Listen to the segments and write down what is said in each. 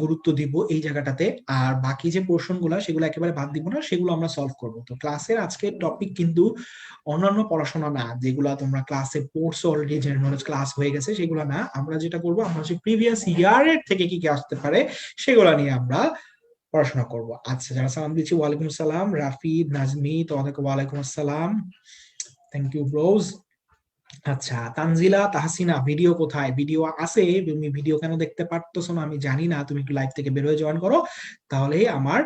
গুরুত্ব দিব এই জায়গাটাতে, আর বাকি যে পোর্শন গুলা সেগুলো একেবারে বাদ দিব না, সেগুলো আমরা সলভ করব। তো ক্লাসের আজকের টপিক কিন্তু অন্যান্য পড়াশোনা না, যেগুলা তোমরা ক্লাসে পড়ছো অলরেডি, জেনারেল নলেজ ক্লাস হয়ে গেছে, সেগুলো না। আমরা যেটা করবো, আমরা হচ্ছে প্রিভিয়াস ইয়ারের থেকে কি কি আসতে পারে সেগুলো নিয়ে আমরা পড়াশোনা করব। আচ্ছা, যারা সালাম দিচ্ছি, ওয়ালাইকুম আসসালাম। রাফি, নাজমি, তোমাদেরকে ওয়ালাইকুম আসসালাম, থ্যাংক ইউ ব্রোজ। আচ্ছা, তানজিলা তাহসিনা, ভিডিও কোথায়? ভিডিও আছে, তুমি ভিডিও কেন দেখতে পারতেছো না আমি জানি না। তুমি একটু লাইভ থেকে বের হয়ে জয়েন করো, তাহলে আমার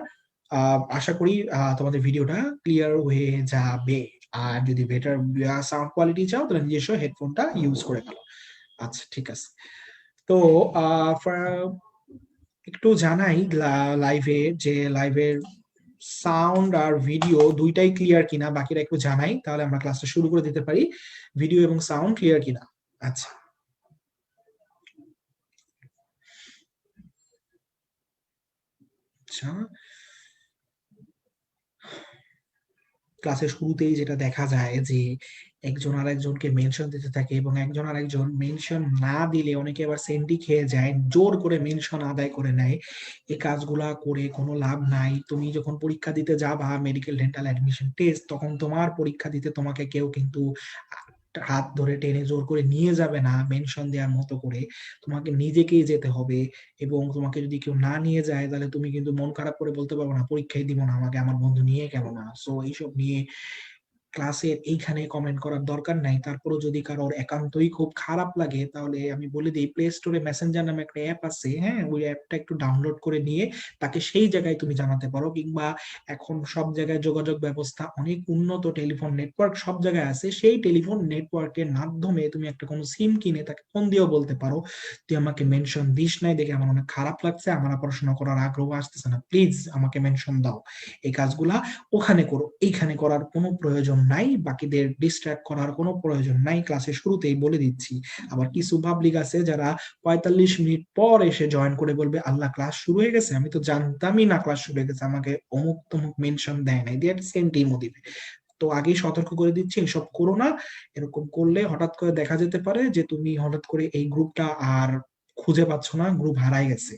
আশা করি তোমাদের ভিডিওটা ক্লিয়ার হয়ে যাবে। আর যদি বেটার সাউন্ড কোয়ালিটি চাও তাহলে নিজস্ব হেডফোনটা ইউজ করে ফেলো। আচ্ছা, ঠিক আছে। তো একটু জানাই লাইভে যে লাইভের সাউন্ড আর ভিডিও দুইটাই ক্লিয়ার কিনা, বাকিরা একটু জানাই, তাহলে আমরা ক্লাসটা শুরু করে দিতে পারি। ভিডিও এবং সাউন্ড ক্লিয়ার কিনা? আচ্ছা, আচ্ছা। ক্লাসের শুরুতেই যেটা দেখা যায় যে একজন আরেকজনকে মেনশন দিতে থাকে, এবং একজন আরেকজন মেনশন না দিলে অনেকে আবার সেন্টি খেয়ে যায়, জোর করে মেনশন আদায় করে নেয়। এই কাজগুলা করে কোনো লাভ নাই। তুমি যখন পরীক্ষা দিতে যাবা মেডিকেল ডেন্টাল অ্যাডমিশন টেস্ট, তখন তোমার পরীক্ষা দিতে তোমাকে কেউ কিন্তু হাত ধরে টেনে জোর করে নিয়ে যাবে না মেনশন দেওয়ার মতো করে, তোমাকে নিজেকেই যেতে হবে। এবং তোমাকে যদি কেউ না নিয়ে যায়, তাহলে তুমি কিন্তু মন খারাপ করে বলতে পারবো না পরীক্ষায় দিব না, আমাকে আমার বন্ধু নিয়ে কেন না। সো এইসব নিয়ে ক্লাসের এইখানে কমেন্ট করার দরকার নাই। তারপরে যদি কারোর একান্তই খুব খারাপ লাগে, তাহলে আমি বলে দিই, প্লে স্টোরে মেসেঞ্জার নামে একটা অ্যাপ আছে, হ্যাঁ, ওই অ্যাপটা একটু ডাউনলোড করে নিয়ে তাকে সেই জায়গায় তুমি জানাতে পারো। কিংবা এখন সব জায়গায় যোগাযোগ ব্যবস্থা অনেক উন্নত, টেলিফোন নেটওয়ার্ক সব জায়গায় আছে, সেই টেলিফোন নেটওয়ার্কের মাধ্যমে তুমি একটা কোনো সিম কিনে তাকে ফোন দিয়েও বলতে পারো, তুই আমাকে মেনশন দিস নাই দেখে আমার অনেক খারাপ লাগছে, আমার পড়াশোনা করার আগ্রহ আসতেছে না, প্লিজ আমাকে মেনশন দাও। এই কাজগুলা ওখানে করো, এইখানে করার কোনো প্রয়োজন নাই, বাকিদের ডিস্ট্রাক্ট করার কোনো প্রয়োজন নাই, ক্লাসের শুরুতেই বলে দিচ্ছি। আবার কিছু পাবলিক আছে যারা 45 মিনিট পর এসে জয়েন করে বলবে, আল্লাহ ক্লাস শুরু হয়ে গেছে, আমি তো জানতামই না ক্লাস শুরু হয়ে গেছে, আমাকে অমুক তমুক মেনশন দেয় নাই, দিয়ে সেন্টিমও দিবে। তো আগেই সতর্ক করে দিচ্ছি, এসব করো না। এরকম করলে হঠাৎ করে দেখা যেতে পারে যে তুমি হঠাৎ করে এই গ্রুপটা আর খুঁজে পাচ্ছ না, গ্রুপ হারাই গেছে,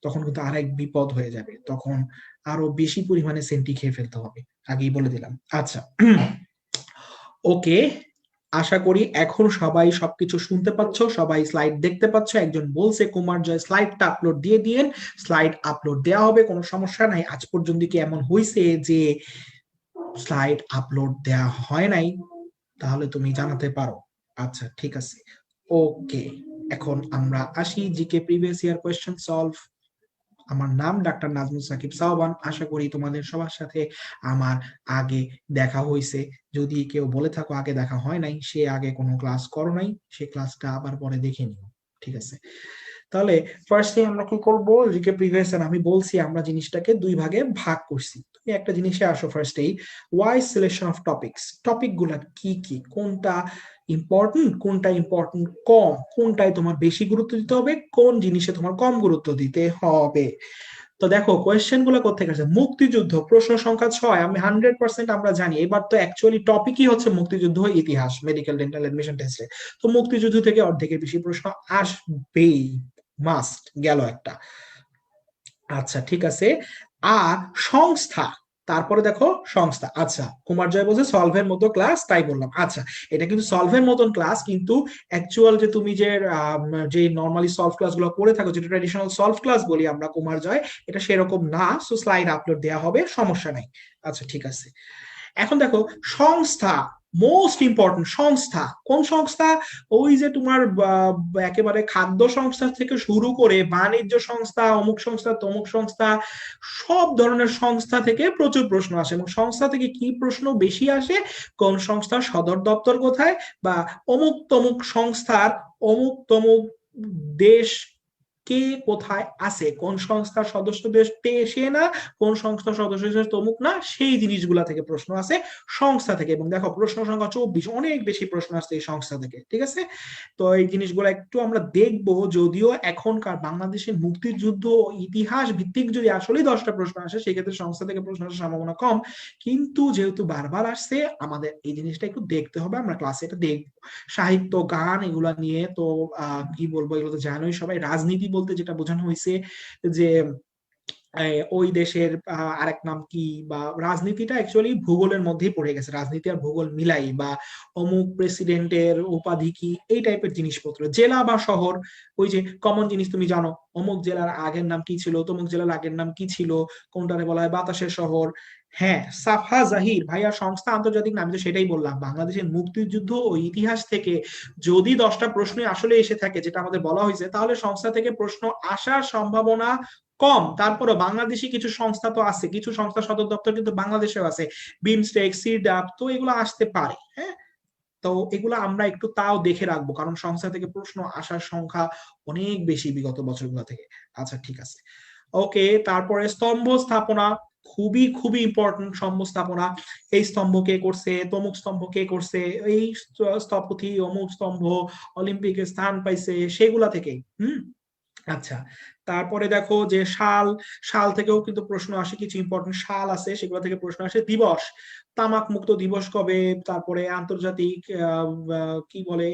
তখন কিন্তু আরেক বিপদ হয়ে যাবে, তখন আরো বেশি পরিমাণে সেন্টি খেয়ে ফেলতে হবে, আগেই বলে দিলাম। আচ্ছা, ওকে, আশা করি এখন সবাই সবকিছু শুনতে পাচ্ছ, সবাই স্লাইড দেখতে পাচ্ছ। একজন বলছে কুমার জয় স্লাইডটা আপলোড দিয়ে দিয়েন, স্লাইড আপলোড দেওয়া হবে, কোনো সমস্যা নাই। আজ পর্যন্ত কি এমন হয়েছে যে স্লাইড আপলোড দেওয়া হয় নাই? তাহলে তুমি জানাতে পারো। আচ্ছা, ঠিক আছে, ওকে। এখন আমরা আসি GK previous year question solve. আমার নাম ডাক্তার নাজমুল সাকিব সাওবান। আশা করি তোমাদের সবার সাথে আমার আগে দেখা হয়েছে। যদি কেউ বলে থাকো আগে দেখা হয় নাই, সে আগে কোনো ক্লাস করো নাই, সে ক্লাসটা আবার পরে দেখে নিও, ঠিক আছে? তাহলে ফার্স্টে আমরা কি করব, জিকে প্রিভিয়াস ইয়ার আমি বলছি আমরা জিনিসটাকে দুই ভাগে ভাগ করছি। তুমি একটা জিনিসে আসো ফার্স্টেই, why selection of topics, topic গুলা কি কি, কোনটা ইম্পর্টেন্ট, কোনটা ইম্পর্টেন্ট কম, কোনটায় তোমার বেশি গুরুত্ব দিতে হবে, কোন জিনিসে তোমার কম গুরুত্ব দিতে হবে। তো দেখো কোয়েশ্চেন গুলো কোথেকে আসে, মুক্তিযুদ্ধ প্রশ্ন সংখ্যা 6, আমি 100% আমরা জানি। এবার তো অ্যাকচুয়ালি টপিকই হচ্ছে মুক্তিযুদ্ধ ইতিহাস মেডিকেল ডেন্টাল এডমিশন টেস্টে, তো মুক্তিযুদ্ধ থেকে অর্ধেকের বেশি প্রশ্ন আসবেই, মাস্ট গেল একটা। আচ্ছা, ঠিক আছে। আর সংস্থা, তারপরে দেখো সংস্থা। আচ্ছা, কুমার জয় বলছে সলভের মতো ক্লাস, তাই বললাম। আচ্ছা, এটা কিন্তু সলভের মতন ক্লাস, কিন্তু অ্যাকচুয়াল যে তুমি যে নর্মালি সলভ ক্লাস গুলো করে থাকো, যেটা ট্রেডিশনাল সলভ ক্লাস বলি আমরা কুমার জয়, এটা সেরকম না। সো স্লাইড আপলোড দেওয়া হবে, সমস্যা নাই। আচ্ছা, ঠিক আছে। এখন দেখো সংস্থা, মোস্ট ইম্পর্টেন্ট সংস্থা, কোন সংস্থা? ওই যে তোমার একেবারে খাদ্য সংস্থা থেকে শুরু করে বাণিজ্য সংস্থা, অমুক সংস্থা, তমুক সংস্থা, সব ধরনের সংস্থা থেকে প্রচুর প্রশ্ন আসে। এবং সংস্থা থেকে কি প্রশ্ন বেশি আসে, কোন সংস্থার সদর দপ্তর কোথায়, বা অমুক তমুক সংস্থার অমুক তমুক দেশ কে কোথায় আছে, কোন সংস্থার সদস্য দেশ সে না, কোন সংস্থার সদস্য দেশ তমুক না, সেই জিনিসগুলা থেকে প্রশ্ন আছে সংস্থা থেকে। এবং দেখো প্রশ্ন সংখ্যা 24, অনেক বেশি প্রশ্ন আসছে এই সংস্থা থেকে, ঠিক আছে? তো এই জিনিসগুলো একটু আমরা দেখব, যদিও এখনকার বাংলাদেশের মুক্তিযুদ্ধ ইতিহাস ভিত্তিক যদি আসলেই 10টা প্রশ্ন আসে, সেক্ষেত্রে সংস্থা থেকে প্রশ্ন আসার সম্ভাবনা কম। কিন্তু যেহেতু বারবার আসছে, আমাদের এই জিনিসটা একটু দেখতে হবে, আমরা ক্লাসে এটা দেখবো। সাহিত্য, গান এগুলা নিয়ে তো কি বলবো, এগুলো তো জানোই সবাই। রাজনীতি বলতে যেটা বোঝানো হয়েছে যে ওই দেশের আরেক নাম কি, বা রাজনীতিটা অ্যাকচুয়ালি ভূগোলের মধ্যেই পড়ে গেছে, রাজনীতি আর ভূগোল মিলাই, বা অমুক প্রেসিডেন্টের উপাধি কি, এই টাইপের জিনিসপত্র। জেলা বা শহর, ওই যে কমন জিনিস তুমি জানো, অমুক জেলার আগের নাম কি ছিল, তমুক জেলার আগের নাম কি ছিল, কোনটারে বলা হয় বাতাসের শহর। হ্যাঁ, সাফা জাহির ভাইয়া সংস্থা আন্তর্জাতিক নাম, তো সেটাই বললাম, বাংলাদেশের মুক্তিযুদ্ধ ও ইতিহাস থেকে যদি 10টা প্রশ্ন আসলে এসে থাকে যেটা আমাদের বলা হয়েছে, তাহলে সংস্থা থেকে প্রশ্ন আসার সম্ভাবনা কম। তারপরে বাংলাদেশি কিছু সংস্থা তো আছে, কিছু সংস্থা সদর দপ্তর কিন্তু বাংলাদেশেও আছে, বিমস্টেক, সিডাপ, তো এগুলো আসতে পারে। হ্যাঁ, তো এগুলো আমরা একটু তাও দেখে রাখবো, কারণ সংস্থা থেকে প্রশ্ন আসার সংখ্যা অনেক বেশি বিগত বছরগুলো থেকে। আচ্ছা ঠিক আছে, ওকে। তারপরে স্তম্ভ স্থাপনা, খুবই খুবই ইম্পর্টেন্ট। স্তম্ভ স্থাপনা, এই স্তম্ভ কে করছে, তমুক স্তম্ভ কে করছে, এই স্থপতি অমুক স্তম্ভ অলিম্পিকে স্থান পাইছে, সেগুলা থেকে। আচ্ছা, তারপরে দেখো যে শাল, শাল থেকেও কিন্তু প্রশ্ন আসে, কিছু ইম্পর্টেন্ট শাল আছে সেগুলো থেকে প্রশ্ন আসে। দিবস, তামাক মুক্ত দিবস কবে, তারপরে আন্তর্জাতিক কি বলে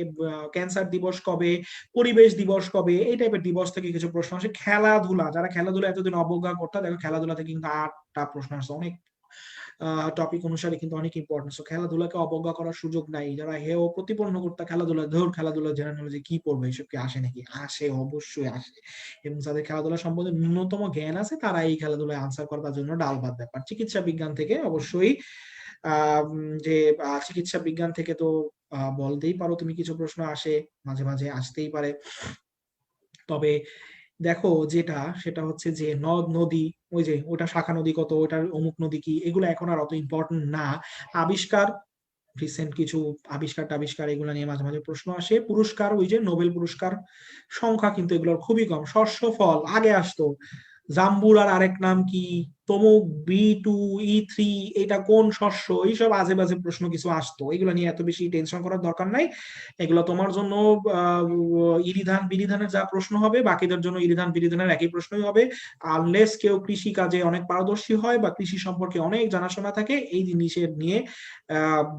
ক্যান্সার দিবস কবে, পরিবেশ দিবস কবে, এই টাইপের দিবস থেকে কিছু প্রশ্ন আসে। খেলাধুলা, যারা খেলাধুলা এতদিন অবজ্ঞা করতে, দেখো খেলাধুলা থেকে কিন্তু 8টা প্রশ্ন আসছে, অনেক টপিক অনুসারে কিন্তু অনেক ইম্পর্টেন্ট। খেলাধুলাকে অবজ্ঞা করার সুযোগ নাই। যারা হেও প্রতিপন্ন করতে খেলাধুলা, ধর খেলাধুলা জেনারেল নলেজে কি পড়বে, এসব কি আসে নাকি? আসে, অবশ্যই আসে। এবং যাদের খেলাধুলা সম্বন্ধে ন্যূনতম জ্ঞান আছে তারা এই খেলাধুলায় আনসার করার জন্য ডাল ভাত ব্যাপার। চিকিৎসা বিজ্ঞান থেকে অবশ্যই যে চিকিৎসা বিজ্ঞান থেকে তো বলতেই পারো তুমি, কিছু প্রশ্ন আসে, মাঝে মাঝে আসতেই পারে। তবে দেখো যেটা, সেটা হচ্ছে যে নদ নদী, ওই যে ওটা শাখা নদী কত, ওটার অমুক নদী কি, এগুলো এখন আর অত ইম্পর্টেন্ট না। আবিষ্কার, রিসেন্ট কিছু আবিষ্কার টাবিষ্কার, এগুলো নিয়ে মাঝে মাঝে প্রশ্ন আসে। পুরস্কার, ওই যে নোবেল পুরস্কার, সংখ্যা কিন্তু এগুলোর খুবই কম। শস্য ফল আগে আসতো, জাম্বুর আর আরেক নাম কি, তমুক B2E3, এটা কোন শস্য, এইসব আজে বাজে প্রশ্ন কিছু আসতো, এগুলো নিয়ে এত বেশি টেনশন করার দরকার নাই। এগুলো তোমার জন্য ইরিধান বিরিধানের যা প্রশ্ন হবে, বাকিদের জন্য ইরিধান বিরিধানের একই প্রশ্নই হবে। আনলেস কেউ কৃষি কাজে অনেক পারদর্শী হয় বা কৃষি সম্পর্কে অনেক জানাশোনা থাকে, এই জিনিসের নিয়ে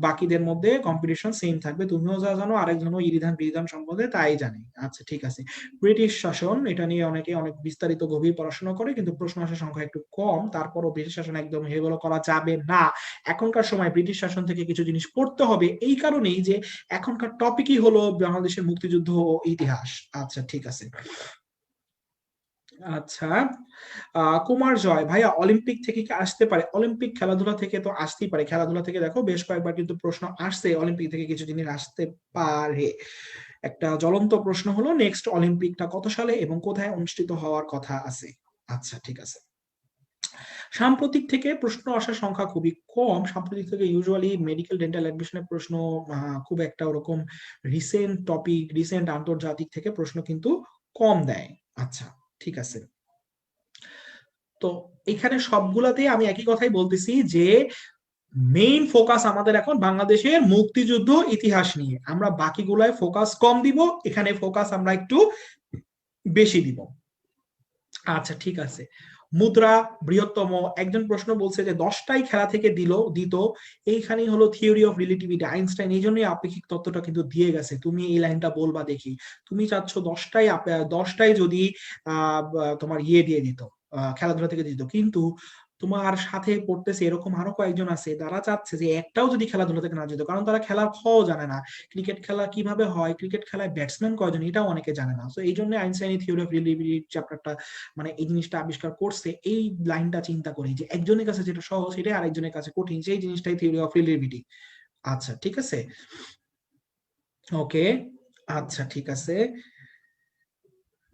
বাকিদের মধ্যে কম্পিটিশন সেম থাকবে, তুমিও যা জানো আরেকজনও ইরিধান বিরিধান সম্বন্ধে তাই জানে। আচ্ছা ঠিক আছে। ব্রিটিশ শাসন, এটা নিয়ে অনেকে অনেক বিস্তারিত গভীর পড়াশোনা করে, কিন্তু প্রশ্ন আসার সংখ্যা একটু কম। তারপরও ব্রিটিশ শাসন একদম হেবল করা যাবে না। এখনকার সময় ব্রিটিশ শাসন থেকে কিছু জিনিস পড়তে হবে, এই কারণেই যে এখনকার টপিকই হলো বাংলাদেশের মুক্তিযুদ্ধ ও ইতিহাস। আচ্ছা ঠিক আছে। আচ্ছা, কুমার জয় ভাইয়া অলিম্পিক থেকে কি আসতে পারে? অলিম্পিক খেলাধুলা থেকে তো আসতেই পারে। খেলাধুলা থেকে দেখো বেশ কয়েকবার কিন্তু প্রশ্ন আসছে, অলিম্পিক থেকে কিছু জিনিস আসতে পারে। একটা জ্বলন্ত প্রশ্ন হলো নেক্সট অলিম্পিকটা কত সালে এবং কোথায় অনুষ্ঠিত হওয়ার কথা আছে। আচ্ছা ঠিক আছে। সাম্প্রতিক থেকে প্রশ্ন আসার সংখ্যা খুবই কম। সাম্প্রতিক থেকে ইউজুয়ালি মেডিকেল ডেন্টাল অ্যাডমিশনের প্রশ্ন খুব একটা ওরকম রিসেন্ট টপিক, রিসেন্ট আন্তর্জাতিক থেকে প্রশ্ন কিন্তু কম দেয়। আচ্ছা ঠিক আছে। তো এখানে সবগুলাতেই আমি একই কথাই বলতেছি যে মেইন ফোকাস আমাদের এখন বাংলাদেশের মুক্তিযুদ্ধ ইতিহাস নিয়ে, আমরা বাকিগুলায় ফোকাস কম দিব, এখানে ফোকাস আমরা একটু বেশি দিব। আচ্ছা ঠিক আছে। মুদ্রা বৃহত্তম, একজন প্রশ্ন বলছে যে 10টাই খেলা থেকে দিত, এইখানেই হলো থিওরি অফ রিলেটিভিটি, আইনস্টাইন এই জন্যই আপেক্ষিক তত্ত্বটা কিন্তু দিয়ে গেছে। তুমি এই লাইনটা বলবা দেখি, তুমি চাচ্ছ 10টাই যদি তোমার ইয়ে দিয়ে দিত, খেলাধুলা থেকে দিত, কিন্তু তোমার সাথে পড়তেছে এরকম আরো কয়েকজন আছে তারা চাচ্ছে যে একটাও যদি খেলাধুলা থেকে না যেত, কারণ তারা খেলার খও জানে না, ক্রিকেট খেলা কিভাবে হয়, ক্রিকেট খেলায় ব্যাটসম্যান কয়জন এটাও অনেকে জানে না। তো এই জন্য আইনস্টাইন থিওরি অফ রিলেটিভিটি চ্যাপ্টারটা, মানে এই জিনিসটা আবিষ্কার করছে, এই লাইনটা চিন্তা করি যে একজনের কাছে যেটা সহজ সেটাই আরেকজনের কাছে কঠিন, সেই জিনিসটাই থিওরি অফ রিলেটিভিটি। আচ্ছা ঠিক আছে, ওকে। আচ্ছা ঠিক আছে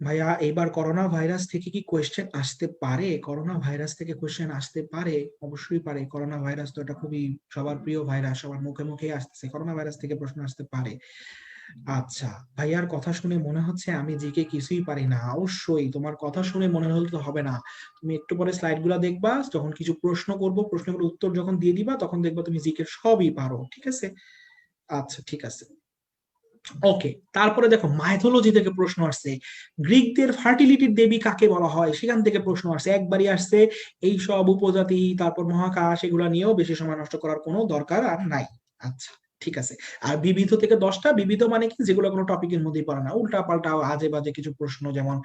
ভাইয়া, এইবার করোনা ভাইরাস থেকে কি কোয়েশ্চেন আসতে পারে? করোনা ভাইরাস থেকে কোয়েশ্চেন আসতে পারে, অবশ্যই পারে। করোনা ভাইরাস তো এটা খুবই সবার প্রিয় ভাইরাস, সবার মুখে মুখে আসতেছে, করোনা ভাইরাস থেকে প্রশ্ন আসতে পারে। আচ্ছা, ভাইয়ার কথা শুনে মনে হচ্ছে আমি জিকে কিছুই পারি না। অবশ্যই তোমার কথা শুনে মনে হলে তো হবে না, তুমি একটু পরে স্লাইড গুলা দেখবা, যখন কিছু প্রশ্ন করব প্রশ্নগুলোর উত্তর যখন দিয়ে দিবা তখন দেখবা তুমি জিকে সবই পারো, ঠিক আছে? আচ্ছা ঠিক আছে, ওকে। তারপরে দেখো মাইথোলজি থেকে প্রশ্ন আসছে, গ্রিকদের ফার্টিলিটির দেবী কাকে বলা হয়, সেখান থেকে প্রশ্ন আসছে, একবারই আসছে। এই সব উপজাতি তারপর মহাকাশ এগুলা নিয়েও বেশি সময় নষ্ট করার কোনো দরকার আর নাই। আচ্ছা ঠিক আছে। আর বিবিধ থেকে 10টা, বিবিধ মানে কি, যেগুলো কোনো টপিকের মধ্যেই পড়ে না, উল্টা পাল্টা আজে বাজে কিছু প্রশ্ন, যেমন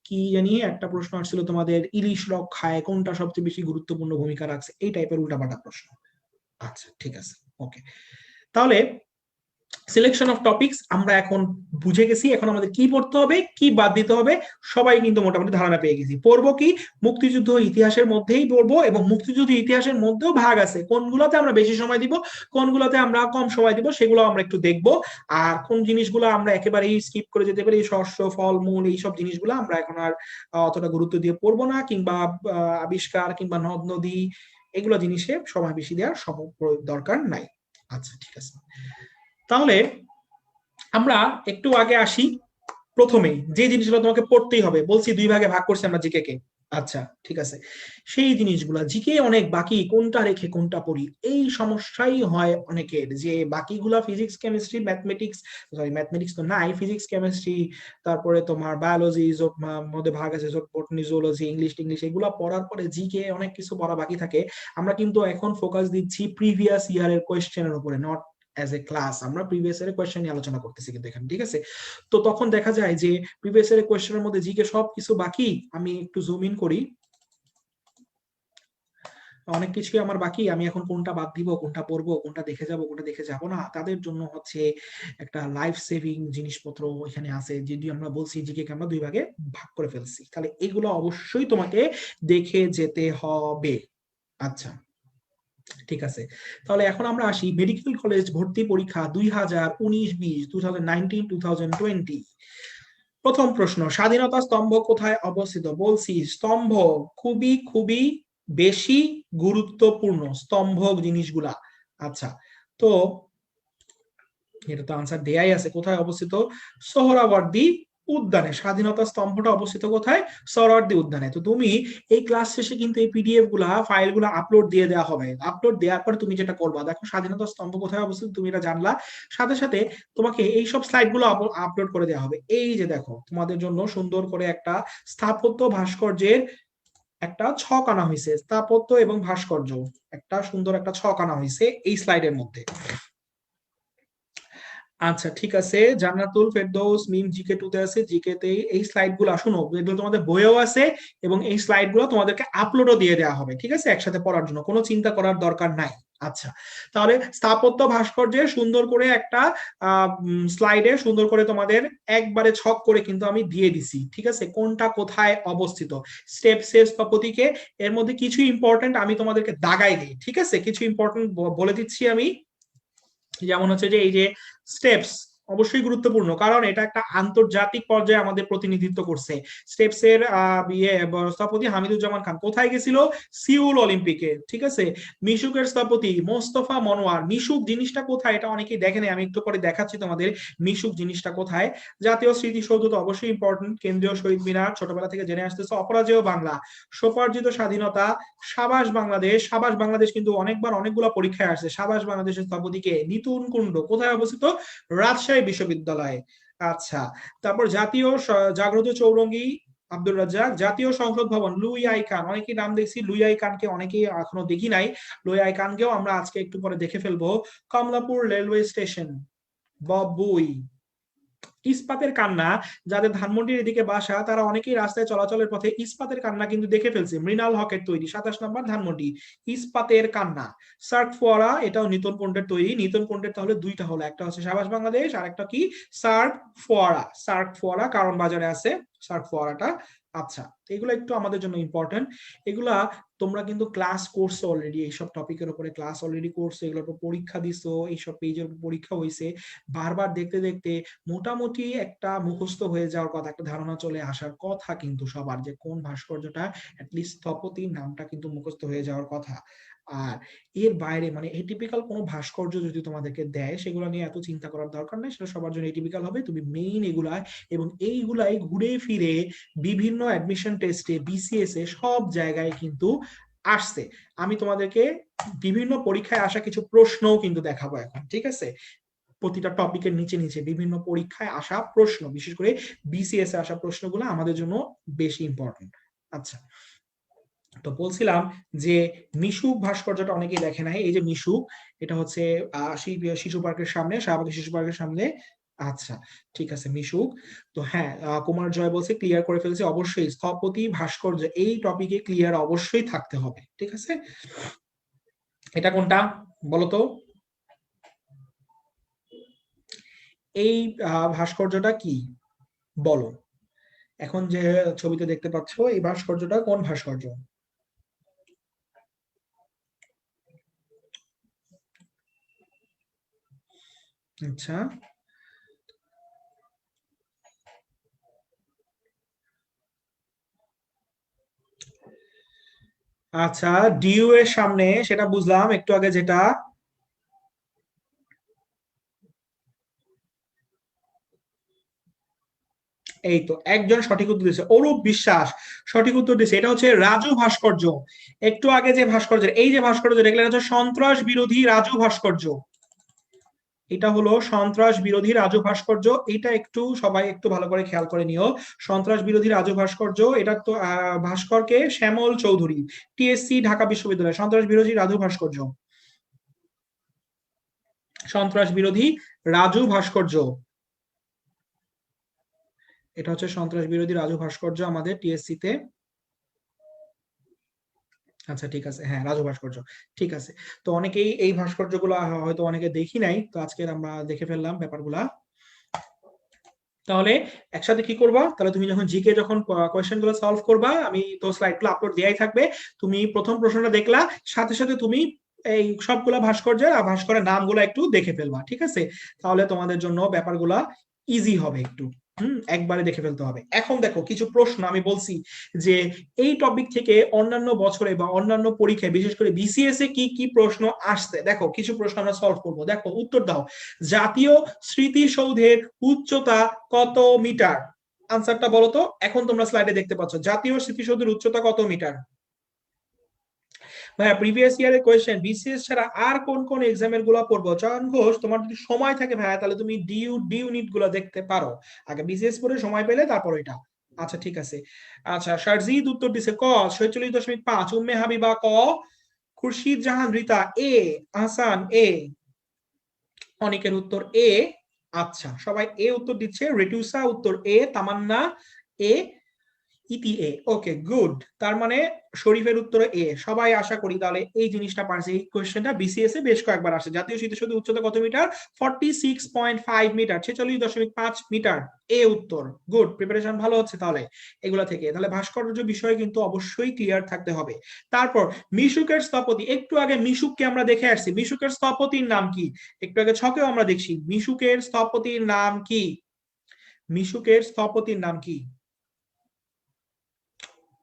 কি জানি একটা প্রশ্ন আসছিল তোমাদের, ইলিশ রক্ষায় কোনটা সবচেয়ে বেশি গুরুত্বপূর্ণ ভূমিকা রাখছে, এই টাইপের উল্টাপাল্টা প্রশ্ন। আচ্ছা ঠিক আছে, ওকে। তাহলে সিলেকশন অফ টপিকস আমরা এখন বুঝে গেছি, এখন আমাদের কি পড়তে হবে, কি বাদ দিতে হবে, সবাই কিন্তু মোটামুটি ধারণা পেয়ে গেছি। পড়বো কি, মুক্তিযুদ্ধ ইতিহাসের মধ্যেই পড়বো, এবং মুক্তিযুদ্ধ ইতিহাসের মধ্যেও ভাগ আছে, কোনগুলোতে আমরা বেশি সময় দিব, কোনগুলোতে আমরা কম সময় দিব, সেগুলো আমরা একটু দেখবো। আর কোন জিনিসগুলো আমরা একেবারেই স্কিপ করে যেতে পারি, শস্য ফল মূল এইসব জিনিসগুলো আমরা এখন আর অতটা গুরুত্ব দিয়ে পড়বো না, কিংবা আবিষ্কার কিংবা নদ নদী এগুলো জিনিসে সময় বেশি দেওয়ার দরকার নাই। আচ্ছা ঠিক আছে, তাহলে আমরা একটু আগে আসি। প্রথমেই যে জিনিসগুলো তোমাকে পড়তেই হবে, বলছি 2 ভাগে ভাগ করছি আমরা জিকে কে। আচ্ছা ঠিক আছে, সেই জিনিসগুলা জিকে অনেক বাকি, কোনটা রেখে কোনটা পড়ি, এই সমস্যাই হয় অনেকের, যে বাকিগুলা physics chemistry mathematics, sorry mathematics তো নাই, ফিজিক্স কেমিস্ট্রি, তারপরে তোমার বায়োলজি মধ্যে ভাগ আছে, বটনি জুলজি ইংলিশ টিংলিশ, এগুলা পড়ার পরে জিকে অনেক কিছু পড়া বাকি থাকে। আমরা কিন্তু এখন ফোকাস দিচ্ছি প্রিভিয়াস ইয়ারের কোয়েশ্চেনের উপরে, নট অ্যাজ এ ক্লাস। আমরা প্রিভিয়াস ইয়ারের কোয়েশ্চেন নিয়ে আলোচনা করতেছি কিন্তু এখানে, ঠিক আছে। তো তখন দেখা যায় যে প্রিভিয়াস ইয়ারের কোয়েশ্চেনের মধ্যে জিকে সবকিছু বাকি। আমি একটু জুম ইন করি, অনেক কিছুই আমার বাকি। আমি এখন কোনটা বাদ দিব, কোনটা পড়বো, কোনটা দেখে যাব, কোনটা দেখে যাব না, তাদের জন্য হচ্ছে একটা লাইফ সেভিং জিনিসপত্র এখানে আছে। যদি আমরা বলছি জিকে কে আমরা 2 ভাগে ভাগ করে ফেলছি, তাহলে এগুলো অবশ্যই তোমাকে দেখে যেতে হবে। আচ্ছা ঠিক আছে, তাহলে এখন আমরা আসি মেডিকেল কলেজ ভর্তি পরীক্ষা 2019-20, 2019-2020। প্রথম প্রশ্ন, স্বাধীনতা স্তম্ভ কোথায় অবস্থিত? বলছি স্তম্ভ খুবই খুবই বেশি গুরুত্বপূর্ণ, স্তম্ভ জিনিসগুলা। আচ্ছা, তো এটা তো আনসার দেয়াই আছে, কোথায় অবস্থিত? সোহরাওয়ার্দী উদ্যানে। স্বাধীনতা স্তম্ভটা অবস্থিত কোথায়? সোহরাওয়ার্দী উদ্যানে। তো তুমি এই ক্লাস শেষে কিন্তু এই পিডিএফ গুলা ফাইল গুলা আপলোড দিয়ে দেওয়া হবে। আপলোড দেওয়ার পরে তুমি যেটা করবা, দেখো স্বাধীনতা স্তম্ভ কোথায় অবস্থিত, তুমি এটা জানলা, সাথে সাথে তোমাকে এই সব স্লাইড গুলো আপলোড করে দেওয়া হবে। এই যে দেখো তোমাদের জন্য সুন্দর করে একটা স্থাপত্য ভাস্কর্যের একটা ছক আনা হয়েছে, স্থাপত্য এবং ভাস্কর্য একটা সুন্দর একটা ছক আনা হয়েছে এই স্লাইডের মধ্যে। আচ্ছা ঠিক আছে, জান্নাতুল ফেরদৌস মিম জিকে 2 তে আছে, জিকে তে এই স্লাইড গুলো শুনো, এগুলো তোমাদের বইয়েও আছে, এবং এই স্লাইড গুলো তোমাদেরকে আপলোডও দিয়ে দেওয়া হবে, ঠিক আছে, একসাথে পড়ার জন্য কোনো চিন্তা করার দরকার নাই। আচ্ছা, তাহলে স্থাপত্য ভাস্কর্যের সুন্দর করে একটা স্লাইডে সুন্দর করে তোমাদের একবারে ছক করে কিন্তু আমি দিয়ে দিছি, ঠিক আছে, কোনটা কোথায় অবস্থিত, স্টেপ শেষ স্থপতিকে। এর মধ্যে কিছু ইম্পর্টেন্ট আমি তোমাদেরকে দাগাই দিই, ঠিক আছে, কিছু ইম্পর্টেন্ট বলে দিচ্ছি আমি। যেমন হচ্ছে যে এই যে স্টেপস অবশ্যই গুরুত্বপূর্ণ, কারণ এটা একটা আন্তর্জাতিক পর্যায়ে আমাদের প্রতিনিধিত্ব করছে। স্টেপস এর স্থপতি হামিদুজ্জামান খান কোথায় গেছিল? সিউল অলিম্পিকে, ঠিক আছে। মিশুকের স্থপতি মোস্তফা মনোয়ার। মিশুক জিনিসটা কোথায় এটা অনেকেই দেখেনি, আমি একটু পরে দেখাচ্ছি তোমাদের মিশুক জিনিসটা কোথায়। জাতীয় স্মৃতিসৌধ তো অবশ্যই ইম্পর্টেন্ট, কেন্দ্রীয় শহীদ মিনার ছোটবেলা থেকে জেনে আসতেছে। অপরাজেয় বাংলা, স্বোপার্জিত স্বাধীনতা, সাবাস বাংলাদেশ। সাবাস বাংলাদেশ কিন্তু অনেকবার অনেকগুলো পরীক্ষায় আসছে। সাবাস বাংলাদেশের স্থপতিকে নিতুন কুণ্ড কোথায় অবস্থিত? রাজশাহী বিশ্ববিদ্যালয়ে। আচ্ছা, তারপর জাতীয় জাগ্রত চৌরঙ্গী আব্দুর রাজ্জাক। জাতীয় সংসদ ভবন লুই আই খান, অনেকেই নাম দেখছি, লুই আই খানকে অনেকেই এখনো দেখি নাই, লুই আই খানকেও আমরা আজকে একটু পরে দেখে ফেলবো। কমলাপুর রেলওয়ে স্টেশন, ববুই। ইস্পাতের কান্না, যাদের ধানমন্ডির এদিকে বাসা তারা অনেকেই রাস্তায় চলাচলের পথে ইস্পাতের কান্না কিন্তু দেখে ফেলছে। মৃণাল হকের তৈরি, 27 নম্বর ধানমন্ডি, ইস্পাতের কান্না। সার্ক ফোয়ারা, এটাও নিতন পন্ডের তৈরি। নিতন পন্ডের তাহলে দুইটা হলো, একটা হচ্ছে সাবাস বাংলাদেশ আর একটা কি সার্ক ফোয়ারা। সার্ক ফোয়ারা কারণ বাজারে আছে সার্ক ফোয়ারাটা। আচ্ছা, এগুলো একটু আমাদের জন্য ইম্পর্টেন্ট। এগুলা তোমরা কিন্তু ক্লাস করছো অলরেডি, এইসব টপিকের উপরে ক্লাস অলরেডি করছো, এগুলোর উপর পরীক্ষা দিছো, এইসব পেজের উপর পরীক্ষা হয়েছে। বারবার দেখতে দেখতে মোটামুটি একটা মুখস্থ হয়ে যাওয়ার কথা, একটা ধারণা চলে আসার কথা কিন্তু সবার, যে কোন ভাস্কর্যটা অ্যাটলিস্ট স্থপতির নামটা কিন্তু মুখস্থ হয়ে যাওয়ার কথা। আর এর বাইরে মানে এটিপিক্যাল কোনো ভাস্কর্য যদি তোমাদেরকে দেয়, সেগুলো নিয়ে এত চিন্তা করার দরকার নেই, সেটা সবার জন্য এটিপিক্যাল হবে। তুমি মেইন এগুলা, এবং এইগুলাই ঘুরে ফিরে বিভিন্ন অ্যাডমিশন টেস্টে, বিসিএস এ সব জায়গায় কিন্তু আসছে। আমি তোমাদেরকে বিভিন্ন পরীক্ষায় আসা কিছু প্রশ্নও কিন্তু দেখাবো এখন, ঠিক আছে। প্রতিটা টপিকের নিচে নিচে বিভিন্ন পরীক্ষায় আসা প্রশ্ন, বিশেষ করে বিসিএস এ আসা প্রশ্নগুলো আমাদের জন্য বেশি ইম্পর্টেন্ট। আচ্ছা, তো বলছিলাম যে মিশুক ভাস্কর্যটা অনেকেই দেখে নাই, এই যে মিশুক, এটা হচ্ছে শিশু পার্কের সামনে, শাহবাগী শিশু পার্কের সামনে। আচ্ছা, ঠিক আছে, মিশুক। তো হ্যাঁ, কুমার জয় বলছে ক্লিয়ার করে ফেলছে, অবশ্যই স্থপতি ভাস্কর্য এই টপিকে ক্লিয়ার অবশ্যই থাকতে হবে, ঠিক আছে। এটা কোনটা বলতো, এই ভাস্কর্যটা কি বলো, এখন যে ছবিতে দেখতে পাচ্ছ এই ভাস্কর্যটা কোন ভাস্কর্য? আচ্ছা, আচ্ছা, ডিউ এর সামনে সেটা বুঝলাম একটু আগে যেটা। এই তো একজন সঠিক উত্তর দিয়েছে, অরূপ বিশ্বাস সঠিক উত্তর দিয়েছে, এটা হচ্ছে রাজু ভাস্কর্য। একটু আগে যে ভাস্কর্য, এই যে ভাস্কর্য দেখলেন, এটা হচ্ছে সন্ত্রাস বিরোধী রাজু ভাস্কর্য। এটা হলো সন্ত্রাস বিরোধী রাজু ভাস্কর্য। এটা একটু সবাই একটু ভালো করে খেয়াল করে নিও। সন্ত্রাস বিরোধী রাজু ভাস্কর্য, এটা তো ভাস্করকে শ্যামল চৌধুরী, টিএসসি ঢাকা বিশ্ববিদ্যালয়, সন্ত্রাস বিরোধী রাজু ভাস্কর্য, সন্ত্রাস বিরোধী রাজু ভাস্কর্য। এটা হচ্ছে সন্ত্রাস বিরোধী রাজু ভাস্কর্য আমাদের টিএসসি তে। আচ্ছা, ঠিক আছে, হ্যাঁ, রাজু ভাস্কর্য, ঠিক আছে। তো অনেকেই এই ভাস্কর্যগুলো হয়তো অনেকে দেখি নাই, তো আজকে আমরা দেখে ফেললাম ব্যাপারগুলা। তাহলে একসাথে কি করবা, তাহলে তুমি যখন জিকে যখন কোয়েশ্চেন গুলো সলভ করবা, আমি তো স্লাইড গুলো আপলোড দেয়াই থাকবে, তুমি প্রথম প্রশ্নটা দেখলা, সাথে সাথে তুমি এই সবগুলা ভাস্কর্যের আর ভাস্করের নামগুলো একটু দেখে ফেলবা, ঠিক আছে। তাহলে তোমাদের জন্য ব্যাপারগুলা ইজি হবে একটু। একবারে দেখে ফেলতে হবে। এখন দেখো কিছু প্রশ্ন আমি বলছি যে এই টপিক থেকে অন্যান্য বছরে বা অন্যান্য পরীক্ষায়, বিশেষ করে বিসিএস এ কি কি প্রশ্ন আসছে, দেখো কিছু প্রশ্ন আমরা সলভ করব। দেখো উত্তর দাও, জাতীয় স্মৃতিসৌধের উচ্চতা কত মিটার? আনসারটা বলো তো, এখন তোমরা স্লাইডে দেখতে পাচ্ছ, জাতীয় স্মৃতিসৌধের উচ্চতা কত মিটার? ভাইয়া প্রিভিয়াস ইয়ারের কোয়েশ্চেন বিসিএস ছাড়া আর কোন কোন এক্সামের গুলা পড়বো? চয়ন ঘোষ, তোমার যদি সময় থাকে ভাইয়া তাহলে তুমি ডিউ ডিউ নিট গুলা দেখতে পারো, আগে বিসিএস পড়ে সময় পেলে তারপর এটা। আচ্ছা, ঠিক আছে। আচ্ছা, শারজিদ উত্তর দিছে ক, 46.5। উম্মে হাবিবা ক, খুরশিদ জাহান রিতা এ, আহসান এ, অনিকের উত্তর এ। আচ্ছা, সবাই এ উত্তর দিচ্ছে, রেটুসা উত্তর এ, তামান্না এ, ইতি এ। ওকে, গুড। তার মানে শরীফের উত্তরে এ। সবাই আশা করি তাহলে এই জিনিসটা পারছে। এই কোশ্চেনটা বিসিএস এ বেশ কয়েকবার আসে। জাতীয় স্মৃতিসৌধের উচ্চতা কত মিটার? 46.5 metre, 46.5 metre. এ উত্তর। গুড, প্রিপারেশন ভালো হচ্ছে তাহলে এগুলা থেকে। তাহলে ভাস্কর্য বিষয়ে কিন্তু অবশ্যই ক্লিয়ার থাকতে হবে। তারপর মিশুকের স্থপতি, একটু আগে মিশুককে আমরা দেখে আসছি, মিশুকের স্থপতির নাম কি? একটু আগে ছকেও আমরা দেখছি, মিশুকের স্থপতির নাম কি? মিশুকের স্থপতির নাম কি?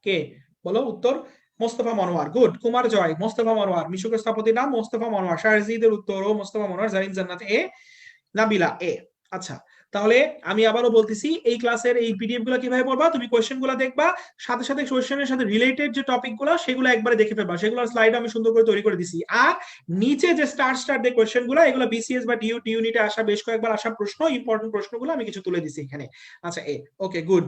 কে বলো উত্তর? মোস্তফা মনোয়ার। গুড, কুমার জয়, মোস্তফা মনোয়ার। মিশুকের স্থপতির নাম মোস্তফা মনোয়ার। শাহজিদের উত্তর ও মোস্তফা মনোয়ার। জারিন জান্নাত এ, নাবিলা এ। আচ্ছা, তাহলে আমি আবারও বলতেছি, এই ক্লাসের এই পিডিএফ গুলো কিভাবে পড়বা, তুমি কোয়েশ্চেন গুলো দেখবা, সাথে সাথে কোয়েশ্চেনের সাথে রিলেটেড যে টপিক গুলো সেগুলো একবারে দেখে ফেলবা, সেগুলো স্লাইড আমি সুন্দর করে তৈরি করে দিছি। আর নিচে যে স্টার স্টার যে কোয়েশ্চেন গুলো, এগুলো বিসিএস বা ডিউ ইউনিটে আসা বেশ কয়েকবার আসা প্রশ্ন, ইম্পর্টেন্ট প্রশ্নগুলো আমি কিছু তুলে দিছি এখানে। আচ্ছা, এ। ওকে, গুড,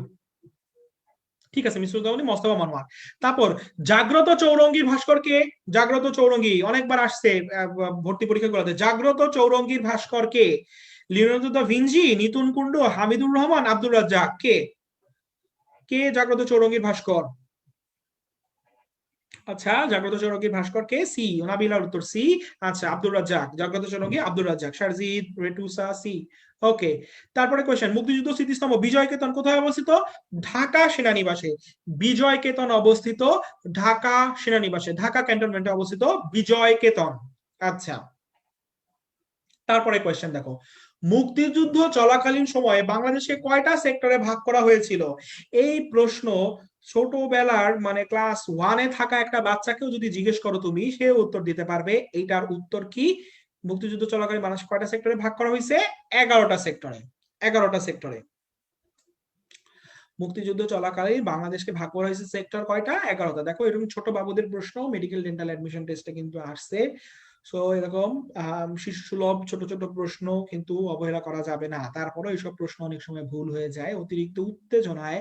ঠিক আছে, মিসরুদ্দৌলি, মোস্তফা মনোয়ার। তারপর জাগ্রত চৌরঙ্গীর ভাস্করকে, জাগ্রত চৌরঙ্গী অনেকবার আসছে ভর্তি পরীক্ষাগুলোতে, জাগ্রত চৌরঙ্গীর ভাস্করকে? Leonardo da Vinci, Nitun Kundu, Hamidur Rahman, Abdur Razzak. কে কে জাগ্রত চৌরঙ্গীর ভাস্কর? আচ্ছা, জাগ্রত চৌরঙ্গীর ভাস্কর কে? সি, নাবিলার উত্তর সি। আচ্ছা, আব্দুর রাজ্জাক, জাগ্রত চৌরঙ্গী আব্দুর রাজ্জাক। শারজিদ, রেটুসা সি। ওকে। তারপরে কোয়েশ্চেন, মুক্তিযুদ্ধ স্মৃতিস্তম্ভ বিজয় কেতন কোথায় অবস্থিত? ঢাকা সেনানিবাসে। বিজয় কেতন অবস্থিত ঢাকা সেনানিবাসে, ঢাকা ক্যান্টনমেন্টে অবস্থিত বিজয় কেতন। আচ্ছা, তারপরে কোয়েশ্চেন দেখো, মুক্তিযুদ্ধ চলাকালীন সময়ে বাংলাদেশকে কয়টা সেক্টরে ভাগ করা হয়েছিল? এই প্রশ্ন ছোটবেলার মানে ক্লাস ওয়ানে থাকা একটা বাচ্চাকেও যদি জিজ্ঞেস করো তুমি, সে উত্তর দিতে পারবে। এইটার উত্তর কি? মুক্তিযুদ্ধ চলাকালীন বাংলাদেশ কয়টা সেক্টরে ভাগ করা হয়েছে? 11টা সেক্টরে। 11টা সেক্টরে মুক্তিযুদ্ধ চলাকালীন বাংলাদেশকে ভাগ করা হয়েছে সেক্টর কয়টা? 11টা। দেখো এরকম ছোট বাবুদের প্রশ্ন মেডিকেল ডেন্টাল অ্যাডমিশন টেস্টে কিন্তু আসছে। সো এরকম শিশু সুলভ ছোট ছোট প্রশ্ন কিন্তু অবহেলা করা যাবে না। তারপরে এইসব প্রশ্ন অনেক সময় ভুল হয়ে যায় অতিরিক্ত উত্তেজনায়।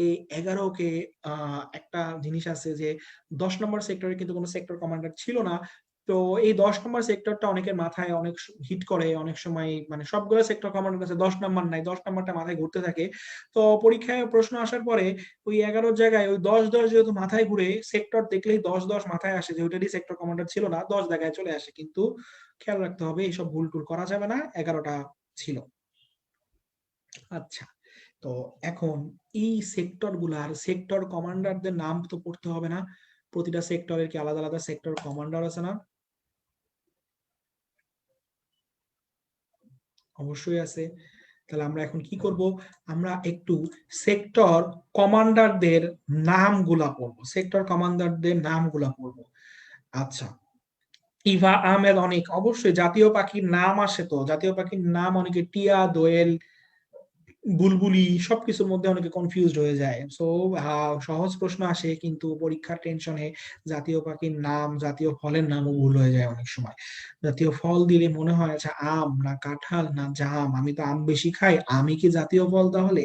এই 11কে একটা জিনিস আছে যে 10 নম্বর সেক্টরে কিন্তু কোনো সেক্টর কমান্ডার ছিল না। তো এই 10 নম্বর সেক্টরটা অনেকের মাথায় অনেক হিট করে, অনেক সময় মানে সবগুলো সেক্টর কমান্ডার আছে, 10 নম্বর নাই, 10 নম্বরটা মাথায় ঘুরতে থাকে। তো পরীক্ষায় প্রশ্ন আসার পরে ওই 11 জায়গায় ওই 10-10 যেহেতু মাথায় ঘুরে, সেক্টর দেখলেই 10-10 মাথায় আসে যে ওইটারই সেক্টর কমান্ডার ছিল না, 10 জায়গায় চলে আসে। কিন্তু খেয়াল রাখতে হবে এইসব ভুল টুল করা যাবে না, 11টা ছিল। আচ্ছা, তো এখন এই সেক্টর গুলার সেক্টর কমান্ডারদের নাম তো পড়তে হবে না? প্রতিটা সেক্টরের কি আলাদা আলাদা সেক্টর কমান্ডার আছে না? অবশ্যই আছে। তাহলে আমরা এখন কি করব? আমরা একটু সেক্টর কমান্ডারদের নামগুলা পড়বো, সেক্টর কমান্ডারদের নামগুলা পড়বো। আচ্ছা, ইভা আহমেদ অনেক, অবশ্যই জাতীয় পাখির নাম আসে তো, জাতীয় পাখির নাম অনেকে টিয়া, দোয়েল, বুলবুলি সবকিছুর মধ্যে অনেকে কনফিউজড হয়ে যায়। সো সহজ প্রশ্ন আসে কিন্তু পরীক্ষার টেনশনে জাতীয় পাখির নাম, জাতীয় ফলের নামও ভুল হয়ে যায় অনেক সময়। জাতীয় ফল দিলে মনে হয় আচ্ছা আম না কাঁঠাল না জাম, আমি তো আম বেশি খাই, আমি কি জাতীয় ফল তাহলে?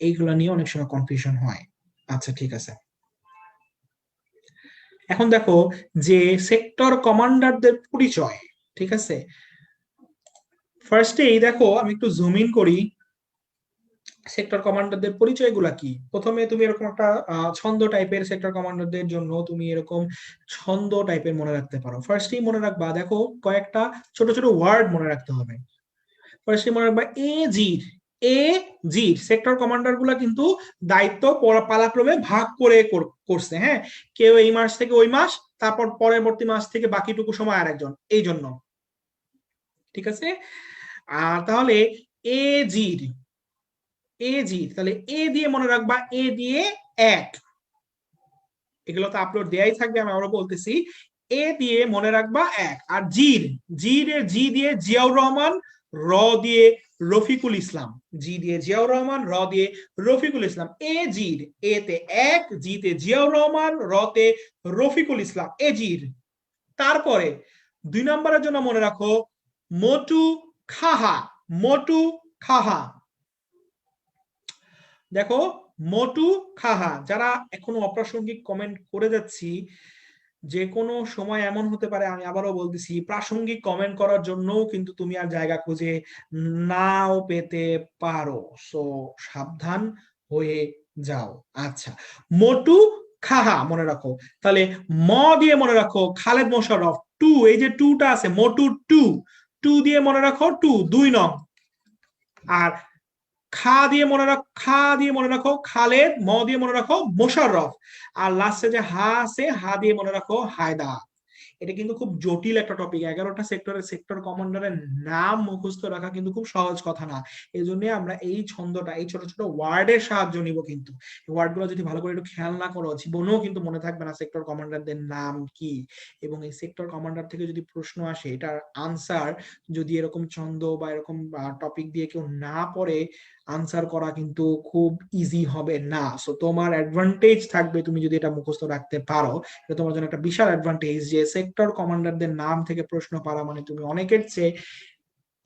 এইগুলা নিয়ে অনেক সময় কনফিউশন হয়। আচ্ছা ঠিক আছে, এখন দেখো যে সেক্টর কমান্ডারদের পরিচয়, ঠিক আছে। ফার্স্টেই দেখো আমি একটু জুম ইন করি, সেক্টর কমান্ডারদের পরিচয়গুলা কি। প্রথমে তুমি এরকম একটা ছন্দ টাইপের সেক্টর কমান্ডারদের জন্য তুমি এরকম ছন্দ টাইপের মনে রাখতে পারো। ফার্স্টেই মনে রাখবা, দেখো কয়েকটা ছোট ছোট ওয়ার্ড মনে রাখতে হবে। ফার্স্টেই মনে রাখবা এ জির, এ জির সেক্টর কমান্ডার গুলা কিন্তু দায়িত্ব পালাক্রমে ভাগ করে করছে, হ্যাঁ। কেউ এই মাস থেকে ওই মাস, তারপর পরবর্তী মাস থেকে বাকিটুকু সময় আরেকজন, এই জন্য, ঠিক আছে। আর তাহলে এ জির, এ জি, তাহলে এ দিয়ে মনে রাখবা, এ দিয়ে এক, এগুলো তো আপলোড দেয়াই থাকবে, আমি আরো বলতেছি। এ দিয়ে মনে রাখবা এক। আর জির, জি দিয়ে জিয়াউর রহমান, র দিয়ে রফিকুল ইসলাম, জি দিয়ে জিয়াউর রহমান, র দিয়ে রফিকুল ইসলাম। এ জির, এ তে এক, জি তে জিয়াউর রহমান, র তে রফিকুল ইসলাম, এ জির। তারপরে 2 নম্বরের জন্য মনে রাখো মোটু খাহা, মোটু খাহা। দেখো মোটু খাহা, যারা এখনো অপ্রাসঙ্গিক কমেন্ট করে যাচ্ছি, যে কোনো সময় এমন হতে পারে, আমি আবারও বলতেছি, প্রাসঙ্গিক কমেন্ট করার জন্য কিন্তু তুমি আর জায়গা খুঁজে নাও পেতে পারো। সো সাবধান হয়ে যাও। আচ্ছা, মোটু খাহা মনে রাখো। তাহলে ম দিয়ে মনে রাখো খালেদ মোশাররফ, টু, এই যে টুটা আছে মোটু টু, টু দিয়ে মনে রাখো টু, 2 নং। আর খা দিয়ে মনে রাখো খালেদ, ম দিয়ে মনে রাখো মোশাররফ। আর লাস্টে যে হা আছে, হা দিয়ে মনে রাখো হায়দার। এটা কিন্তু খুব জটিল একটা টপিক, 11টা সেক্টরের সেক্টর কমান্ডারের নাম মুখস্থ রাখা কিন্তু খুব সহজ কথা না। এই জন্য আমরা এই ছন্দটা, এই ছোট ছোট ওয়ার্ডের সাহায্য নিব। কিন্তু ওয়ার্ড গুলো যদি ভালো করে একটু খেয়াল না করো, জীবনেও কিন্তু মনে থাকবে না সেক্টর কমান্ডারদের নাম কি। এবং এই সেক্টর কমান্ডার থেকে যদি প্রশ্ন আসে, এটার আনসার যদি এরকম ছন্দ বা এরকম টপিক দিয়ে কেউ না পড়ে, আনসার করা কিন্তু খুব ইজি হবে না। সো তোমার অ্যাডভান্টেজ থাকবে তুমি যদি এটা মুখস্থ রাখতে পারো, এটা তোমার জন্য একটা বিশাল অ্যাডভান্টেজ যে সেক্টর কমান্ডারদের নাম থেকে প্রশ্ন পারা মানে তুমি অনেকের চেয়ে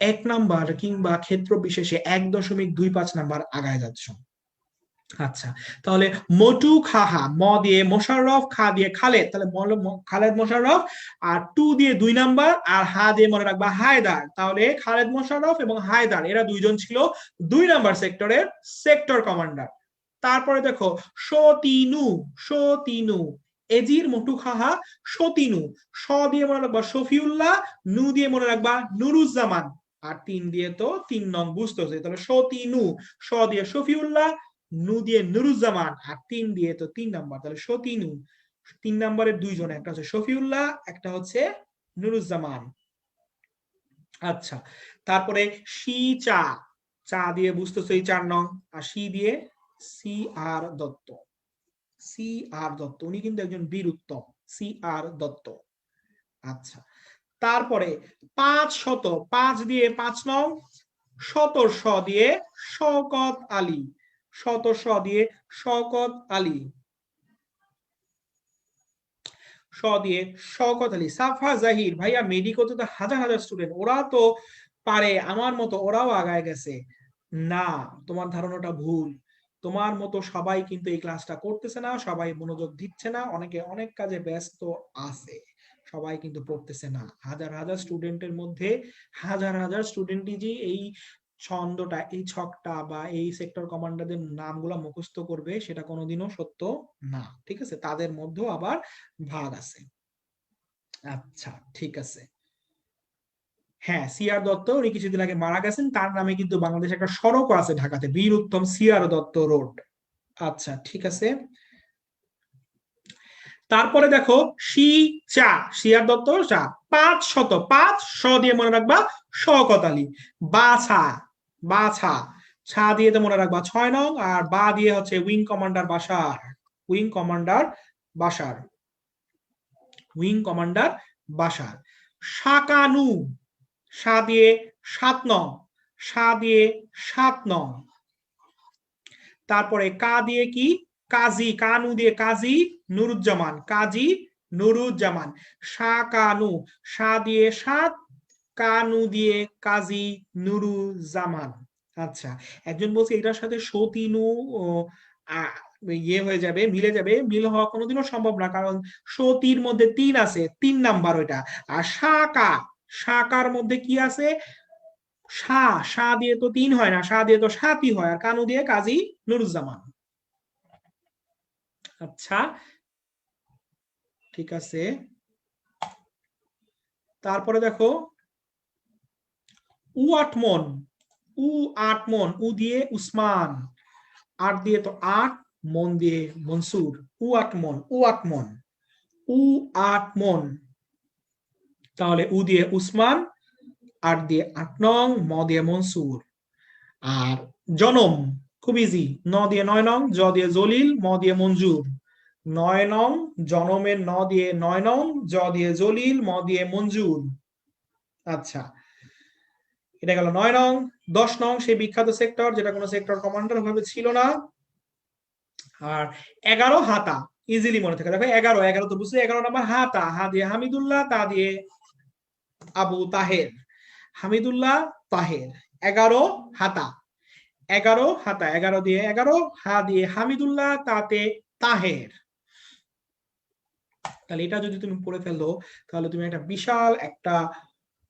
1 নাম্বার কিংবা ক্ষেত্র বিশেষে 1.25 নাম্বার আগায় যাচ্ছ। আচ্ছা, তাহলে মোটু খাহা, ম দিয়ে মোশাররফ, খা দিয়ে খালেদ, তাহলে খালেদ মোশাররফ। আর টু দিয়ে 2 নাম্বার, আর হা দিয়ে মনে রাখবা হায়দার। তাহলে খালেদ মোশাররফ এবং হায়দার এরা দুইজন ছিল 2 নাম্বার সেক্টরের সেক্টর কমান্ডার। তারপরে দেখো সতিনু, সতিনু, এজির মোটু খাহা সতিনু, স দিয়ে মনে রাখবা শফিউল্লাহ, নু দিয়ে মনে রাখবা নুরুজ্জামান। আর 3 দিয়ে তো 3 নং বুঝতে হচ্ছে, তাহলে সতিনু, স দিয়ে শফিউল্লাহ, নু দিয়ে নুরুজ্জামান, আর 3 দিয়ে তো 3 নাম্বার, তাহলে সতিনু। 3 নাম্বারের দুইজন, একটা হচ্ছে শফিউল্লাহ, একটা হচ্ছে নুরুজ্জামান। আচ্ছা, তারপরে সি চা, চা দিয়ে বুঝতেছো এই 4 নং। আর সি দিয়ে সি আর দত্ত, সি আর দত্ত, উনি কিন্তু একজন বীর উত্তম, সি আর দত্ত। আচ্ছা, তারপরে 500, 5 দিয়ে 5 নং, শতর স দিয়ে শওকত আলী, শতর স দিয়ে শওকত আলী। স দিয়ে শওকত আলী। সাফা জাহির, ভাইয়া মেডিকোতে তো হাজার হাজার স্টুডেন্ট, ওরা তো পারে আমার মতো, ওরাও আগায় গেছে। না, তোমার ধারণাটা ভুল। তোমার মতো সবাই কিন্তু এই ক্লাসটা করতেছে না, সবাই মনোযোগ দিচ্ছে না, অনেকে অনেক কাজে ব্যস্ত আছে, সবাই কিন্তু পড়তেছে না। হাজার হাজার স্টুডেন্টের মধ্যে হাজার হাজার স্টুডেন্টই যে এই ছন্দটা, এই ছকটা বা এই সেক্টর কমান্ডারদের নামগুলা মুখস্থ করবে সেটা কোনোদিনও সত্য না। ঠিক আছে, তাদের মধ্যেও আবার ভাগ আছে। আচ্ছা ঠিক আছে। হ্যাঁ, সিআর দত্ত, উনি কিছুদিন আগে মারা গেছেন, তার নামে কিন্তু বাংলাদেশে একটা সড়কও আছে ঢাকাতে, বীর উত্তম সিআর দত্ত রোড। আচ্ছা ঠিক আছে। তারপরে দেখো শি চা, সিআর দত্ত চা, 500, 5 দিয়ে মনে রাখবা শওকত আলী। বাছা, বাছা, ছা দিয়ে তো মনে রাখবা 6 নং, আর বা দিয়ে হচ্ছে উইং কমান্ডার বাসার, উইং কমান্ডার বাসার, উইং কমান্ডার বাসার। শাকানু, সা দিয়ে 7 নং, সা দিয়ে 7 নং। তারপরে কা দিয়ে কি, কাজী, কানু দিয়ে কাজী নুরুজ্জামান, কাজী নুরুজ্জামান। সা কানু, সা দিয়ে 7, কানু দিয়ে কাজী নুরুজ্জামান। আচ্ছা, একজন বলছে এটার সাথে সতীনু ইয়ে হয়ে যাবে, মিলে যাবে, মিল হওয়া কোনোদিনও সম্ভব না, কারণ সতীর মধ্যে 3 আছে, 3 নাম্বার ওইটা। আর শাকা, শাকার মধ্যে কি আছে, সা, সা দিয়ে তো 3 হয় না, সা দিয়ে তো 7ই হয়, আর কানু দিয়ে কাজী নুরুজ্জামান। আচ্ছা ঠিক আছে। তারপরে দেখো উ আটমন, উ আটমন, উ দিয়ে উসমান, আট দিয়ে তো 8, মন দিয়ে মনসুর। উ আটমন, উ আটমন, উ আটমন। তাহলে উ দিয়ে উসমান, 8 দিয়ে 8 নং, ম দিয়ে মনসুর। আর জনম খুব ইজি, 9 দিয়ে 9 নং, জ দিয়ে জলিল, ম দিয়ে মঞ্জুর। 9 নং জনমের, 9 দিয়ে 9 নং, জ দিয়ে জলিল, ম দিয়ে মঞ্জুর। আচ্ছা, এটা গেল 9 নং। 10 নং সেই বিখ্যাত সেক্টর, যেটা কোনো সেক্টর কমান্ডার ভাবে ছিল না। আর 11 হাতা, ইজিলি মনে থাকে, দেখো 11, 11 তো বুঝছো, 11 নাম্বার হাতা, হা দিয়ে হামিদুল্লাহ, তা দিয়ে আবু তাহের, হামিদুল্লাহ তাহের। 11 হাতা, 11 হাতা, 11 দিয়ে 11, হা দিয়ে হামিদুল্লাহ, তাতে তাহের। তাহলে এটা যদি তুমি পড়ে ফেলো, তাহলে তুমি একটা বিশাল একটা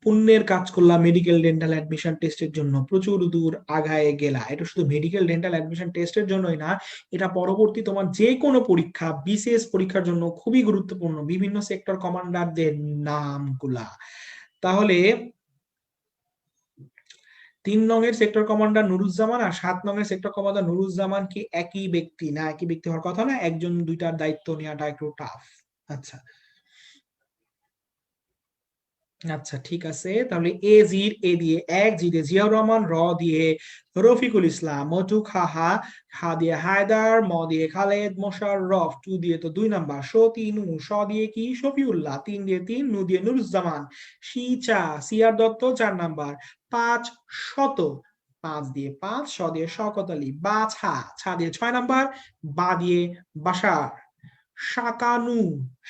পুণ্যের কাজ করলা, মেডিকেল ডেন্টাল অ্যাডমিশন টেস্টের জন্য প্রচুর দূর আগায় গেলা। এটা শুধু মেডিকেল ডেন্টাল অ্যাডমিশন টেস্টের জন্যই না, এটা পরবর্তী তোমার যে কোনো পরীক্ষা, বিসিএস পরীক্ষার জন্য খুবই গুরুত্বপূর্ণ, বিভিন্ন সেক্টর কমান্ডারদের নামগুলা। তাহলে 3 নং-এর সেক্টর কমান্ডার নুরুজ্জামান আর 7 নং-এর সেক্টর কমান্ডার নুরুজ্জামান কি একই ব্যক্তি? না, একই ব্যক্তি হওয়ার কথা না, একজন দুইটার দায়িত্ব নেওয়াটা একটু টাফ। আচ্ছা আচ্ছা ঠিক আছে। তাহলে এ জির, এ দিয়ে 1, জি দিয়ে জিয়াউর রহমান, র দিয়ে রফিকুল ইসলাম, মধু খাহা, হা দিয়ে হায়দার, ম দিয়ে খালেদ মোশাররফ, 2 দিয়ে তো 2 নাম্বার সতিনু, স দিয়ে কি শফিউল্লাহ, 3 দিয়ে 3, নু দিয়ে নুরুজ্জামান। সিচা, সিআর দত্ত 4 নাম্বার। 500, 5 দিয়ে 5, স দিয়ে শওকত আলী। বাছা, ছা দিয়ে 6 নাম্বার, বা দিয়ে বাসার। শাকানু,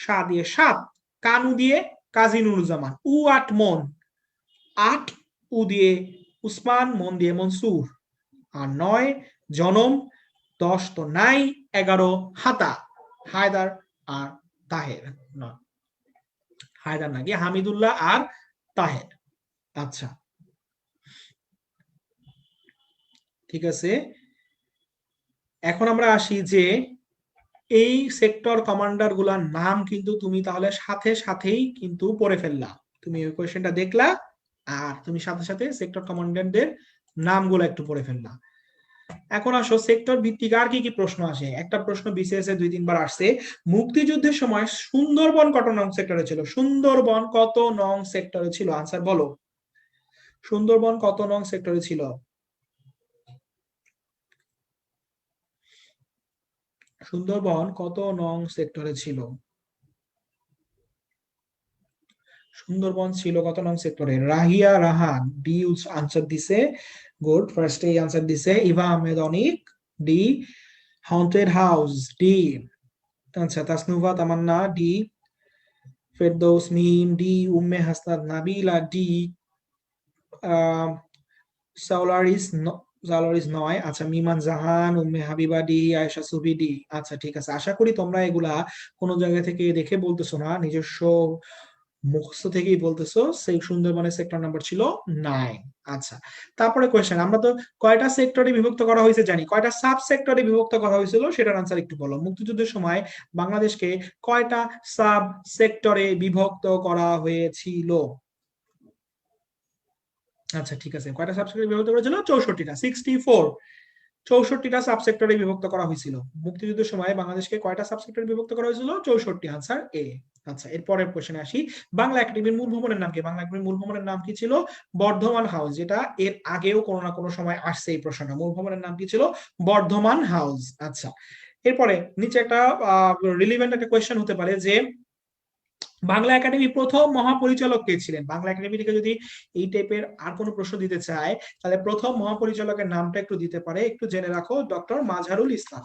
সা দিয়ে 7, কানু দিয়ে কাজী নুরুজ্জামান। উ আটমন, 8, উ দিয়ে উসমান, মন দিয়ে মনসুর। আর 9 জনম, 10 তো নাই, 11 হাতা, হায়দার আর তাহের। না, হায়দার নাকি হামিদুল্লাহ আর তাহের। আচ্ছা ঠিক আছে। এখন আমরা আসি যে এই সেক্টর কমান্ডার গুলার নাম কিন্তু তুমি তাহলে সাথে সাথেই কিন্তু পড়ে ফেললা। তুমি ওই কোয়েশ্চেনটা দেখলা, আর তুমি সাথে সাথে সেক্টর কমান্ডারদের নামগুলো একটু পড়ে ফেললা। এখন আসো সেক্টর ভিত্তিক আর কি কি প্রশ্ন আসে। একটা প্রশ্ন বিসিএস এ 2-3 বার আসছে, মুক্তিযুদ্ধের সময় সুন্দরবন কত নং সেক্টরে ছিল? সুন্দরবন কত নং সেক্টরে ছিল? আনসার বলো, সুন্দরবন কত নং সেক্টরে ছিল? সুন্দরবন কত নং সেক্টরে ছিল? সুন্দরবন ছিল কত নং সেক্টরে? রাহিয়া রাহান ডি আনসার দিছে, গুড, ফার্স্ট এই আনসার দিছে। ইভা আহমেদ অনিক ডি। Haunted house D. আচ্ছা, তাসনুভা তামান্না ডি। ফেরদৌস মিম, ডি উম্মে হাসনাত নাবিলা, ডি সাওলারিস সাওলারিস নয়। আচ্ছা, মিমান জাহান, উম্মে হাবিবা ডি, আয়েশা সুবি ডি। আচ্ছা ঠিক আছে, আশা করি তোমরা এগুলা কোনো জায়গা থেকে দেখে বলতেছো না, নিজস্ব মুখস্থ থেকেই বলতেছো। সেই সুন্দরবনের সেক্টর নাম্বার ছিল 9। আচ্ছা, তারপরে কোয়েশ্চেন, আমরা তো কয়টা সেক্টরে বিভক্ত করা হয়েছে জানি, কয়টা সাব সেক্টরে বিভক্ত করা হয়েছিল সেটার আনসার একটু বলো। মুক্তিযুদ্ধের সময় বাংলাদেশকে কয়টা সাব সেক্টরে বিভক্ত করা হয়েছিল? আচ্ছা ঠিক আছে, কয়টা সাব সেক্টরে বিভক্ত করেছিল? 64টা, 64। 64টা সাব সেক্টরে বিভক্ত করা হয়েছিল। মুক্তিযুদ্ধের সময় বাংলাদেশকে কয়টা সাব সেক্টরে বিভক্ত করা হয়েছিল? 64। আনসার এ। আচ্ছা, এরপরের কোশ্চেনে আসি। বাংলা একাডেমির মূল ভবনের নাম কি? বাংলা একাডেমির মূল ভবনের নাম কি ছিল? বর্ধমান হাউস। যেটা এর আগেও কোনো না কোনো সময় আসছে এই প্রশ্নটা। মূল ভবনের নাম কি ছিল? বর্ধমান হাউস। আচ্ছা, এরপরে নিচে একটা রিলিভেন্ট একটা কোয়েশ্চেন হতে পারে যে বাংলা একাডেমি প্রথম মহাপরিচালক কে ছিলেন? বাংলা একাডেমি থেকে যদি এই টাইপের আর কোনো প্রশ্ন দিতে চায়, তাহলে প্রথম মহাপরিচালকের নামটা একটু দিতে পারে, একটু জেনে রাখো, ডক্টর মাঝহারুল ইসলাম।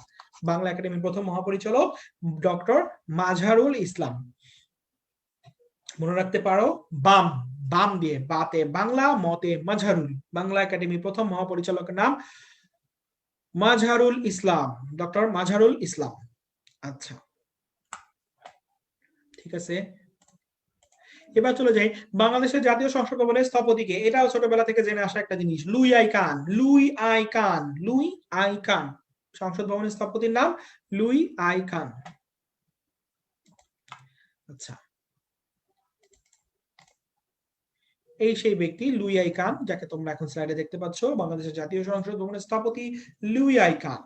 বাংলা একাডেমির প্রথম মহাপরিচালক ডক্টর মাঝহারুল ইসলাম। মনে রাখতে পারো, বাম, বাম দিয়ে, বাতে বাংলা, মতে মাঝহারুল। বাংলা একাডেমির প্রথম মহাপরিচালকের নাম মাঝহারুল ইসলাম, ডক্টর মাঝহারুল ইসলাম। আচ্ছা ঠিক আছে, এবার চলে যাই বাংলাদেশের জাতীয় সংসদ ভবনের স্থপতিকে। এটাও ছোটবেলা থেকে জেনে আসা একটা জিনিস, Louis I Kahn. Louis I Kahn, Louis I Kahn. সংসদ ভবনের স্থপতির নাম লুই আই কান। আচ্ছা, এই সেই ব্যক্তি লুই আই কান, যাকে তোমরা এখন স্লাইডে দেখতে পাচ্ছ, বাংলাদেশের জাতীয় সংসদ ভবনের স্থপতি লুই আই কান।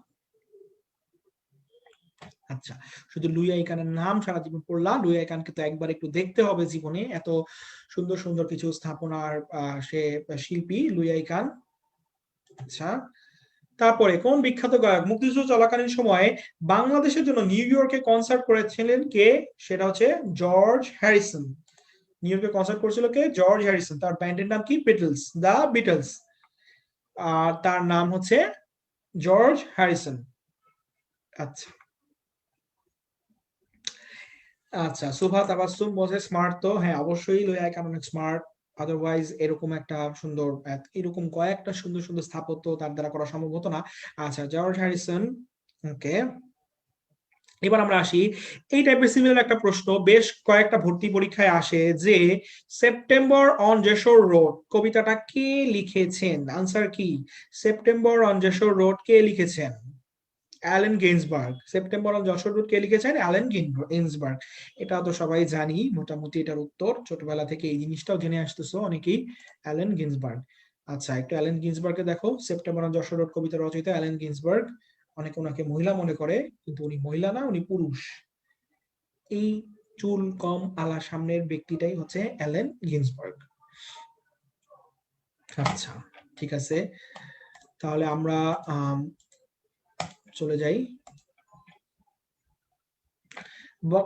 আচ্ছা, শুধু লুই আই কানের নাম সারা জীবন পড়লাম, লুই আই কানকে তো একবার একটু দেখতে হবে জীবনে, এত সুন্দর সুন্দর কিছু স্থাপনার সে শিল্পী লুই আই কান। আচ্ছা, তারপরে কোন বিখ্যাত গায়ক মুক্তিযুদ্ধ চলাকালীন সময়ে বাংলাদেশের জন্য নিউ ইয়র্কে কনসার্ট করেছিলেন কে? সেটা হচ্ছে জর্জ হ্যারিসন। নিউ ইয়র্কে কনসার্ট করেছিল কে? George Harrison. তার ব্যান্ডের নাম কি? বিটলস, দা বিটলস। আর তার নাম হচ্ছে জর্জ হ্যারিসন। আচ্ছা আচ্ছা, সুভা তাবাসসুম বলছে স্মার্ট, তো হ্যাঁ অবশ্যই লুই আই কান অনেক স্মার্ট, আদারওয়াইজ এরকম একটা সুন্দর, এরকম কয়েকটা সুন্দর সুন্দর স্থাপত্য তার দ্বারা করা সম্ভব হতো না। আচ্ছা, জর্জ হ্যারিসন। ওকে, এবার আমরা আসি, এই টাইপের সিমিলার একটা প্রশ্ন বেশ কয়েকটা ভর্তি পরীক্ষায় আসে যে সেপ্টেম্বর অন যশোর রোড কবিতাটা কে লিখেছেন? আনসার কি? সেপ্টেম্বর অন যশোর রোড কে লিখেছেন? Allen Ginsberg. September on Jessore road কে লিখেছেন? Allen Ginsberg. এটা তো সবাই জানি মোটামুটি, এটার উত্তর ছোটবেলা থেকে এই জিনিসটাও জেনে আসতেছো অনেকেই, অ্যালেন গিন্সবার্গ। আচ্ছা, একটু অ্যালেন গিন্সবার্গকে দেখো, সেপ্টেম্বর অন যশোর রোড কবিতা রচয়িতা অ্যালেন গিন্সবার্গ। অনেকে ওনাকে মহিলা মনে করে, কিন্তু উনি মহিলা না, উনি পুরুষ। এই চুল কম আলা সামনের ব্যক্তিটাই হচ্ছে অ্যালেন গিন্সবার্গ। আচ্ছা ঠিক আছে, তাহলে আমরা চলে যাই।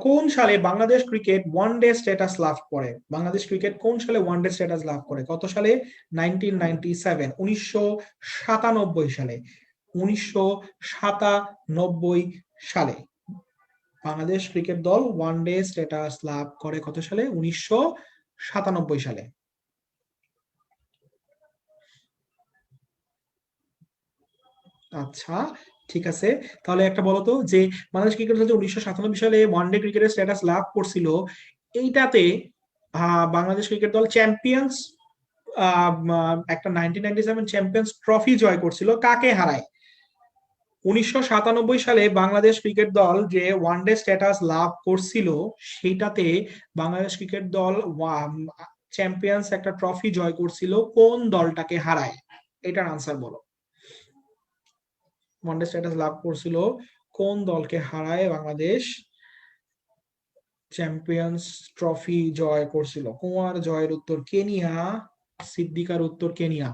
কোন সালে Bangladesh cricket one day status লাভ করে? বাংলাদেশ ক্রিকেট কোন সালে ওয়ান ডে স্ট্যাটাস লাভ করে? কত সালে? 1997, 1997 সালে। 1997 সালে বাংলাদেশ ক্রিকেট দল ওয়ান ডে স্ট্যাটাস লাভ করে। কত সালে? 1997 সালে। আচ্ছা ঠিক আছে, তাহলে একটা বলতো যে বাংলাদেশ ক্রিকেট দল যে 1997 সালে ওয়ানডে ক্রিকেটের স্ট্যাটাস লাভ করছিল, এইটাতে বাংলাদেশ ক্রিকেট দল চ্যাম্পিয়ন্স, একটা 1997 চ্যাম্পিয়ন্স ট্রফি জয় করছিল, কাকে হারায়? 1997 সালে বাংলাদেশ ক্রিকেট দল যে ওয়ানডে স্ট্যাটাস লাভ করছিল, সেটাতে বাংলাদেশ ক্রিকেট দল চ্যাম্পিয়ন্স একটা ট্রফি জয় করছিল, কোন দলটাকে হারায়? এটার আনসার বলো। ওয়ানডে স্ট্যাটাস লাভ করছিল, কোন দলকে হারায় বাংলাদেশ চ্যাম্পিয়ন্স ট্রফি জয় করছিল? কুমার জয়ের উত্তর কেনিয়া, সিদ্দিকার উত্তর কেনিয়া।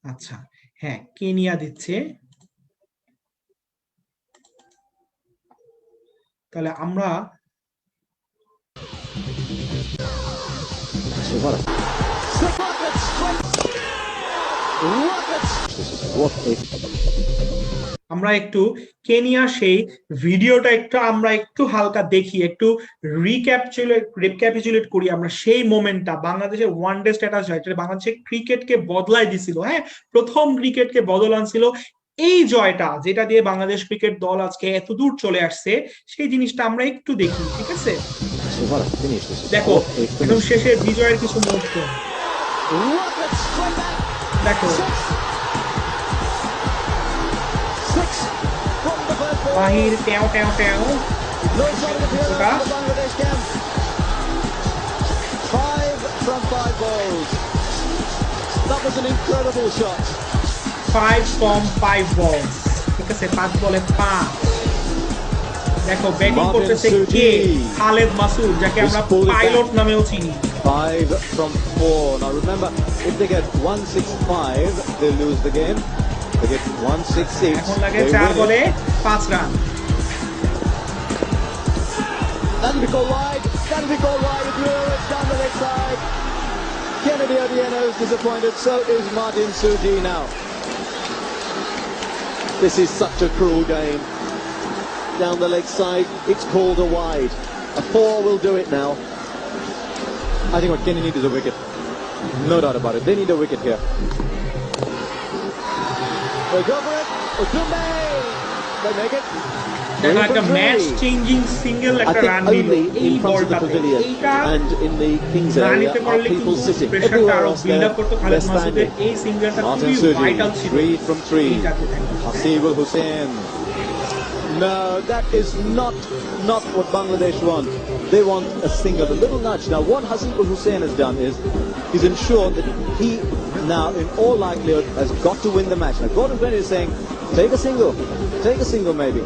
আচ্ছা হ্যাঁ, কেনিয়া দিচ্ছে। তাহলে আমরা আমরা একটু কেনিয়া সেই ভিডিওটা আমরা একটু হালকা দেখি, একটু রিক্যাপিচুলেট করি আমরা সেই মোমেন্টটা। বাংলাদেশের ওয়ান ডে স্ট্যাটাস হয়, বাংলাদেশের ক্রিকেটকে বদলাই দিছিল, হ্যাঁ, প্রথম ক্রিকেটকে বদল আনছিল এই জয়টা, যেটা দিয়ে বাংলাদেশ ক্রিকেট দল আজকে এত দূর চলে আসছে, সেই জিনিসটা আমরা একটু দেখি, ঠিক আছে? দেখো একদম শেষে বিজয়ের কিছু মুহূর্ত দেখো, বাহির টেও টেও টেও ওটা 5 from 5 balls. That was an incredible shot. 5 from 5 balls, ঠিক আছে, 5 বলে 5। দেখো ব্যাটিং করতেছে কে? খালেদ মাসুদ, যাকে আমরা পাইলট নামেও চিনি। 5 from 4. Now remember, if they get 165, they lose the game. They get 166. এখন লাগে 4 বলে 5 run. That'll be called wide. That'll be called wide. It's down the leg side. Kennedy Obieno is disappointed. So is Martin Suji now. This is such a cruel game. Down the leg side, it's called a wide. A 4 will do it now. I think what Kenny needs is a wicket. No doubt about it. They need a wicket here. They go for it. Utumbe. They make it. দেখো একটা match changing single একটা run নিল এই বলটাতে। এইটা and in the Kings না area নিতে are পারলে people কিন্তু sitting. প্রেসারটা Everywhere আরো else বিল্ড they're আপ করতে খালেদ they're মাসুদের standing. এই সিঙ্গেলটা Martin খুবই Suji, ভাইটাল ছিল 3 from 3. এইটাতে। Hasibul Hussain. No, that is not what Bangladesh want. They want a single, a little nudge. Now, what Hasibul Hussain has done is he's ensured that he now, in all likelihood, has got to win the match. Now, Gordon Bennett is saying, take a single maybe.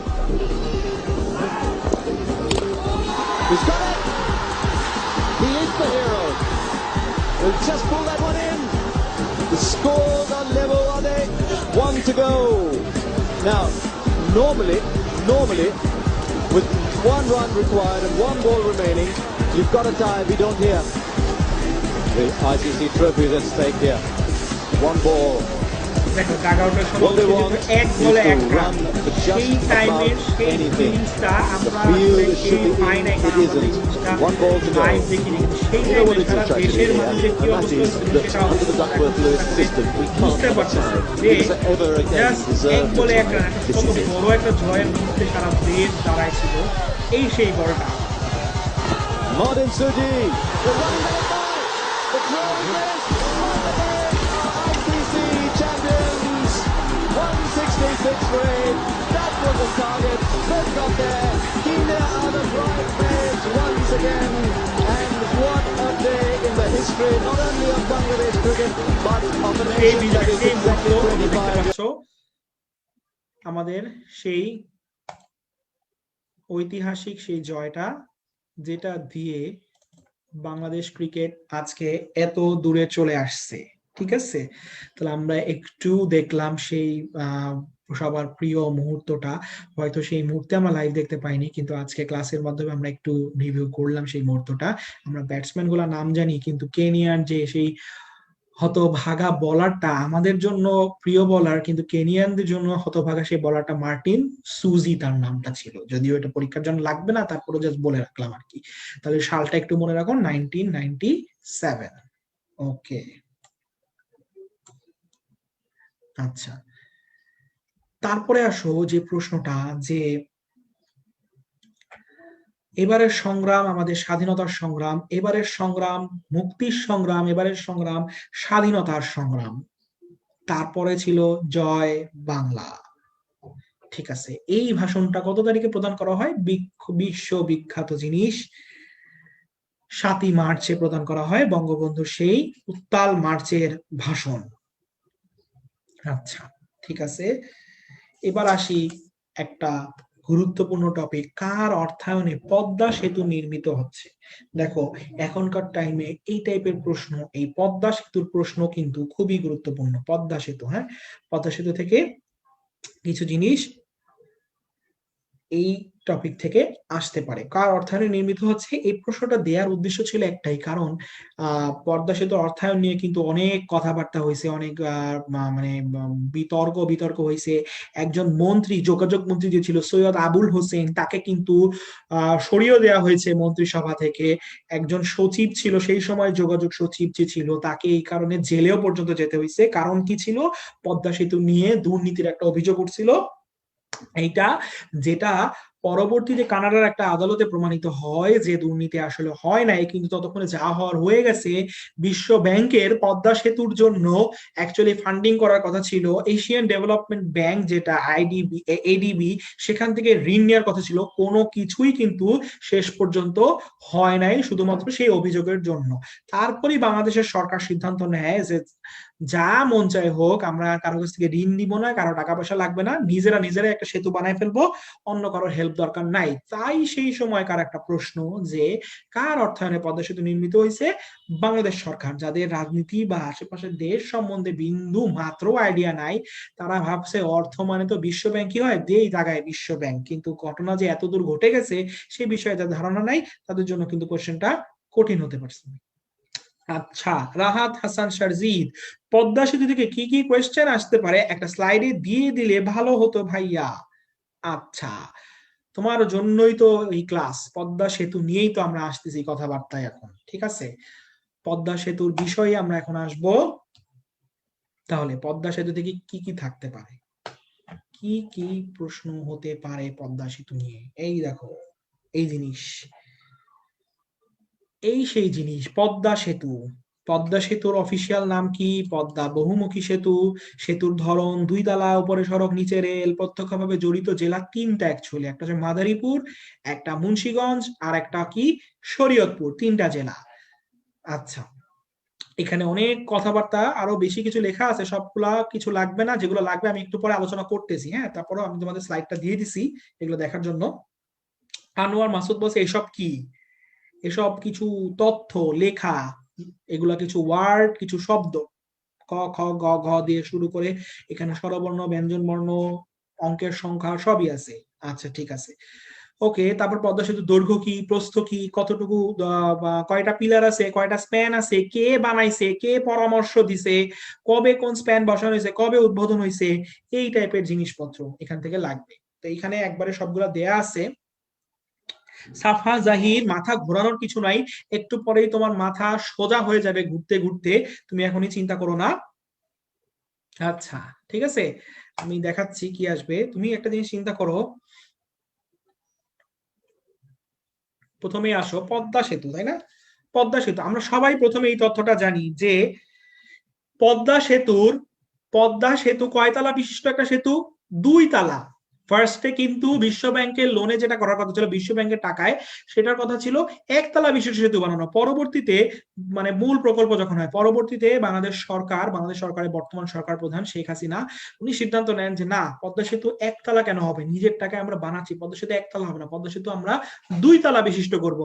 He's got it. He is the hero. He'll just pull that one in. The scores are level, are they? 1 to go. Now, normally, with 1 run required and 1 ball remaining, you've got a tie if you don't hear. The ICC trophy is at stake here. 1 ball. দেখো ডাগআউটের সময় এক বলে এক run, সেই টাইমের সেই ফিলিংসটা আমরা সেই পাই নাই, কারণ আমরা এই জিনিসটা লাইভ দেখি, সেই টাইমে সারা দেশের মানুষের কি অবস্থা ছিল সেটা বুঝতে পারছে যে জাস্ট এক বলে এক রান, কত বড় একটা জয়ের মধ্যে সারা দেশ দাঁড়ায় ছিল। এই সেই বলটা Martin Suji, the running back, the throw is ICC champions, 166 for 8. That was the target. They've got there. Kenya out of right page once again. And what a day in the history, not only of Bangladesh cricket, but of a nation that is exactly 25. আমাদের সেই ঐতিহাসিক সেই জয়টা, যেটা দিয়ে Bangladesh cricket আজকে এত দূরে চলে আসছে, ঠিক আছে? তাহলে আমরা একটু দেখলাম সেই সবার প্রিয় মুহূর্তটা। হয়তো সেই মুহূর্তে আমরা লাইভ দেখতে পাইনি, কিন্তু আজকে ক্লাসের মাধ্যমে আমরা একটু রিভিউ করলাম সেই মুহূর্তটা। আমরা ব্যাটসম্যান গুলার নাম জানি, কিন্তু কেনিয়ার যে সেই হতভাগা বলারটা আমাদের জন্য প্রিয় বলার, কিন্তু কেনিয়ানদের জন্য হতভাগা সেই বলারটা মার্টিন সুজি তার নামটা ছিল। যদিও এটা পরীক্ষার জন্য লাগবে না, তারপরে জাস্ট বলে রাখলাম আর কি। তাহলে সালটা একটু মনে রাখুন, 1997। ওকে, আচ্ছা, তারপরে আসো যে প্রশ্নটা, যে এবারের সংগ্রাম আমাদের স্বাধীনতার সংগ্রাম, এবারের সংগ্রাম মুক্তির সংগ্রাম, এবারের সংগ্রাম স্বাধীনতার সংগ্রাম, তারপরে ছিল জয় বাংলা, ঠিক আছে? এই ভাষণটা কত তারিখে প্রদান করা হয়? বিশ্ববিখ্যাত জিনিস 7ই মার্চে প্রদান করা হয়, বঙ্গবন্ধুর সেই উত্তাল মার্চের ভাষণ। আচ্ছা, ঠিক আছে, এবার আসি একটা গুরুত্বপূর্ণ টপিক, কার অর্থায়নে পদ্মা সেতু নির্মিত হচ্ছে। দেখো এখনকার টাইমে এই টাইপের প্রশ্ন, এই পদ্মা সেতুর প্রশ্ন কিন্তু খুবই গুরুত্বপূর্ণ। পদ্মা সেতু, হ্যাঁ, পদ্মা সেতু থেকে কিছু জিনিস এই টপিক থেকে আসতে পারে। কার অর্থায়নে নির্মিত হচ্ছে, এই প্রশ্নটা দেওয়ার উদ্দেশ্য ছিল একটাই, কারণ পদ্মা সেতু অর্থায়ন নিয়ে কিন্তু অনেক কথাবার্তা হয়েছে, অনেক মানে বিতর্ক বিতর্ক হয়েছে। একজন মন্ত্রী, যোগাযোগ মন্ত্রী যে ছিল সৈয়দ আবুল হোসেন, তাকে কিন্তু সরিয়ে দেওয়া হয়েছে মন্ত্রিসভা থেকে। একজন সচিব ছিল সেই সময়, যোগাযোগ সচিব যে ছিল, তাকে এই কারণে জেলেও পর্যন্ত যেতে হয়েছে। কারণ কি ছিল, পদ্মা সেতু নিয়ে দুর্নীতির একটা অভিযোগ উঠছিল এইটা, যেটা পরবর্তীতে কানাডার একটা আদালতে প্রমাণিত হয় যে দুর্নীতি আসলে হয় নাই, কিন্তু ততক্ষণে যা হওয়ার হয়ে গেছে। বিশ্ব ব্যাংকের পদ্মা সেতুর জন্য অ্যাকচুয়ালি ফান্ডিং করার কথা ছিল, এশিয়ান ডেভেলপমেন্ট ব্যাংক যেটা এডিবি, সেখান থেকে ঋণ নেওয়ার কথা ছিল, কোনো কিছুই কিন্তু শেষ পর্যন্ত হয় নাই, শুধুমাত্র সেই অভিযোগের জন্য। তারপরেই বাংলাদেশের সরকার সিদ্ধান্ত নেয় যে যা মন চায় হোক, আমরা কারো কাছ থেকে ঋণ নিব না, কারো টাকা পয়সা লাগবে না, নিজেরা নিজেরা একটা সেতু বানায় ফেলবো, অন্য কারোর হেল্প দরকার নাই। তাই সেই সময়কার একটা প্রশ্ন যে কার অর্থায়নে পদ্মা সেতু নির্মিত হয়েছে? বাংলাদেশ সরকার, যাদের রাজনীতি বা আশেপাশের দেশ সম্বন্ধে বিন্দু মাত্র আইডিয়া নাই, তারা ভাবছে অর্থ মানে তো বিশ্ব ব্যাংকই হয়, দেই জায়গায় বিশ্ব ব্যাংক। কিন্তু ঘটনা যে এতদূর ঘটে গেছে সেই বিষয়ে যার ধারণা নাই, তাদের জন্য কিন্তু কোশ্চেনটা কঠিন হতে পারছে। আচ্ছা, রাহাত হাসান শারজিদ, পদ্মা সেতু থেকে কি কি কোয়েশ্চেন আসতে পারে একটা স্লাইডে দিয়ে দিলে ভালো হতো ভাইয়া। আচ্ছা, তোমার জন্যই তো এই ক্লাস, পদ্মা সেতু নিয়েই তো আমরা আসতেছি কথাবার্তায় এখন, ঠিক আছে? পদ্মা সেতুর বিষয়ে আমরা এখন আসব। তাহলে পদ্মা সেতু থেকে কি কি থাকতে পারে, কি কি প্রশ্ন হতে পারে পদ্মা সেতু নিয়ে? এই দেখো, এই জিনিস, এই সেই জিনিস পদ্মা সেতু। পদ্মা সেতুর অফিসিয়াল নাম কি? পদ্মা বহুমুখী সেতু। সেতুর ধরন দুই তলা, উপরে সড়ক, নিচে রেল। প্রত্যক্ষভাবে জড়িত জেলা তিনটা অ্যাকচুয়ালি, একটা হচ্ছে মাদারীপুর, একটা মুন্সিগঞ্জ, আর একটা কি শরীয়তপুর, তিনটা জেলা। আচ্ছা, এখানে অনেক কথাবার্তা, আরো বেশি কিছু লেখা আছে, সবগুলা কিছু লাগবে না, যেগুলো লাগবে আমি একটু পরে আলোচনা করতেছি। হ্যাঁ, তারপরে আমি তোমাদের স্লাইডটা দিয়ে দিছি এগুলো দেখার জন্য। আনোয়ার মাসুদ বলছে এসব কি? এসব কিছু তথ্য লেখা, এগুলা কিছু ওয়ার্ড, কিছু শব্দ, ক খ গ ঘ দিয়ে শুরু করে এখানে স্বরবর্ণ, ব্যঞ্জন বর্ণ, অঙ্কের সংখ্যা সবই আছে। আচ্ছা, ঠিক আছে, ওকে। তারপর পদ্মা সেতু দৈর্ঘ্য কি, প্রস্থ কি, কতটুকু, কয়টা পিলার আছে, কয়টা স্প্যান আছে, কে বানাইছে, কে পরামর্শ দিছে, কবে কোন স্প্যান বসানো হয়েছে, কবে উদ্বোধন হয়েছে, এই টাইপের জিনিসপত্র এখান থেকে লাগবে। তো এখানে একবারে সবগুলা দেয়া আছে। সাফা জাহির, মাথা ঘোরানোর কিছু নাই, একটু পরেই তোমার মাথা সোজা হয়ে যাবে ঘুরতে ঘুরতে, তুমি এখনই চিন্তা করো না। আচ্ছা, ঠিক আছে, আমি দেখাচ্ছি কি আসবে। তুমি একটা জিনিস চিন্তা করো, প্রথমে আসো পদ্মা সেতু, তাই না? পদ্মা সেতু আমরা সবাই প্রথমে এই তথ্যটা জানি যে পদ্মা সেতুর, পদ্মা সেতু কয়তলা বিশিষ্ট একটা সেতু? দুই তালা। ফার্স্টে কিন্তু বিশ্ব ব্যাংকের লোনে যেটা করার কথা ছিল, বিশ্ব ব্যাংকের টাকায়, সেটার কথা ছিল একতলা বিশিষ্ট সেতু বানানো। পরবর্তীতে মানে মূল প্রকল্প যখন হয়, পরবর্তীতে বাংলাদেশ সরকার, বাংলাদেশ সরকারের বর্তমান সরকার প্রধান শেখ হাসিনা, উনি সিদ্ধান্ত নেন যে না, পদ্মা সেতু একতলা কেন হবে, নিজের টাকায় আমরা বানাচ্ছি, পদ্মা সেতু একতলা হবে না, পদ্মা সেতু আমরা দুই তালা বিশিষ্ট করব।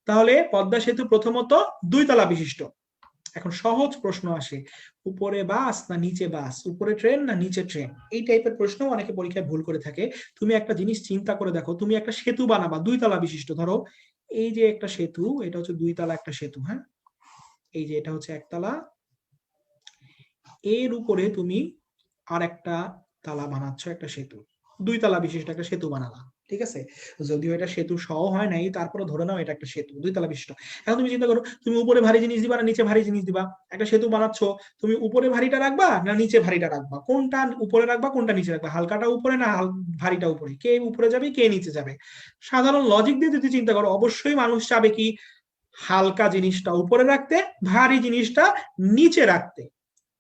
তাহলে পদ্মা সেতু প্রথমত দুই তালা বিশিষ্ট। এখন সহজ প্রশ্ন আসে, উপরে বাস না নিচে বাস, উপরে ট্রেন না নিচে ট্রেন, এই টাইপের প্রশ্ন অনেকে পরীক্ষায় ভুল করে থাকে। তুমি একটা জিনিস চিন্তা করে দেখো, তুমি একটা সেতু বানাবা দুই তলা বিশিষ্ট, ধরো এই যে একটা সেতু, এটা হচ্ছে দুই তলা একটা সেতু, হ্যাঁ, এই যে এটা হচ্ছে একতলা, এর উপরে তুমি আর একটা তালা বানাচ্ছ, একটা সেতু, দুই তালা বিশিষ্ট একটা সেতু বানালা, ঠিক আছে? যদিও এটা সেতু সহ হয় নাই, তারপরে ধরে নাও এটা একটা সেতু দুই তালা বিশিষ্ট। এখন তুমি চিন্তা করো, তুমি উপরে ভারী জিনিস দিবা না নিচে ভারী জিনিস দিবা? একটা সেতু বানাচ্ছ, তুমি উপরে ভারীটা রাখবা না নিচে ভারীটা রাখবা? কোনটা উপরে রাখবা, কোনটা নিচে রাখবা? হালকাটা উপরে না ভারীটা উপরে? কে উপরে যাবে, কে নিচে যাবে? সাধারণ লজিক দিয়ে যদি চিন্তা করো, অবশ্যই মানুষ চাবে কি, হালকা জিনিসটা উপরে রাখতে, ভারী জিনিসটা নিচে রাখতে।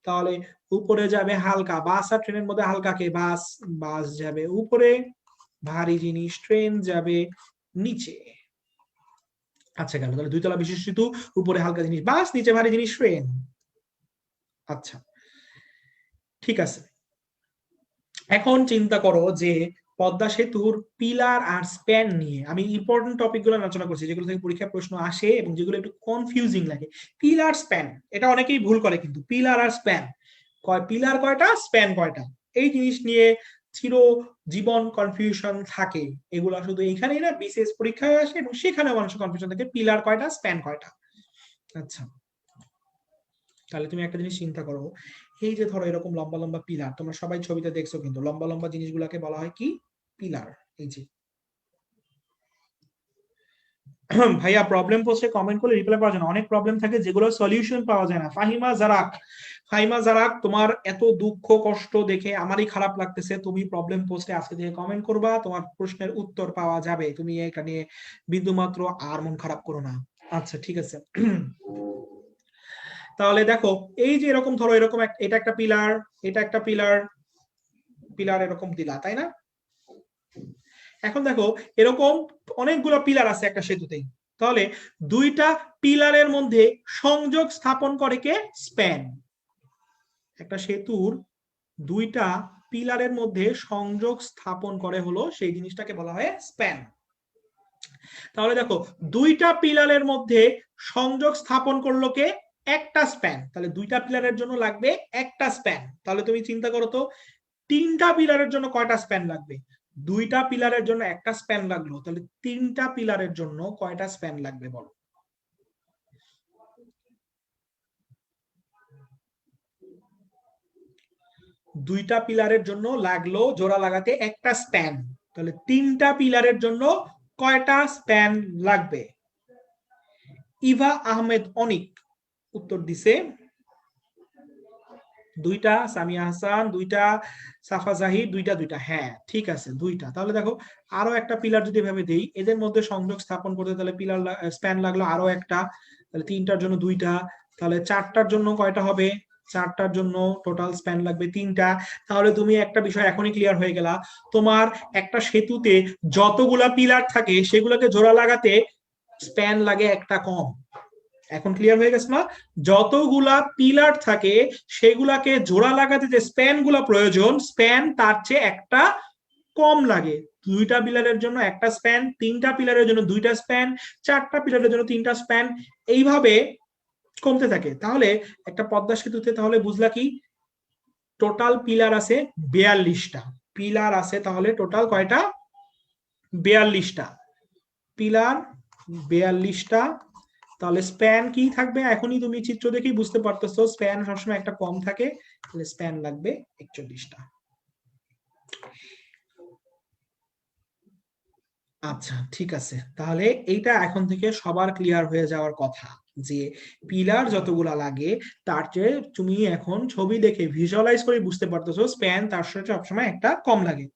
তাহলে উপরে যাবে হালকা, বাস আর ট্রেনের মধ্যে হালকা কে? বাস। বাস যাবে উপরে, ভারী জিনিস ট্রেন যাবে নিচে। আচ্ছা, গেল, তাহলে দুই তলা বিশিষ্ট সেতু, উপরে হালকা জিনিস বাস, নিচে ভারী জিনিস ট্রেন। আচ্ছা, ঠিক আছে। এখন চিন্তা করো যে পদ্মা সেতুর পিলার আর স্প্যান নিয়ে আমি ইম্পর্টেন্ট টপিক গুলো আলোচনা করছি, যেগুলো থেকে পরীক্ষায় প্রশ্ন আসে এবং যেগুলো একটু কনফিউজিং লাগে। পিলার স্প্যান, এটা অনেকেই ভুল করে কিন্তু, পিলার আর স্প্যান, কয় পিলার কয়টা, স্প্যান কয়টা, এই জিনিস নিয়ে চির জীবন কনফিউশন থাকে, এগুলা শুধু এইখানেই না, বিসিএস পরীক্ষায় আসে এবং সেখানে মানুষের কনফিউশন থাকে, পিলার কয়টা, স্প্যান কয়টা। আচ্ছা, তাহলে তুমি একটা জিনিস চিন্তা করো, এই যে ধরো এরকম লম্বা লম্বা পিলার, তোমরা সবাই ছবিতে দেখছো, কিন্তু লম্বা লম্বা জিনিসগুলোকে বলা হয় কি, পিলার। এই যে ভাইয়া প্রবলেম পোস্টে কমেন্ট করলে রিপ্লাই পাওয়া যায় না, অনেক প্রবলেম থাকে যেগুলো সলিউশন পাওয়া যায় না। ফাহিমা জারাক, তোমার এত দুঃখ কষ্ট দেখে আমারই খারাপ লাগতেছে। তুমি প্রবলেম পোস্টে আজকে থেকে কমেন্ট করবা, তোমার প্রশ্নের উত্তর পাওয়া যাবে, তুমি এটা নিয়ে বিন্দুমাত্র আর মন খারাপ করো না। আচ্ছা ঠিক আছে। তাহলে দেখো, এই যে এরকম ধরো এরকম এটা একটা পিলার, এটা একটা পিলার, পিলার এরকম দিলা, তাই না? এখন দেখো এরকম অনেকগুলো পিলার আছে একটা সেতুতেই, তাহলে দুইটা পিলারের মধ্যে সংযোগ স্থাপন করে কে, স্প্যান। একটা সেতুর দুইটা পিলারের মধ্যে সংযোগ স্থাপন করে হলো সেই জিনিসটাকে বলা হয় স্প্যান। তাহলে দেখো দুইটা পিলারের মধ্যে সংযোগ স্থাপন করলো কে, একটা স্প্যান। তাহলে দুইটা পিলারের জন্য লাগবে একটা স্প্যান। তাহলে তুমি চিন্তা করো তো, তিনটা পিলারের জন্য কয়টা স্প্যান লাগবে? দুইটা পিলারের জন্য একটা স্প্যান লাগলো, তাহলে তিনটা পিলারের জন্য কয়টা স্প্যান লাগবে বলো? দুইটা পিলারের জন্য লাগলো জোড়া লাগাতে একটা স্প্যান, তাহলে তিনটা পিলারের জন্য কয়টা স্প্যান লাগবে? ইভা আহমেদ অনিক উত্তর দিছে দুইটা, সামিয়া হাসান দুইটা, সাফা জাহিদ দুইটা, দুইটা, হ্যাঁ ঠিক আছে দুইটা। তাহলে দেখো আরো একটা পিলার যদি ভাবে দেই, এদের মধ্যে সংযোগ স্থাপন করতে তাহলে পিলার স্প্যান লাগলো আরো একটা, তাহলে তিনটার জন্য দুইটা, তাহলে চারটার জন্য কয়টা হবে? চারটার জন্য টোটাল স্প্যান লাগবে তিনটা। তাহলে তুমি একটা বিষয় এখনই ক্লিয়ার হয়ে গেলা, তোমার একটা সেতুতে যতগুলা পিলার থাকে সেগুলোকে জোড়া লাগাতে স্প্যান লাগে একটা কম। এখন ক্লিয়ার হয়ে গেছে না? যতগুলা পিলার থাকে সেগুলাকে জোড়া লাগাতে যে স্প্যান গুলা প্রয়োজন, স্প্যান তার চেয়ে একটা কম লাগে। দুইটা পিলারের জন্য একটা স্প্যান, তিনটা পিলারের জন্য দুইটা স্প্যান, চারটা পিলারের জন্য তিনটা স্প্যান, এইভাবে কমতে থাকে। তাহলে একটা পদ্মা সেতুতে তাহলে বুঝলা কি, টোটাল পিলার আছে 42টা। পিলার আছে তাহলে টোটাল কয়টা? 42টা পিলার, 42টা। তাহলে স্প্যান কি থাকবে? এখনই তুমি চিত্র দেখেই বুঝতে পারতেছো, স্প্যান সবসময় একটা কম থাকে, তাহলে স্প্যান লাগবে 41টা। আচ্ছা ঠিক আছে, তাহলে এইটা এখন থেকে সবার ক্লিয়ার হয়ে যাওয়ার কথা, যে পিলার যতগুলা লাগে তার চেয়ে তুমি এখন ছবি দেখে ভিজুয়ালাইজ করে বুঝতে পারতেছো স্প্যান তার সাথে সবসময় একটা কম লাগে।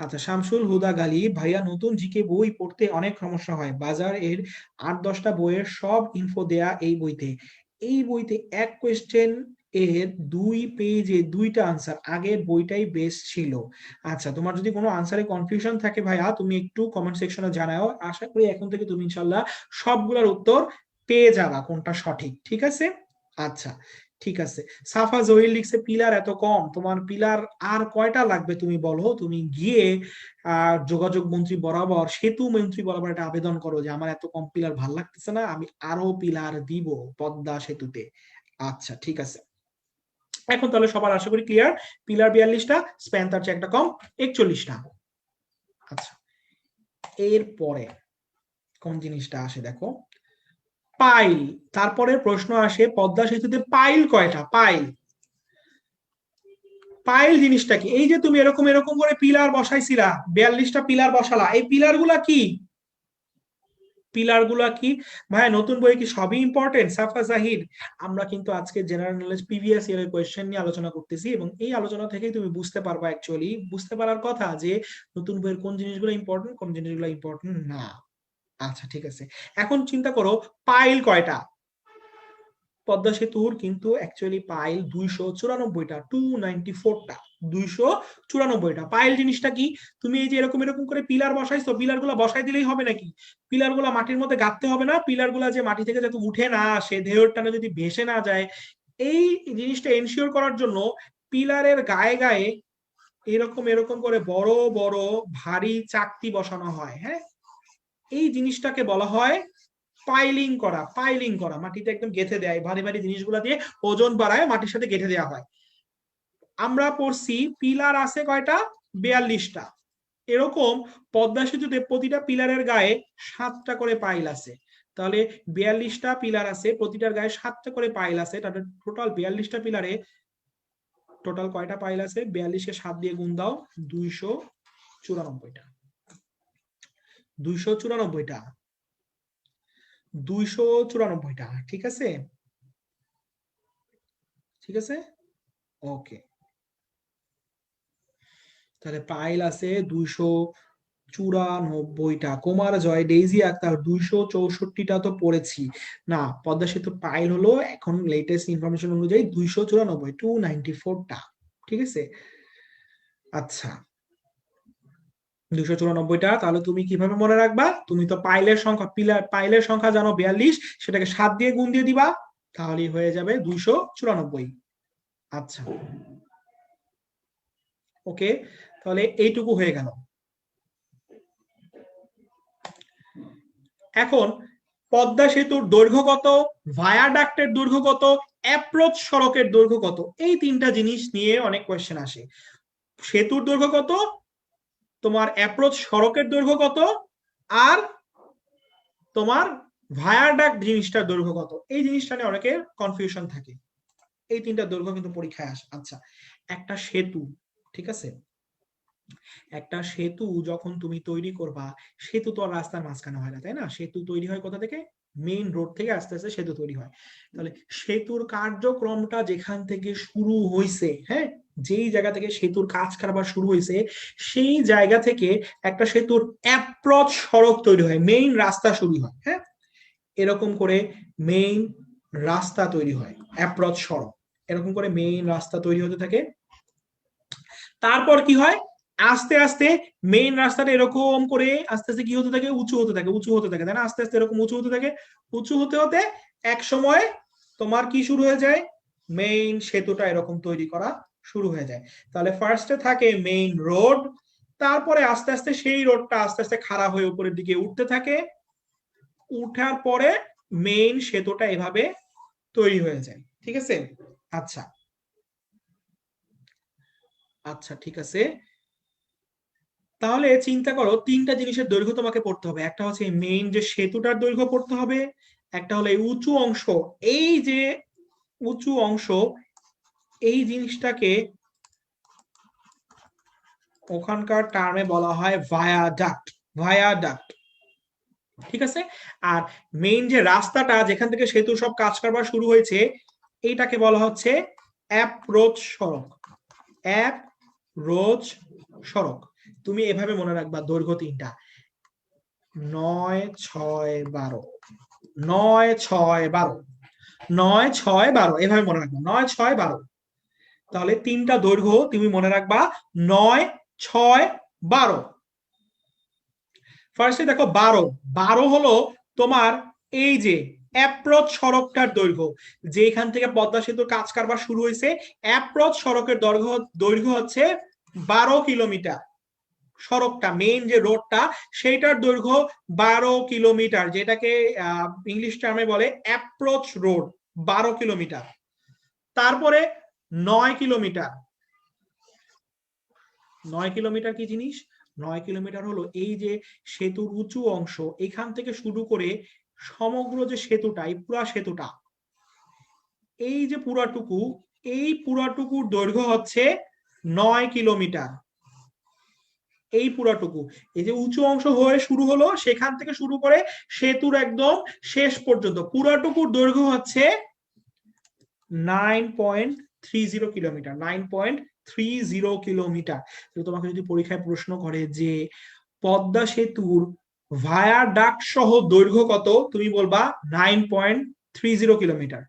আচ্ছা, শামসুল হুদা গালি, ভাইয়া নতুন জিকে বই পড়তে অনেক সমস্যা হয়, বাজার এর 8-10টা বইয়ের সব ইনফো দেয়া এই বইতে, এই বইতে এক কোয়েশ্চেন এর 2 পেজে 2টা আনসার, আগের বইটাই বেস্ট ছিল। আচ্ছা, তোমার যদি কোনো আনসারে কনফিউশন থাকে ভাইয়া তুমি একটু কমেন্ট সেকশনে জানাও, আশা করি এখন থেকে তুমি ইনশাল্লাহ সবগুলোর উত্তর পেয়ে যাবা কোনটা সঠিক, ঠিক আছে? আচ্ছা ঠিক আছে। সাফা জহির লিখছে পিলার এত কম, তোমার পিলার আর কয়টা লাগবে তুমি বলো, তুমি গিয়ে যোগাযোগ মন্ত্রী বরাবর, সেতু মন্ত্রী বরাবর একটা আবেদন করো যে আমার এত কম পিলার ভাল লাগতেছে না, আমি আরো পিলার দিব পদ্মা সেতুতে। আচ্ছা ঠিক আছে, এখন তাহলে সবার আশা করি ক্লিয়ার, পিলার 42টা, স্প্যান তার চেয়ে একটা কম 41টা। আচ্ছা, এরপরে কোন জিনিসটা আসে দেখো, পাইল। তারপরে প্রশ্ন আসে পদ্মা সেতুতে পাইল কয়টা? পাইল, পাইল জিনিসটা কি? এই যে তুমি এরকম এরকম করে পিলার বসাইছিলা, 42টা পিলার বসালা, এই পিলার গুলা কি? পিলার গুলা কি ভাই? নতুন বই কি সবই ইম্পর্টেন্ট? সাফা জাহিদ, আমরা কিন্তু আজকে জেনারেল নলেজ প্রিভিয়াস ইয়ারের কোয়েশ্চেন নিয়ে আলোচনা করতেছি, এবং এই আলোচনা থেকেই তুমি বুঝতে পারবা, অ্যাকচুয়ালি বুঝতে পারার কথা যে নতুন বইয়ের কোন জিনিসগুলো ইম্পর্টেন্ট, কোন জিনিসগুলো ইম্পর্টেন্ট না। আচ্ছা ঠিক আছে, এখন চিন্তা করো পাইল কয়টা? পদ্মা সেতুর কিন্তু অ্যাকচুয়ালি পাইল 294টা, 294টা, 294টা। পাইল জিনিসটা কি? তুমি এই যে এরকম এরকম করে পিলার বসাইছো, পিলার গুলা বসাই দিলেই হবে নাকি? পিলার গুলা মাটির মধ্যে গাঁথতে হবে না? পিলার গুলা যে মাটি থেকে যাতে উঠে না আসে, ঢেউর টানে যদি ভেসে না যায়, এই জিনিসটা এনশিওর করার জন্য পিলারের গায়ে গায়ে এরকম এরকম করে বড় বড় ভারী চাকতি বসানো হয়। হ্যাঁ, এই জিনিসটাকে বলা হয় পাইলিং করা মাটিতে একদম গেঁথে দেয়, ভারী ভারী জিনিসগুলো দিয়ে ওজন বাড়ায় মাটির সাথে গেঁথে দেওয়া হয়। আমরা পড়ছি পিলার আছে কয়টা? 42টা। এরকম পদ্মা সেতুতে প্রতিটা পিলারের গায়ে 7টা করে পাইল আছে। তাহলে 42টা পিলার আছে, প্রতিটার গায়ে 7টা করে পাইল আছে। তাহলে টোটাল 42টা পিলারে টোটাল কয়টা পাইল আছে? 42কে 7 দিয়ে গুণ দাও, 294টা। 294টা, 294টা। ঠিক আছে, ঠিক আছে, ওকে। তাহলে পাইল আছে 294টা। কুমার জয়, ডেইজি আক্তার 264টা তো পড়েছি না। পদ্মা সেতু পাইল হলো এখন লেটেস্ট ইনফরমেশন অনুযায়ী 294টা। ঠিক আছে, আচ্ছা 294টা। তাহলে তুমি কিভাবে মনে রাখবা? তুমি তো পাইলের সংখ্যা, পাইলের সংখ্যা জানো 42, সেটাকে 7 দিয়ে গুণ দিয়ে দিবা, তাহলেই হয়ে যাবে 294। আচ্ছা ওকে, তাহলে এইটুকু হয়ে গেল। এখন পদ্মা সেতুর দৈর্ঘ্য কত, ভায়াডাক্টের দৈর্ঘ্য কত, অ্যাপ্রোচ সড়কের দৈর্ঘ্য কত, এই তিনটা জিনিস নিয়ে অনেক কোয়েশ্চেন আসে। সেতুর দৈর্ঘ্য কত, তোমার অ্যাপ্রোচ সড়কের দৈর্ঘ্য কত, আর তোমার ভায়াডাক্ট জিনিসটার দৈর্ঘ্য কত, এই জিনিসটা নিয়ে অনেকের কনফিউশন থাকে। এই তিনটা দৈর্ঘ্য কিন্তু পরীক্ষায় আসে। আচ্ছা, একটা সেতু, ঠিক আছে, একটা সেতু যখন তুমি তৈরি করবা, সেতু তো আর রাস্তার মাঝখানে হয় না, তাই না? সেতু তৈরি হয় কোথা থেকে? মেইন রোড থেকে আস্তে আস্তে সেতু তৈরি হয়। তাহলে সেতুর কার্যক্রমটা যেখান থেকে শুরু হয়েছে, হ্যাঁ, যেই জায়গা থেকে সেতুর কাজ কারবার শুরু হয়েছে, সেই জায়গা থেকে একটা সেতুর অ্যাপ্রোচ সড়ক তৈরি হয়, মেইন রাস্তা শুরু হয়। হ্যাঁ, এরকম করে মেইন রাস্তা তৈরি হয়, অ্যাপ্রোচ সড়ক, এরকম করে মেইন রাস্তা তৈরি হতে থাকে। তারপর কি হয়? আস্তে আস্তে মেইন রাস্তাটা এরকম করে আস্তে আস্তে কি হতে থাকে? উঁচু হতে থাকে, উঁচু হতে থাকে, তাই না? আস্তে আস্তে এরকম উঁচু হতে থাকে, উঁচু হতে হতে এক সময় তোমার কি শুরু হয়ে যায়? মেইন সেতুটা এরকম তৈরি করা শুরু হয়ে যায়। তাহলে ফার্স্টে থাকে মেইন রোড, তারপরে আস্তে আস্তে সেই রোডটা আস্তে আস্তে খাড়া হয়ে উপরের দিকে উঠতে থাকে, উঠার পরে মেইন সেতুটা এভাবে তৈরি হয়ে যায়। ঠিক আছে, আচ্ছা আচ্ছা ঠিক আছে। তাহলে চিন্তা করো, তিনটা জিনিসের দৈর্ঘ্য তোমাকে পড়তে হবে। একটা হচ্ছে মেইন যে সেতুটার দৈর্ঘ্য পড়তে হবে, একটা হলো এই উঁচু অংশ, এই যে উঁচু অংশ, এই জিনিসটাকে ওখানকার টার্মে বলা হয় ভায়াডাক্ট, ভায়াডাক্ট। ঠিক আছে, আর মেইন যে রাস্তাটা যেখান থেকে সেতু সব কাজ কারবার শুরু হয়েছে, এইটাকে বলা হচ্ছে অ্যাপ্রোচ সড়ক, অ্যাপ্রোচ সড়ক। তুমি এভাবে মনে রাখবা দৈর্ঘ্য তিনটা, 9, 6, 12, 9, 6, 12, 9, 6, 12, এভাবে মনে রাখবা, 9, 6, 12। তাহলে তিনটা দৈর্ঘ্য তুমি মনে রাখবা, 9, 6, 12। ফার্স্টে দেখো 12, 12 হলো তোমার এই যে অ্যাপ্রোচ সড়কটার দৈর্ঘ্য, যেখান থেকে পদ্মা সেতুর কাজ কারবার শুরু হয়েছে, অ্যাপ্রোচ সড়কের দৈর্ঘ্য হচ্ছে 12 কিলোমিটার। সড়কটা মেইন যে রোডটা, সেইটার দৈর্ঘ্য 12 কিলোমিটার, যেটাকে ইংলিশ টার্মে বলে অ্যাপ্রোচ রোড, 12 কিলোমিটার। তারপরে 9 কিলোমিটার, 9 কিলোমিটার কি জিনিস? 9 কিলোমিটার হলো এই যে সেতুর উঁচু অংশ, এখান থেকে শুরু করে সমগ্র যে সেতুটা, এই পুরা সেতুটা, এই যে পুরাটুকু, এই পুরাটুকুর দৈর্ঘ্য হচ্ছে 9 কিলোমিটার। এই পুরাটুকু, এই যে উঁচু অংশ হয়ে শুরু হলো, সেখান থেকে শুরু করে সেতুর একদম শেষ পর্যন্ত পুরাটুকুর দৈর্ঘ্য হচ্ছে 9.30 কিলোমিটার, 9.30 কিলোমিটার। তোমাকে যদি পরীক্ষায় প্রশ্ন করে যে পদ্মা সেতুর ভায়াডাক্ট সহ দৈর্ঘ্য কত, তুমি বলবা 9.30 কিলোমিটার।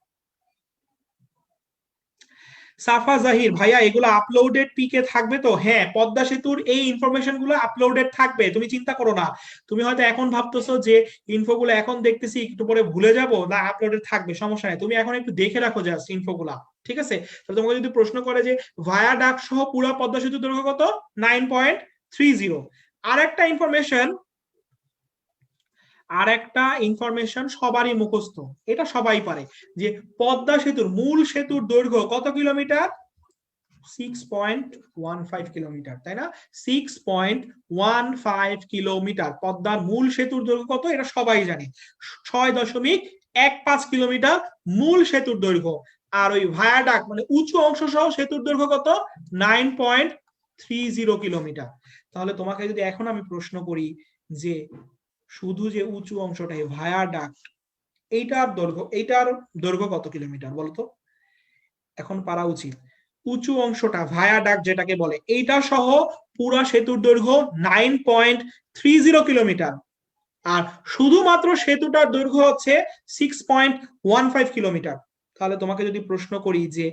সাফা জাহির, ভাইয়া এগুলো আপলোডেড পিকে থাকবে তো? হ্যাঁ, পদ্মা সেতুর এই ইনফরমেশন গুলো আপলোডেড থাকবে, তুমি চিন্তা করো না। তুমি হয়তো এখন ভাবতেছো যে ইনফোগুলো এখন দেখতেছি একটু পরে ভুলে যাব, না আপলোডেড থাকবে, সমস্যা নেই, তুমি এখন একটু দেখে রাখো জাস্ট ইনফোগুলা। ঠিক আছে, তো তোমাকে যদি প্রশ্ন করে যে ভায়াডাক্ট সহ পুরো পদ্মা সেতুর দৈর্ঘ্য কত, 9.30। আর একটা ইনফরমেশন, আর একটা ইনফরমেশন সবারই মুখস্থ, এটা সবাই পারে, যে পদ্মা সেতুর মূল সেতুর দৈর্ঘ্য কত কিলোমিটার? 6.15 কিলোমিটার, তাই না? 6.15 কিলোমিটার পদ্মার মূল সেতুর দৈর্ঘ্য কত, এটা সবাই জানে। 6.15 কিলোমিটার মূল সেতুর দৈর্ঘ্য। আর ওই ভায়াডাক্ট মানে উঁচু অংশ সহ সেতুর দৈর্ঘ্য কত? 9.30 কিলোমিটার। তাহলে তোমাকে যদি এখন আমি প্রশ্ন করি যে শুধু যে উঁচু অংশটাই ভায়াডাক্ট, এইটার দৈর্ঘ্য কত কিলোমিটার বলতো? এখন পারা উচিত। উঁচু অংশটা ভায়াডাক্ট যেটাকে বলে, এইটা সহ পুরা সেতুর দৈর্ঘ্য 9.30 কিলোমিটার। আর শুধুমাত্র সেতুটার দৈর্ঘ্য হচ্ছে 6.15 কিলোমিটার। তাহলে তোমাকে যদি প্রশ্ন করি যে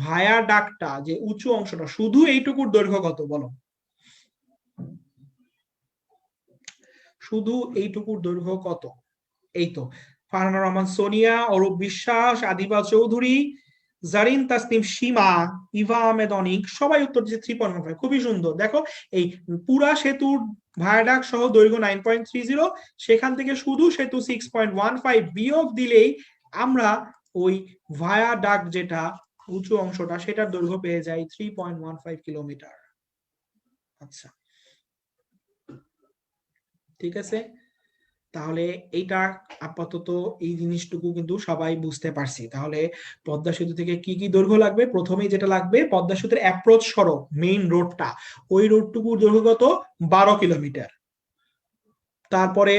ভায়াডাক্টটা যে উঁচু অংশটা শুধু এইটুকুর দৈর্ঘ্য কত বলো? শুধু এইটুকুর দৈর্ঘ্য কত? এই তো ফারহানা রহমান সোনিয়া, অরূপ বিশ্বাস, আদিবা চৌধুরী, জারিন তাসনিম সীমা, ইভা আহমেদ অনিক সবাই উত্তর দিচ্ছে 3.15। খুবই সুন্দর। দেখো এই পুরা সেতুর ভায়াডাক্ট সহ দৈর্ঘ্য 9.30, সেখান থেকে শুধু সেতু 6.15 বিয়োগ দিলেই আমরা ওই ভায়াডাক্ট যেটা উঁচু অংশটা সেটার দৈর্ঘ্য পেয়ে যাই 3.15 কিলোমিটার। আচ্ছা, ঠিক আছে। তাহলে এইটা আপাতত এই জিনিসটুকু কিন্তু সবাই বুঝতে পারছি। তাহলে পদ্মা সেতু থেকে কি কি দৈর্ঘ্য লাগবে? প্রথমেই যেটা লাগবে, পদ্মা সেতুর অ্যাপ্রোচ সড়ক মেইন রোডটা, ওই রোডটুকুর দৈর্ঘ্য কত? 12 কিলোমিটার। তারপরে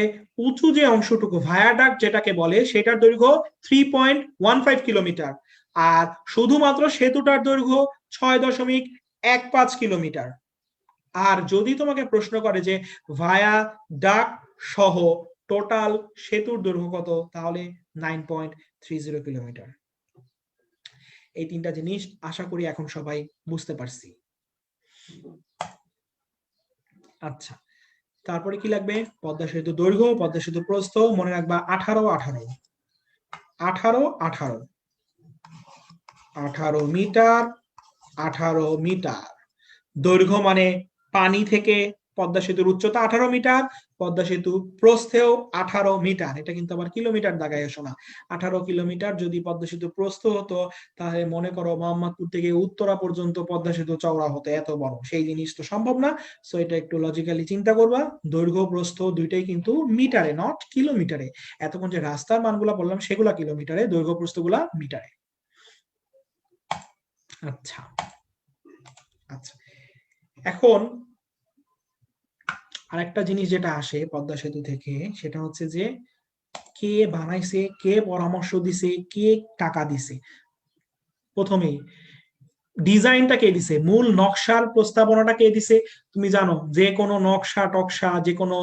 উঁচু যে অংশটুকু ভায়াডাক্ট যেটাকে বলে সেটার দৈর্ঘ্য 3.15 কিলোমিটার। আর শুধুমাত্র সেতুটার দৈর্ঘ্য 6.15 কিলোমিটার। আর যদি তোমাকে প্রশ্ন করে যে ভায়া ডাক সহ টোটাল সেতুর দৈর্ঘ্য কত, তাহলে 9.30 কিলোমিটার। এই তিনটা জিনিস আশা করি এখন সবাই বুঝতে পারছি। আচ্ছা, তারপরে কি লাগবে? পদ্মা সেতু দৈর্ঘ্য, পদ্মা সেতু প্রস্থ মনে রাখবা 18 মিটার। 18 মিটার দৈর্ঘ্য, মানে পানি থেকে পদ্মা সেতুর উচ্চতা 18 মিটার, পদ্মা সেতু প্রস্থেও 18 মিটার। এটা কিন্তু আবার কিলোমিটার দাগায় এসো না। 18 কিলোমিটার যদি পদ্মা সেতু প্রস্থ হতো, তাহলে মনে করো মোহাম্মদপুর থেকে উত্তরা পর্যন্ত পদ্মা সেতু চওড়া হতো, এত বড়। সেই জিনিস তো সম্ভব না। সো এটা একটু লজিক্যালি চিন্তা করবা। দৈর্ঘ্য প্রস্থ দুইটাই কিন্তু মিটারে, নট কিলোমিটারে। এতক্ষণ যে রাস্তার মানগুলা বললাম সেগুলা কিলোমিটারে, দৈর্ঘ্য প্রস্থ গুলা মিটারে। আচ্ছা আচ্ছা, এখন আরেকটা জিনিস যেটা আসে পদ্মা সেতু থেকে, সেটা হচ্ছে যে কে বানাইছে, কে পরামর্শ দিছে, কে টাকা দিছে। প্রথমেই ডিজাইনটা কে দিছে, মূল নকশার প্রস্তাবনাটা কে দিছে? তুমি জানো যে কোনো নকশা টকশা, যে কোনো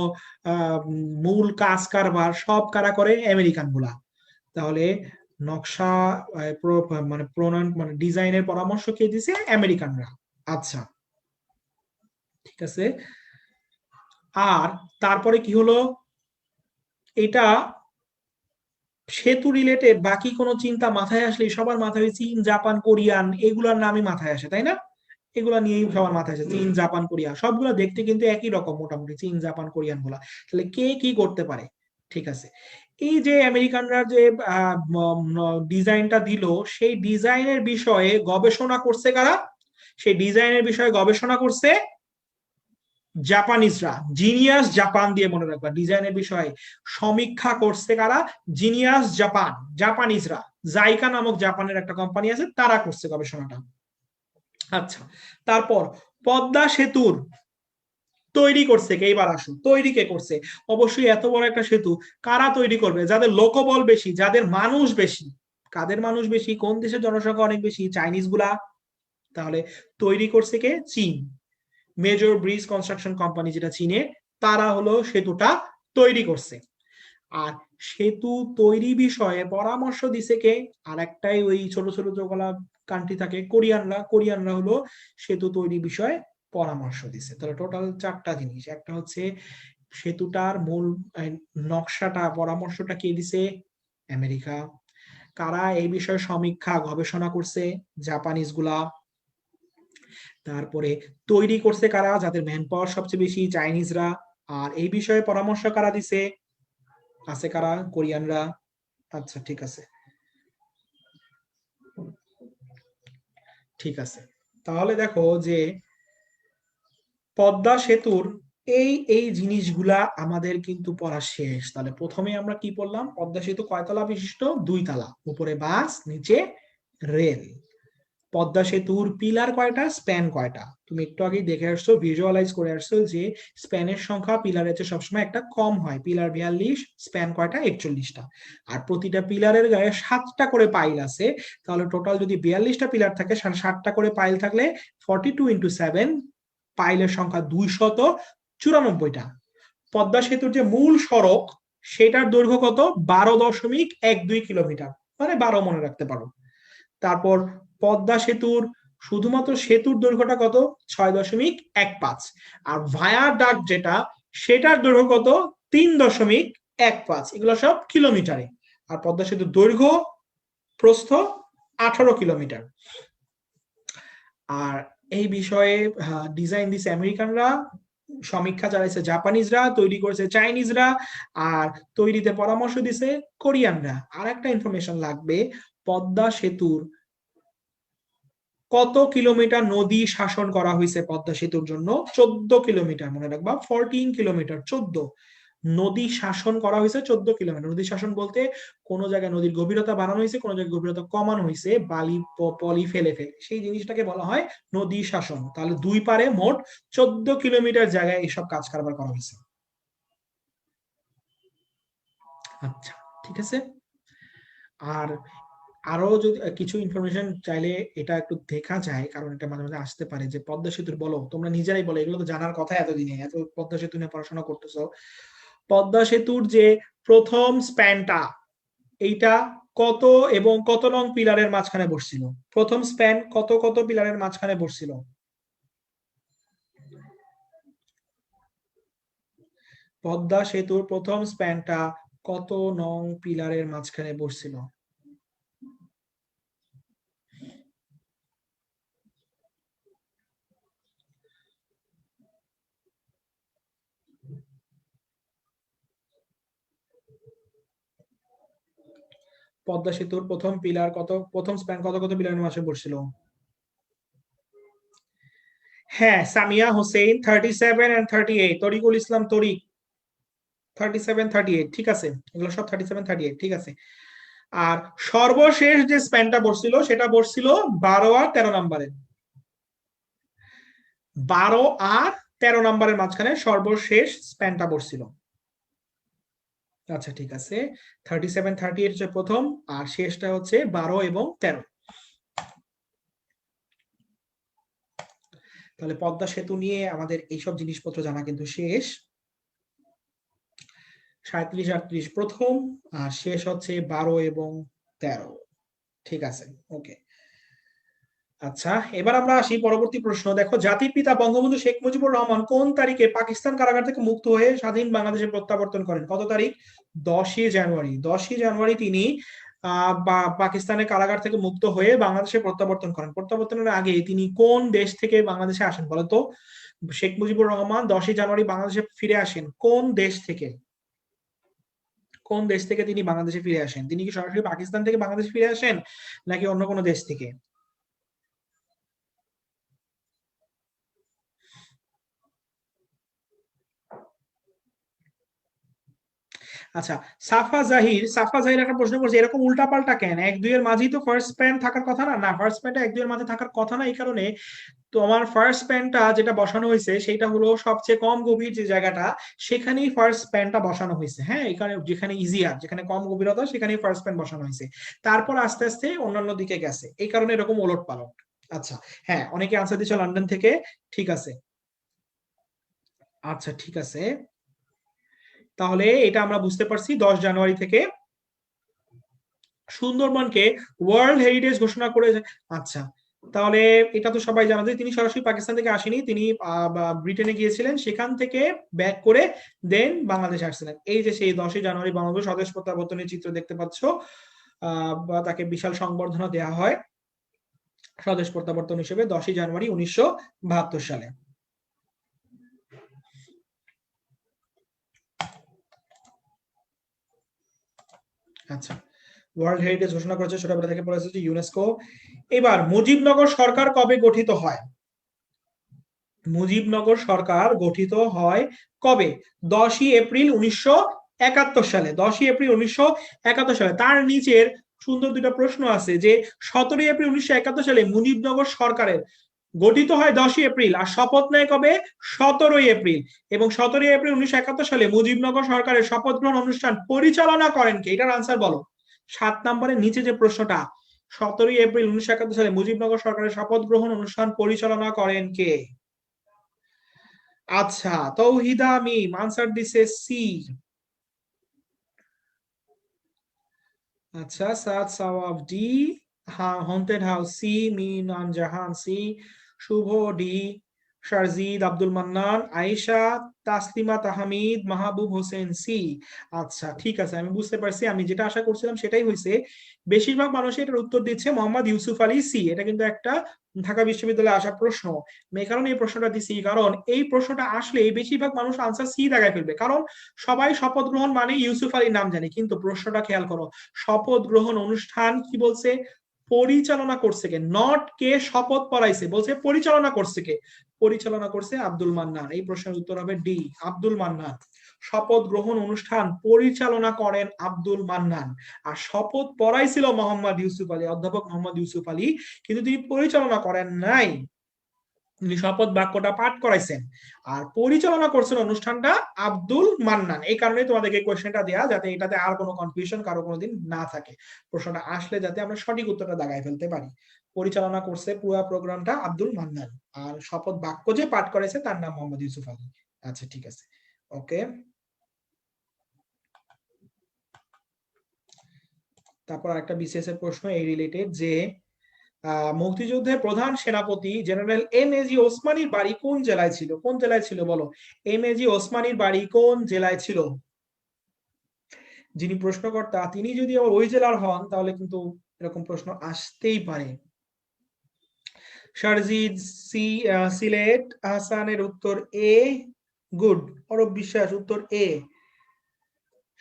মূল কাজ কারবার সব কারা করে? আমেরিকান গুলা। তাহলে নকশা মানে প্রণয়ন মানে ডিজাইনের পরামর্শ কে দিছে? আমেরিকানরা। আচ্ছা, ঠিক আছে। আর তারপরে কি হলো, এটা সেতু রিলেটেড বাকি কোনো চিন্তা মাথায় আসলে সবার মাথায় চীন জাপান কোরিয়ান এগুলার নামই মাথায় আসে, তাই না? এগুলা নিয়েই সবার মাথায় আসে, চীন জাপান কোরিয়া সবগুলা দেখতে কিন্তু একই রকম মোটামুটি, চীন জাপান কোরিয়ান গুলা। তাহলে কে কি করতে পারে? ঠিক আছে, এই যে আমেরিকানরা যে ডিজাইনটা দিল, সেই ডিজাইনের বিষয়ে গবেষণা করছে কারা? সেই ডিজাইনের বিষয়ে গবেষণা করছে জাপানিজরা। জিনিয়াস জাপান দিয়ে মনে রাখবা, ডিজাইনের বিষয়ে সমীক্ষা করছে কারা? Genius Japan, জাপানিজরা। জাইকা নামক জাপানের একটা কোম্পানি আছে, তারা করছে গবেষণাটা। আচ্ছা, তারপর পদ্মা সেতুর তৈরি করছে কে? এবার আসুন, তৈরি কে করছে? অবশ্যই এত বড় একটা সেতু কারা তৈরি করবে? যাদের লোকবল বেশি, যাদের মানুষ বেশি। কাদের মানুষ বেশি? কোন দেশের জনসংখ্যা অনেক বেশি? চাইনিজ গুলা। তাহলে তৈরি করছে কে? চীন। মেজর ব্রিজ কনস্ট্রাকশন কোম্পানি যেটা চীনে, তারা হলো সেতুটা তৈরি করছে। আর সেতু তৈরি বিষয়ে পরামর্শ দিছে কে? আর একটাই ওই ছোট ছোট যেগুলা কান্ট্রি থাকে, কোরিয়ানরা। কোরিয়ানরা হলো সেতু তৈরি বিষয়ে পরামর্শ দিছে। তাহলে টোটাল 4টা জিনিস। একটা হচ্ছে সেতুটার মূল নকশাটা, পরামর্শটা কে দিছে? আমেরিকা। কারা এই বিষয়ে সমীক্ষা গবেষণা করছে? জাপানিজ গুলা। তারপরে তৈরি করছে কারা? যাদের ম্যান পাওয়ার সবচেয়ে বেশি, চাইনিজরা। আর এই বিষয়ে পরামর্শ কারা দিছে? আছে কারা? কোরিয়ানরা। আচ্ছা ঠিক আছে, ঠিক আছে। তাহলে দেখো যে পদ্মা সেতুর এই জিনিসগুলা আমাদের কিন্তু পড়া শেষ। তাহলে প্রথমে আমরা কি পড়লাম? পদ্মা সেতু কয়তলা বিশিষ্ট? 2 তলা, উপরে বাস, নিচে রেল। পদ্মা সেতুর পিলার কয়টা, স্প্যান কয়টা? তুমি একটু আগেই দেখে আসছো, ভিজুয়ালাইজ করে আসছো যে স্প্যানের সংখ্যা পিলারের চেয়ে সবসময় একটা কম হয়। পিলার 42, স্প্যান কয়টা? 41টা। আর প্রতিটা পিলারের গায়ে 7টা করে পাইল আছে। তাহলে টোটাল যদি 42টা পিলার থাকে, 7টা করে পাইল থাকলে 42 ইন্টু 7, পাইলের সংখ্যা 294টা। পদ্মা সেতুর যে মূল সড়ক, সেটার দৈর্ঘ্য কত? 12.12 কিলোমিটার, মানে 12 মনে রাখতে পারো। তারপর পদ্মা সেতুর শুধুমাত্র সেতুর দৈর্ঘ্যটা কত? 6.15। আর ভায়াডাক্ট যেটা, সেটার দৈর্ঘ্য কত? 3.15। এগুলো সব কিলোমিটারে। আর পদ্মা সেতুর দৈর্ঘ্য, প্রস্থ 18 কিলোমিটার। আর এই বিষয়ে ডিজাইন দিছে আমেরিকানরা, সমীক্ষা চালাইছে জাপানিজরা, তৈরি করেছে চাইনিজরা, আর তৈরিতে পরামর্শ দিছে কোরিয়ানরা। আর একটা ইনফরমেশন লাগবে, পদ্মা সেতুর কত কিলোমিটার নদী শাসন করা হয়েছে পদ্মা সেতুর জন্য? 14 কিলোমিটার, মনে রাখবা, 14 কিলোমিটার, 14 নদী শাসন করা হয়েছে। 14 কিলোমিটার নদী শাসন বলতে কোন জায়গায় নদীর গভীরতা বাড়ানো হয়েছে, কোন জায়গায় গভীরতা কমানো হয়েছে, বালি পলি ফেলে ফেলে, সেই জিনিসটাকে বলা হয় নদী শাসন। তাহলে দুই পারে মোট 14 কিলোমিটার জায়গায় এইসব কাজ কারবার করা হয়েছে। আচ্ছা ঠিক আছে। আর আরো যদি কিছু ইনফরমেশন চাইলে এটা একটু দেখা যায়, কারণ এটা মাঝে মাঝে আসতে পারে যে পদ্মা সেতুর, বলো তোমরা নিজেরাই বলো, এগুলো তো জানার কথা এতদিনে, এত পদ্মা সেতু নিয়ে পড়াশোনা করতেছো। পদ্মা সেতুর যে প্রথম স্প্যানটা, এইটা কত এবং কত নং পিলারের মাঝখানে বসছিল? প্রথম স্প্যান কত কত পিলারের মাঝখানে বসছিল? পদ্মা সেতুর প্রথম স্প্যানটা কত নং পিলারের মাঝখানে বসছিল? পদ্মা সেতুর প্রথম পিলার কত, প্রথম স্প্যান কত কত পিলারের মাঝে বসছিল? হ্যাঁ, সামিয়া হোসেন 37 and 38, তরিকুল ইসলাম তরিক 37 38, ঠিক আছে, এগুলো সব 37 38, ঠিক আছে। আর সর্বশেষ যে স্প্যানটা বসছিল, সেটা বসছিল 12 আর 13 নম্বরে। 12 আর 13 নম্বরের মাঝখানে সর্বশেষ স্প্যানটা বসছিল। আচ্ছা ঠিক আছে, 37 38 হচ্ছে প্রথম, আর শেষটা হচ্ছে 12 এবং 13। তাহলে পদ্মা সেতু নিয়ে আমাদের এইসব জিনিসপত্র জানা কিন্তু শেষ। 37 38 প্রথম, আর শেষ হচ্ছে 12 এবং 13। ঠিক আছে, ওকে। আচ্ছা, এবার আমরা আসি পরবর্তী প্রশ্ন। দেখো, জাতির পিতা বঙ্গবন্ধু শেখ মুজিবুর রহমান কোন তারিখে পাকিস্তান কারাগার থেকে মুক্ত হয়ে স্বাধীন বাংলাদেশে প্রত্যাবর্তন করেন? কত তারিখ? 10ই জানুয়ারি। 10ই জানুয়ারি তিনি পাকিস্তানের কারাগার থেকে মুক্ত হয়ে বাংলাদেশে প্রত্যাবর্তন করেন। প্রত্যাবর্তনের আগে তিনি কোন দেশ থেকে বাংলাদেশে আসেন বলতো? শেখ মুজিবুর রহমান 10ই জানুয়ারি বাংলাদেশে ফিরে আসেন কোন দেশ থেকে? কোন দেশ থেকে তিনি বাংলাদেশে ফিরে আসেন? তিনি কি সরাসরি পাকিস্তান থেকে বাংলাদেশে ফিরে আসেন, নাকি অন্য কোনো দেশ থেকে? আচ্ছা, সাফা জাহির একটা প্রশ্ন করছে, এরকম উল্টাপাল্টা কেন? 1 2 এর মাঝেই তো ফার্স্ট স্প্যান থাকার কথা না? না, ফার্স্ট স্প্যানটা 1 2 এর মাঝে থাকার কথা না, এই কারণে তোমার ফার্স্ট স্প্যানটা যেটা বসানো হয়েছে সেটা হলো সবচেয়ে কম গভীর যে জায়গাটা, সেখানেই ফার্স্ট স্প্যানটা বসানো হয়েছে। হ্যাঁ, এখানে যেখানে ইজিয়ার, যেখানে কম গভীরতা, সেখানেই ফার্স্ট স্প্যান বসানো হয়েছে। তারপর আস্তে আস্তে অন্যান্য দিকে গেছে, এই কারণে এরকম ওলট পালট। আচ্ছা, হ্যাঁ, অনেকে আনসার দিচ্ছে লন্ডন থেকে। ঠিক আছে, আচ্ছা ঠিক আছে। তাহলে এটা আমরা বুঝতে পারছি 10 জানুয়ারি থেকে সুন্দরবনকে ওয়ার্ল্ড হেরিটেজ ঘোষণা করে। আচ্ছা, তাহলে এটা তো সবাই জানা যে তিনি সরাসরি পাকিস্তান থেকে আসেনি, তিনি ব্রিটেনে গিয়েছিলেন, সেখান থেকে ব্যাক করে দেন বাংলাদেশে আসছিলেন। এই যে সেই 10ই জানুয়ারি বাংলাদেশ স্বদেশ প্রত্যাবর্তনের চিত্র দেখতে পাচ্ছ, বা তাকে বিশাল সংবর্ধনা দেওয়া হয় স্বদেশ প্রত্যাবর্তন হিসেবে 10ই জানুয়ারি 1972 সালে। আচ্ছা, ওয়ার্ল্ড হেরিটেজ ঘোষণা করেছে ছোটবেলা থেকে পড়েছে যে ইউনেস্কো। এবার মুজিবনগর সরকার কবে গঠিত হয়? মুজিবনগর সরকার গঠিত হয় কবে? 10ই এপ্রিল 1971 সালে। 10ই এপ্রিল 1971 সালে। তার নিচের সুন্দর দুটো প্রশ্ন আছে যে 17ই এপ্রিল 1971 সালে মুজিবনগর সরকারের গঠিত হয় 10ই এপ্রিল, আর শপথ নেয় কবে? 17ই এপ্রিল। এবং 17ই এপ্রিল 1971 সালে মুজিবনগর সরকারের শপথ গ্রহণ অনুষ্ঠান পরিচালনা করেন কে? এটার আনসার বলো। 7 নম্বরের নিচে যে প্রশ্নটা, 17ই এপ্রিল 1971 সালে মুজিবনগর সরকারের শপথ গ্রহণ অনুষ্ঠান পরিচালনা করেন কে? আচ্ছা, তৌহিদা মিম আনসার দিছে সি। আচ্ছা, সাদ সাওয়াব ডি, হন্টেড হাউস সি, মিনান জাহান সি, শুভ ডি, শারজিদ আব্দুল মান্নান, আয়েশা তাসলিমা তাহমিদ, মাহবুব হোসেন সি। আচ্ছা ঠিক আছে, আমি বুঝতে পারছি, আমি যেটা আশা করছিলাম সেটাই হয়েছে। বেশিরভাগ মানুষ এটার উত্তর দিচ্ছে মোহাম্মদ ইউসুফ আলী সি। এটা কিন্তু একটা ঢাকা বিশ্ববিদ্যালয়ে আসা প্রশ্ন। এই কারণে এই প্রশ্নটা দিচ্ছি, কারণ এই প্রশ্নটা আসলে বেশিরভাগ মানুষ আনসার সি দেখায় ফেলবে, কারণ সবাই শপথ গ্রহণ মানে ইউসুফ আলীর নাম জানে। কিন্তু প্রশ্নটা খেয়াল করো, শপথ গ্রহণ অনুষ্ঠান কি বলছে? পরিচালনা করছে কে, নট কে শপথ পড়াইছে, বলছে পরিচালনা করছে কে? পরিচালনা করছে আব্দুল মান্নান। এই প্রশ্নের উত্তর হবে ডি, আব্দুল মান্নান। শপথ গ্রহণ অনুষ্ঠান পরিচালনা করেন আব্দুল মান্নান। আর শপথ পড়াইছিল মোহাম্মদ ইউসুফ আলী, অধ্যাপক মোহাম্মদ ইউসুফ আলী, কিন্তু তিনি পরিচালনা করেন নাই, তিনি শপথ বাক্যটা পাঠ করাইছেন। আর পরিচালনা করছেন অনুষ্ঠানটা আব্দুল মান্নান। এই কারণে তোমাদেরকে কোয়েশ্চেনটা দেয়া, যাতে এটাতে আর কোনো কনফিউশন কারো কোনোদিন না থাকে, প্রশ্নটা আসলে যাতে আমরা সঠিক উত্তরটা দাগায় ফেলতে পারি। পরিচালনা করছে পুরো প্রোগ্রামটা আব্দুল মান্নান, আর শপথ বাক্য যে পাঠ করেছে তার নাম মোহাম্মদ ইউসুফ আলী। আচ্ছা ঠিক আছে, ওকে। তারপর একটা বিসিএস এর প্রশ্ন এই রিলেটেড যে মুক্তিযুদ্ধের প্রধান সেনাপতি জেনারেল এম এ জি ওসমানীর বাড়ি কোন জেলায় ছিল? কোন জেলায় ছিল বলো? এম এ জি ওসমানীর বাড়ি কোন জেলায় ছিল? যিনি প্রশ্নকর্তা তিনি যদি ওই জেলার হন তাহলে কিন্তু এরকম প্রশ্ন আসতেই পারে। শারজিদ সি, সিলেট, আহসানের উত্তর এ, গুড। অরব বিশ্বাস উত্তর এ,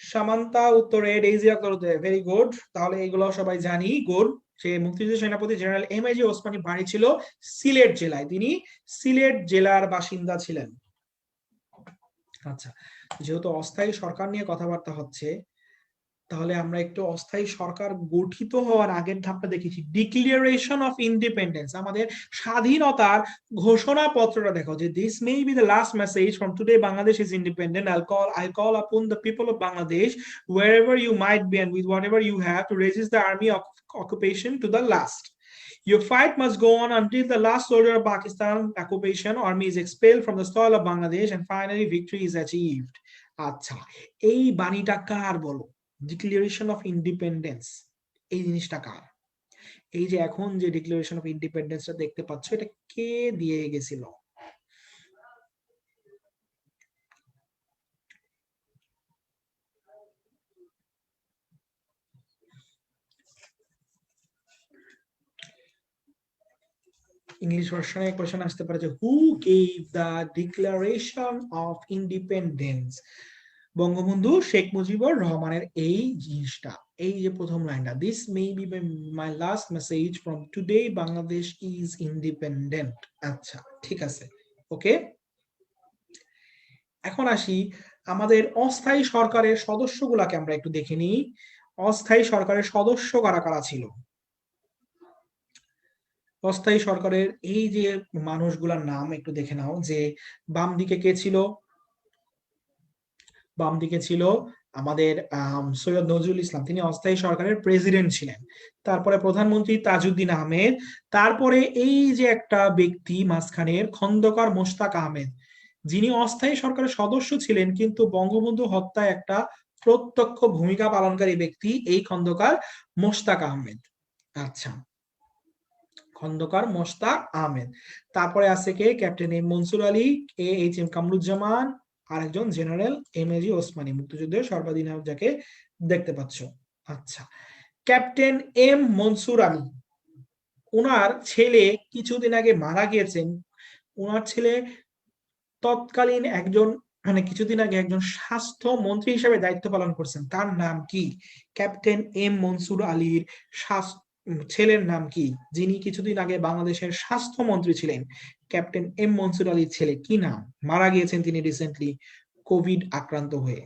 সামান্তা উত্তর এ, ডেইজি আক্তার উত্তর ভেরি গুড। তাহলে এগুলো সবাই জানি, গুড। সে মুক্তিযুদ্ধ সেনাপতি general M A G Osmani বাড়ি ছিল সিলেট জেলায়, তিনি সিলেট জেলার বাসিন্দা ছিলেন। আচ্ছা, যেহেতু অস্থায়ী সরকার নিয়ে কথাবার্তা হচ্ছে, তাহলে আমরা একটু অস্থায়ী সরকার গঠিত হওয়ার আগের ধাপটা দেখেছি, ডিক্লারেশন অফ ইন্ডিপেন্ডেন্স, আমাদের স্বাধীনতার ঘোষণাপত্রটা দেখো যে this may be the last message from today Bangladesh is independent, I call upon the people of Bangladesh wherever you might be and with whatever you have to resist the army of occupation to the last. Your fight must go on until the last soldier of Pakistan occupation army is expelled from the soil of Bangladesh and finally victory is achieved. আচ্ছা, এই বাণীটা কার বলো? Declaration of independence, এই জিনিসটা কার? এই যে এখন যে declaration of ইন্ডিপেন্ডেন্সটা দেখতে পাচ্ছ, এটা কে দিয়ে গেছিল? ইংলিশ ভার্সনে কোশ্চেন আসতে পারে যে who gave the declaration of independence? Bangabandhu Sheikh Mujibur রহমানের এই জিনিসটা, এই যে প্রথম লাইনটা, this may be my last message from today Bangladesh is independent. আচ্ছা ঠিক আছে, ওকে। এখন আসি আমাদের অস্থায়ী সরকারের সদস্যগুলাকে আমরা একটু দেখে নিই। অস্থায়ী সরকারের সদস্য কারা কারা ছিল? অস্থায়ী সরকারের এই যে মানুষগুলার নাম একটু দেখে নাও, যে বাম দিকে কে ছিল? বাম দিকে ছিল আমাদের সৈয়দ নজরুল ইসলাম, তিনি অস্থায়ী সরকারের প্রেসিডেন্ট ছিলেন। তারপরে প্রধানমন্ত্রী তাজউদ্দিন আহমেদ। তারপরে এই যে একটা ব্যক্তি মাঝখানের, খন্দকার মোশতাক আহমেদ, যিনি অস্থায়ী সরকারের সদস্য ছিলেন কিন্তু বঙ্গবন্ধু হত্যায় একটা প্রত্যক্ষ ভূমিকা পালনকারী ব্যক্তি, এই খন্দকার মোশতাক আহমেদ। আচ্ছা, খন্দকার মোশতাক আহমেদ। তারপরে আছে কে? Captain M Mansur Ali, A H M Kamaruzzaman, আরেকজন general M A G Osmani, মুক্তিযুদ্ধের সর্বাধিনায়ক যাকে দেখতে পাচ্ছ। আচ্ছা, ক্যাপ্টেন এম মনসুর আলী, ওনার ছেলে কিছুদিন আগে মারা গিয়েছেন। ওনার ছেলে তৎকালীন একজন মানে কিছুদিন আগে একজন স্বাস্থ্য মন্ত্রী হিসেবে দায়িত্ব পালন করছেন, তার নাম কি? ক্যাপ্টেন এম মনসুর আলীর ছেলের নাম কি, যিনি কিছুদিন আগে বাংলাদেশের স্বাস্থ্যমন্ত্রী ছিলেন? ক্যাপ্টেন এম মনসুর আলীর ছেলে কি নাম? মারা গিয়েছেন তিনি রিসেন্টলি কোভিড আক্রান্ত হয়ে।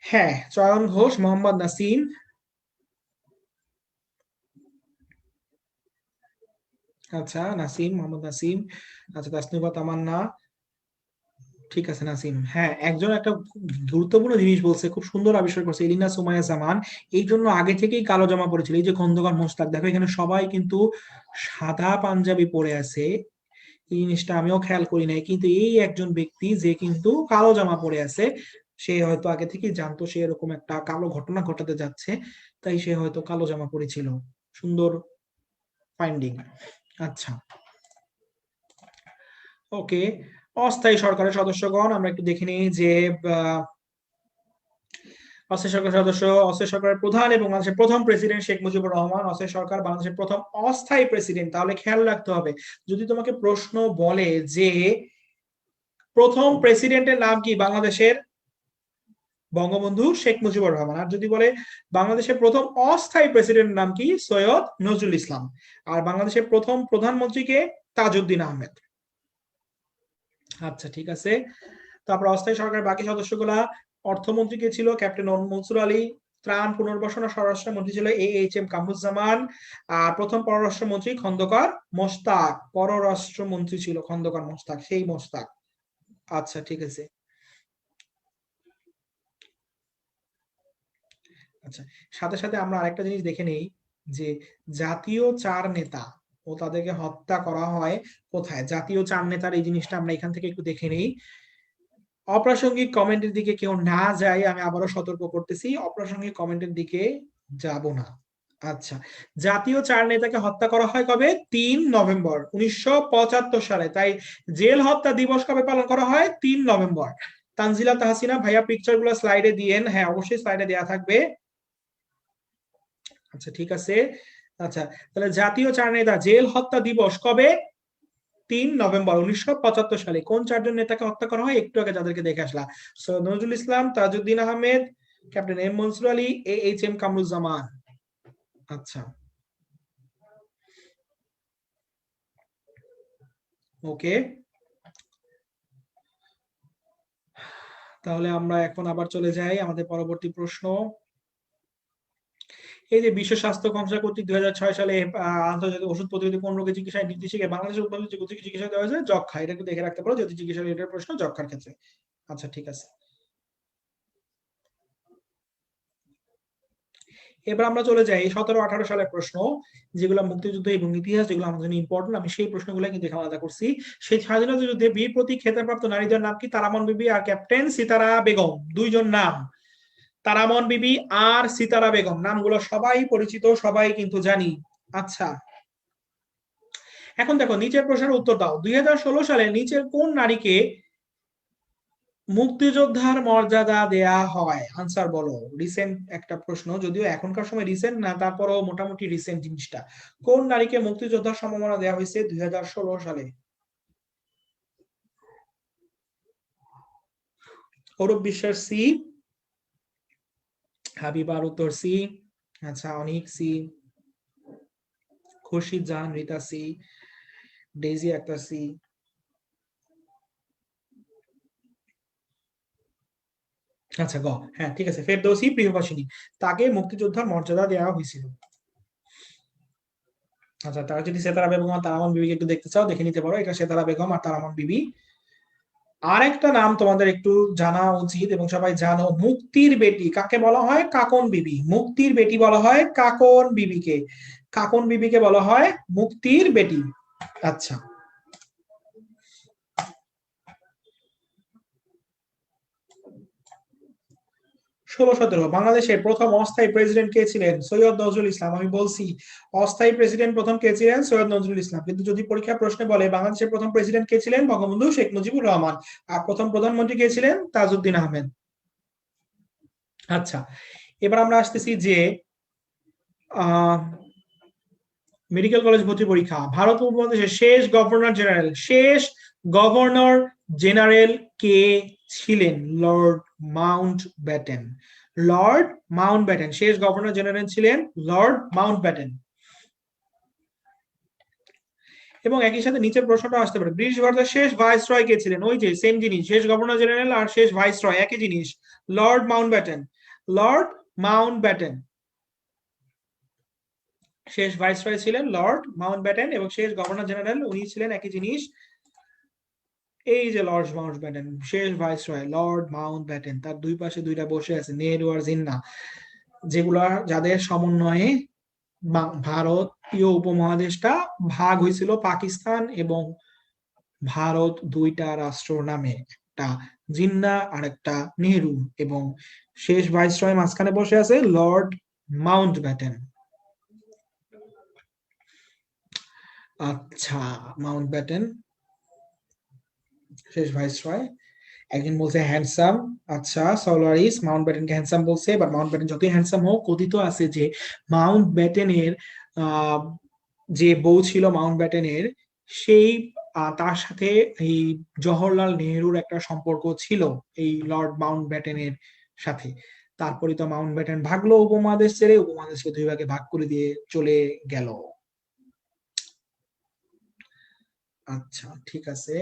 হ্যাঁ, চয়ন ঘোষ, মোহাম্মদ নাসিম। আচ্ছা, নাসিম, মোহাম্মদ নাসিম। আচ্ছা, তাসনিফা তামান্না। ঠিক আছে নাসিম। হ্যাঁ, একজন একটা খুব গুরুত্বপূর্ণ জিনিস বলছে, খুব সুন্দর আবিষ্কার করছে, এলিনা সুমাইয়া জামান। এই জন্য আগে থেকেই কালো জামা পড়েছিল। এই যে খন্দকার মোশতাক, দেখো এখানে সবাই কিন্তু সাদা পাঞ্জাবি পরে আছে। এই জিনিসটা আমিও খেয়াল করি নাই, কিন্তু এই একজন ব্যক্তি যে কিন্তু কালো জামা পরে আছে, সে হয়তো আগে থেকেই জানতো সে এরকম একটা কালো ঘটনা ঘটাতে যাচ্ছে, তাই সে হয়তো কালো জামা পরেছিল। সুন্দর ফাইন্ডিং। আচ্ছা, ওকে। অস্থায়ী সরকারের সদস্যগণ আমরা একটু দেখে নিই যে অস্থায়ী সরকার সদস্য, অস্থায়ী সরকারের প্রধান এবং বাংলাদেশের প্রথম প্রেসিডেন্ট শেখ মুজিবুর রহমান। অস্থায়ী সরকার বাংলাদেশের প্রথম অস্থায়ী প্রেসিডেন্ট। তাহলে খেয়াল রাখতে হবে, যদি তোমাকে প্রশ্ন বলে যে প্রথম প্রেসিডেন্টের নাম কি বাংলাদেশের, বঙ্গবন্ধু শেখ মুজিবুর রহমান। আর যদি বলে বাংলাদেশের প্রথম অস্থায়ী প্রেসিডেন্টের নাম কি, সৈয়দ নজরুল ইসলাম। আর বাংলাদেশের প্রথম প্রধানমন্ত্রীকে, তাজউদ্দিন আহমেদ। আচ্ছা, ঠিক আছে। তারপর অস্থায়ী সরকারের বাকি সদস্যগুলা, অর্থমন্ত্রী কে ছিল? ক্যাপ্টেন মনসুর আলী। ত্রাণ, পুনর্বাসন ও স্বরাষ্ট্রমন্ত্রী ছিল AHM কামরুজ্জামান। আর প্রথম পররাষ্ট্রমন্ত্রী খন্দকার মোশতাক। পররাষ্ট্রমন্ত্রী ছিল খন্দকার মোশতাক, সেই মোশতাক। আচ্ছা, ঠিক আছে। আচ্ছা, সাথে সাথে আমরা আরেকটা জিনিস দেখে নেই যে জাতীয় চার নেতা ও তাদেরকে হত্যা করা হয় কোথায়। জাতীয় চার নেতার এই জিনিসটা আমরা এখান থেকে একটু দেখে নেই। অপ্রাসঙ্গিক কমেন্টের দিকে কেউ না যায়, আমি আবারও সতর্ক করতেছি, অপ্রাসঙ্গিক কমেন্টের দিকে যাব না। আচ্ছা, জাতীয় চার নেতাকে হত্যা করা হয় কবে? 3 নভেম্বর 1975 সালে। তাই জেল হত্যা দিবস কবে পালন করা হয়? 3 নভেম্বর। তানজিলা তাহসিনা ভাইয়া পিকচার গুলো স্লাইডে দিয়েন। হ্যাঁ, অবশ্যই স্লাইডে দেওয়া থাকবে। আচ্ছা, ঠিক আছে। আচ্ছা, তাহলে জাতীয় চার নেতা জেল হত্যা দিবস কবে? 3 নভেম্বর 1975 সালে। কোন চারজন নেতাকে হত্যা করা হয়? একটু আগে যাদেরকে দেখে আসলাম, Syed Nazrul Islam, Tajuddin Ahmed, captain M Mansur Ali, AHM Kamaruzzaman. আচ্ছা, ওকে। তাহলে আমরা এখন আবার চলে যাই আমাদের পরবর্তী প্রশ্ন। এই যে বিশ্ব স্বাস্থ্য সংস্থা কর্তৃক 2006 সালে আন্তর্জাতিক ওষুধ প্রতিরোধী কোন রোগের চিকিৎসায় নির্দেশিকা বাংলাদেশের উদ্ভাবিত চিকিৎসা দেওয়া হয়েছে যক্ষা। এটা একটু দেখে রাখতে পারো, যদি চিকিৎসা রিলেটেড প্রশ্ন যক্ষার ক্ষেত্রে। আচ্ছা, ঠিক আছে। এবার আমরা চলে যাই 17-18 সালের প্রশ্ন, যেগুলো মুক্তিযুদ্ধ এবং ইতিহাস, যেগুলো আমাদের জন্য ইম্পর্টেন্ট। আমি সেই প্রশ্নগুলো কিন্তু এখানে আলাদা করছি। সেই স্বাধীনতা যুদ্ধে বীর প্রতীক খেতাবপ্রাপ্ত নারীদের নাম কি? তারামন বিবি আর ক্যাপ্টেন সিতারা বেগম। দুইজন নাম, তারামন বিবি আর সিতারা বেগম। নামগুলো সবাই পরিচিত, সবাই কিন্তু জানি। আচ্ছা, এখন দেখো নিচের প্রশ্নের উত্তর দাও। 2016 সালে নিচের কোন নারীকে মুক্তিযোদ্ধার মর্যাদা দেয়া হয়? আনসার বলো। রিসেন্ট একটা প্রশ্ন, যদিও এখনকার সময় রিসেন্ট না, তারপরও মোটামুটি রিসেন্ট জিনিসটা। কোন নারীকে মুক্তিযোদ্ধার সম্মাননা দেওয়া হয়েছে 2016 সালে? অরূপ বিশ্বাস সি, হাবিবার উত্তর সি। আচ্ছা, Anik C, Khurshid Jahan Rita C, Daisy Akter C. আচ্ছা, গ। হ্যাঁ, ঠিক আছে, ফেরদৌসী প্রিয়বাসিনী, তাকে মুক্তিযোদ্ধার মর্যাদা দেওয়া হয়েছিল। আচ্ছা, তারা যদি সেতারা বেগম আর তারামন বিবিকে একটু দেখতে চাও, দেখে নিতে পারো। এটা সেতারা বেগম আর তারামন বিবি। আরেকটা নাম তোমাদের একটু জানা উচিত এবং সবাই জানো, মুক্তির বেটি কাকে বলা হয়? কাকন বিবি। মুক্তির বেটি বলা হয় কাকন বিবিকে। কাকন বিবিকে বলা হয় মুক্তির বেটি। আচ্ছা, 16-17 বাংলাদেশের প্রথম অস্থায়ী প্রেসিডেন্ট কে ছিলেন? সৈয়দ নজরুল ইসলাম। আমি বলছি অস্থায়ী প্রেসিডেন্ট প্রথম কে ছিলেন? সৈয়দ নজরুল ইসলাম। কিন্তু যদি পরীক্ষা প্রশ্নে বলে বাংলাদেশের প্রথম প্রেসিডেন্ট কে ছিলেন? বঙ্গবন্ধু শেখ মুজিবুর রহমান। আর প্রথম প্রধানমন্ত্রী কে ছিলেন? তাজউদ্দিন আহমেদ। আচ্ছা, এবার আমরা আসতেছি যে মেডিকেল কলেজ ভর্তি পরীক্ষা। ভারত উপমহাদেশের শেষ গভর্নর জেনারেল কে ছিলেন? Lord Mount Batten. Lord Mount Batten শেষ গভর্নর জেনারেল ছিলেন লর্ড মাউন্ট ব্যাটেন। এবং একই সাথে নিচের প্রশ্নটা আসতে পারে, ব্রিটিশ ভারতের শেষ ভাইসরয় কে ছিলেন? ওই যে সেম জিনিস, শেষ গভর্নর জেনারেল আর শেষ ভাইসরয় একই জিনিস, Lord Mount Batten. Lord Mount Batten শেষ ভাইসরয় ছিলেন লর্ড মাউন্ট ব্যাটেন, এবং শেষ গভর্নর জেনারেল উনি ছিলেন একই জিনিস, এই যে লর্ড মাউন্ট ব্যাটেন, শেষ ভাইসরয় লর্ড মাউন্ট ব্যাটেন। তার দুই পাশে দুইটা বসে আছে নেহরু আর জিন্নাহ, যেগুলা যাদের সমন্বয়ে ভারতীয় উপমহাদেশটা ভাগ হয়েছিল পাকিস্তান এবং ভারত দুইটা রাষ্ট্র নামে, একটা জিন্নাহ আর একটা নেহরু, এবং শেষ ভাইসরয় মাঝখানে বসে আছে লর্ড মাউন্ট ব্যাটেন। আচ্ছা, মাউন্ট ব্যাটেন শেষ ভাইসরয়। একজন বলছে হ্যান্ডসাম, আচ্ছা সলোয়ারিস মাউন্ট ব্যাটেনকে হ্যান্ডসাম বলছে, বাট মাউন্ট ব্যাটেন যতই হ্যান্ডসাম হোক, কথিত আছে যে মাউন্ট ব্যাটেনের যে বউ ছিল মাউন্ট ব্যাটেনের, সেই তার সাথে এই জওহরলাল নেহরুর একটা সম্পর্ক ছিল এই লর্ড মাউন্ট ব্যাটেনের সাথে। তারপরে তো মাউন্ট ব্যাটেন ভাগলো উপমহাদেশ ছেড়ে, উপমহাদেশকে দুই ভাগে ভাগ করে দিয়ে চলে গেল। আচ্ছা ঠিক আছে।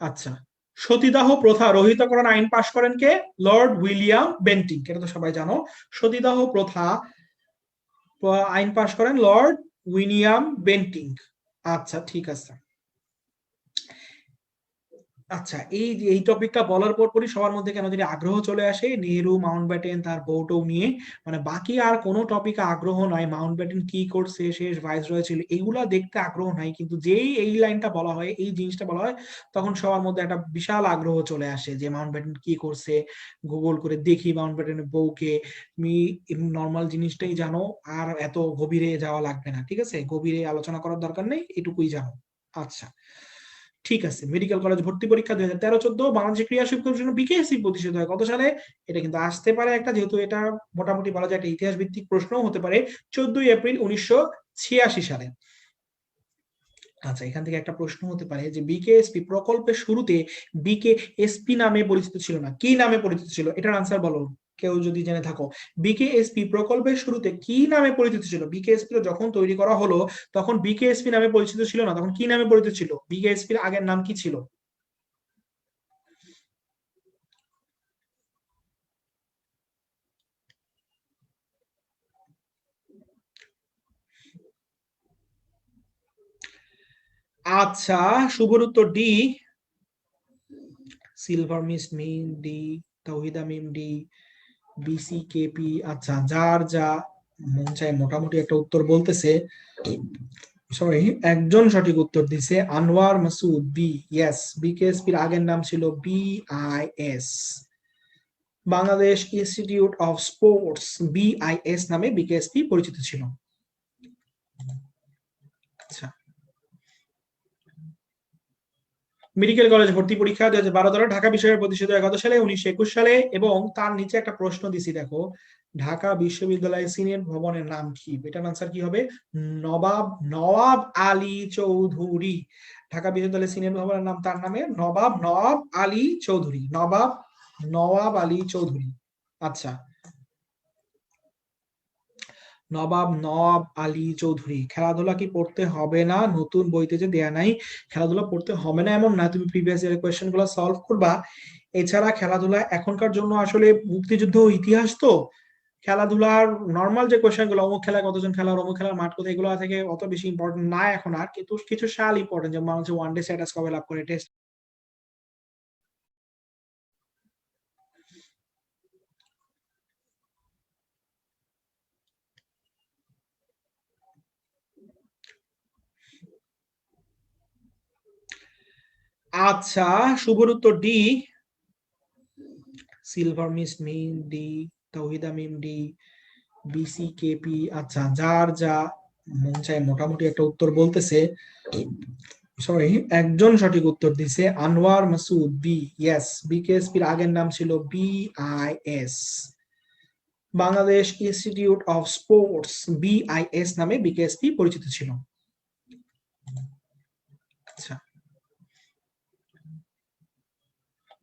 আচ্ছা, সতীদাহ প্রথা রহিতকরণ আইন পাশ করেন কে? Lord William Bentinck. এটা তো সবাই জানো। সতীদাহ প্রথা আইন পাশ করেন লর্ড উইলিয়াম বেন্টিং। আচ্ছা ঠিক আছে। আচ্ছা, এই টপিকটা বলার পরই সবার মধ্যে কেন যদি আগ্রহ চলে আসে নেহেরু মাউন্ট ব্যাটেন তার বউটও নিয়ে, মানে বাকি আর কোনো টপিকে আগ্রহ নাই, মাউন্ট ব্যাটেন কি করছে, শেষ ভাইসরয় ছিল, এগুলা দেখতে আগ্রহ নাই, কিন্তু যেই এই লাইনটা বলা হয়, এই জিনিসটা বলা হয়, তখন সবার মধ্যে একটা বিশাল আগ্রহ চলে আসে যে মাউন্ট ব্যাটেন কি করছে, গুগল করে দেখি মাউন্ট ব্যাটেনের বউকে। তুমি নর্মাল জিনিসটাই জানো, আর এত গভীরে যাওয়া লাগবে না, ঠিক আছে, গভীরে আলোচনা করার দরকার নেই, এটুকুই জানো। আচ্ছা ঠিক আছে। মেডিকেল কলেজ ভর্তি পরীক্ষা 2013-14 বাংলাদেশের ক্রীড়া শিক্ষকের জন্য বিকেএসপি প্রতিষ্ঠিত হয় কত সালে? এটা কিন্তু আসতে পারে একটা, যেহেতু এটা মোটামুটি বলা যায় একটা ইতিহাস ভিত্তিক প্রশ্নও হতে পারে, 14 এপ্রিল 1986 সালে। আচ্ছা, এখান থেকে একটা প্রশ্ন হতে পারে যে বিকেএসপি প্রকল্পের শুরুতে বিকেএসপি নামে পরিচিত ছিল না, কি নামে পরিচিত ছিল? এটার আনসার বলো কেউ যদি জেনে থাকো। বিকেএসপি প্রকল্পের শুরুতে কি নামে পরিচিত ছিল? বিকেএসপি যখন তৈরি করা হলো তখন বিকেএসপি নামে পরিচিত ছিল না, তখন কি নামে পরিচিত ছিল? বিকেএসপির আগের নাম কি ছিল? আচ্ছা, শুভর উত্তর ডি, সিলভার মিস মিম ডি, তৌহিদা মিম ডি, বিসিকেপি। আচ্ছা, যার যা মন চায় মোটামুটি একটা উত্তর বলতেছে। সরি, একজন সঠিক উত্তর দিছে, আনোয়ার মাসুদ বি। ইয়েস, বিকেএসপির আগের নাম ছিল BIS, Bangladesh institute of sports, BIS নামে বিকেএসপি পরিচিত ছিল। আচ্ছা, মেডিকেল কলেজ ভর্তি পরীক্ষা 2012 সালে ঢাকা বিশ্ববিদ্যালয় প্রতিষ্ঠিত হয় কত সালে? 1921 সালে। এবং তার নিচে একটা প্রশ্ন দিছি দেখো, ঢাকা বিশ্ববিদ্যালয় সিনেট ভবনের নাম কি? এটার আনসার কি হবে? নবাব নওয়াব আলী চৌধুরী। ঢাকা বিশ্ববিদ্যালয় সিনেট ভবনের নাম তার নামে, নবাব নওয়াব আলী চৌধুরী, নবাব নওয়াব আলী চৌধুরী। আচ্ছা, নবাব নওয়াব আলী চৌধুরী। খেলাধুলা কি পড়তে হবে না? নতুন বইতে যে দেয়া নাই খেলাধুলা পড়তে হবে না এমন না, তুমি প্রিভিয়াস ইয়ারের কোয়েশ্চেন গুলো সলভ করবা। এছাড়া খেলাধুলা এখনকার জন্য আসলে মুক্তিযুদ্ধ ইতিহাস তো, খেলাধুলার নর্মাল যে কোয়েশ্চেন গুলো, অমুক খেলায় কতজন খেলা, অমুক খেলার মাঠ কোথায়, এগুলো থেকে অত বেশি ইম্পর্টেন্ট না এখন আর, কিন্তু কিছু সাল ইম্পর্টেন্ট, যেমন হচ্ছে ওয়ানডে স্ট্যাটাস কবে লাভ করে, টেস্ট। আচ্ছা, শুভর উত্তর ডি, সিলভার মিস মিম ডি, তৌহিদা মিম ডি, বিসিকেপি। আচ্ছা, যার যা মন চায় মোটামুটি একটা উত্তর বলতেছে, সরি, একজন সঠিক উত্তর দিছে, আনোয়ার মাসুদ, বি। ইয়েস, বিকেএসপির আগের নাম ছিল BIS, Bangladesh institute of sports, BIS নামে বিকেএসপি পরিচিত ছিল। আচ্ছা,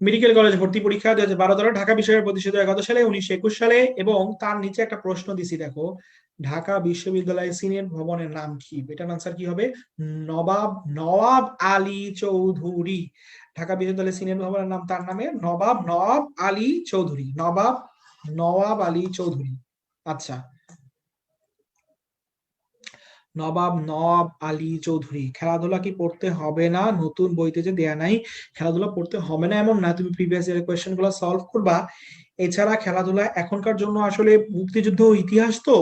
মেডিকেল কলেজ ভর্তি পরীক্ষা 2012 সালে, ঢাকা বিশ্ববিদ্যালয় প্রতিষ্ঠিত 11 সালে, 1921 সালে, এবং তার নিচে একটা প্রশ্ন দিছি দেখো, ঢাকা বিশ্ববিদ্যালয়ের সিনেট ভবনের নাম কি? এটার আনসার কি হবে? নবাব নওয়াব আলী চৌধুরী। ঢাকা বিশ্ববিদ্যালয়ের সিনেট ভবনের নাম তার নামে, নবাব নওয়াব আলী চৌধুরী, নবাব নওয়াব আলী চৌধুরী। আচ্ছা, নবাব নওয়াব আলী চৌধুরী। খেলাধুলা কি পড়তে হবে না? নতুন বইতে যে দেয়া নাই খেলাধুলা পড়তে হবে না এমন না, তুমি প্রিভিয়াস ইয়ারের কোয়েশ্চেন গুলো সলভ করবা। এছাড়া খেলাধুলা এখনকার জন্য আসলে মুক্তিযুদ্ধ ইতিহাস তো,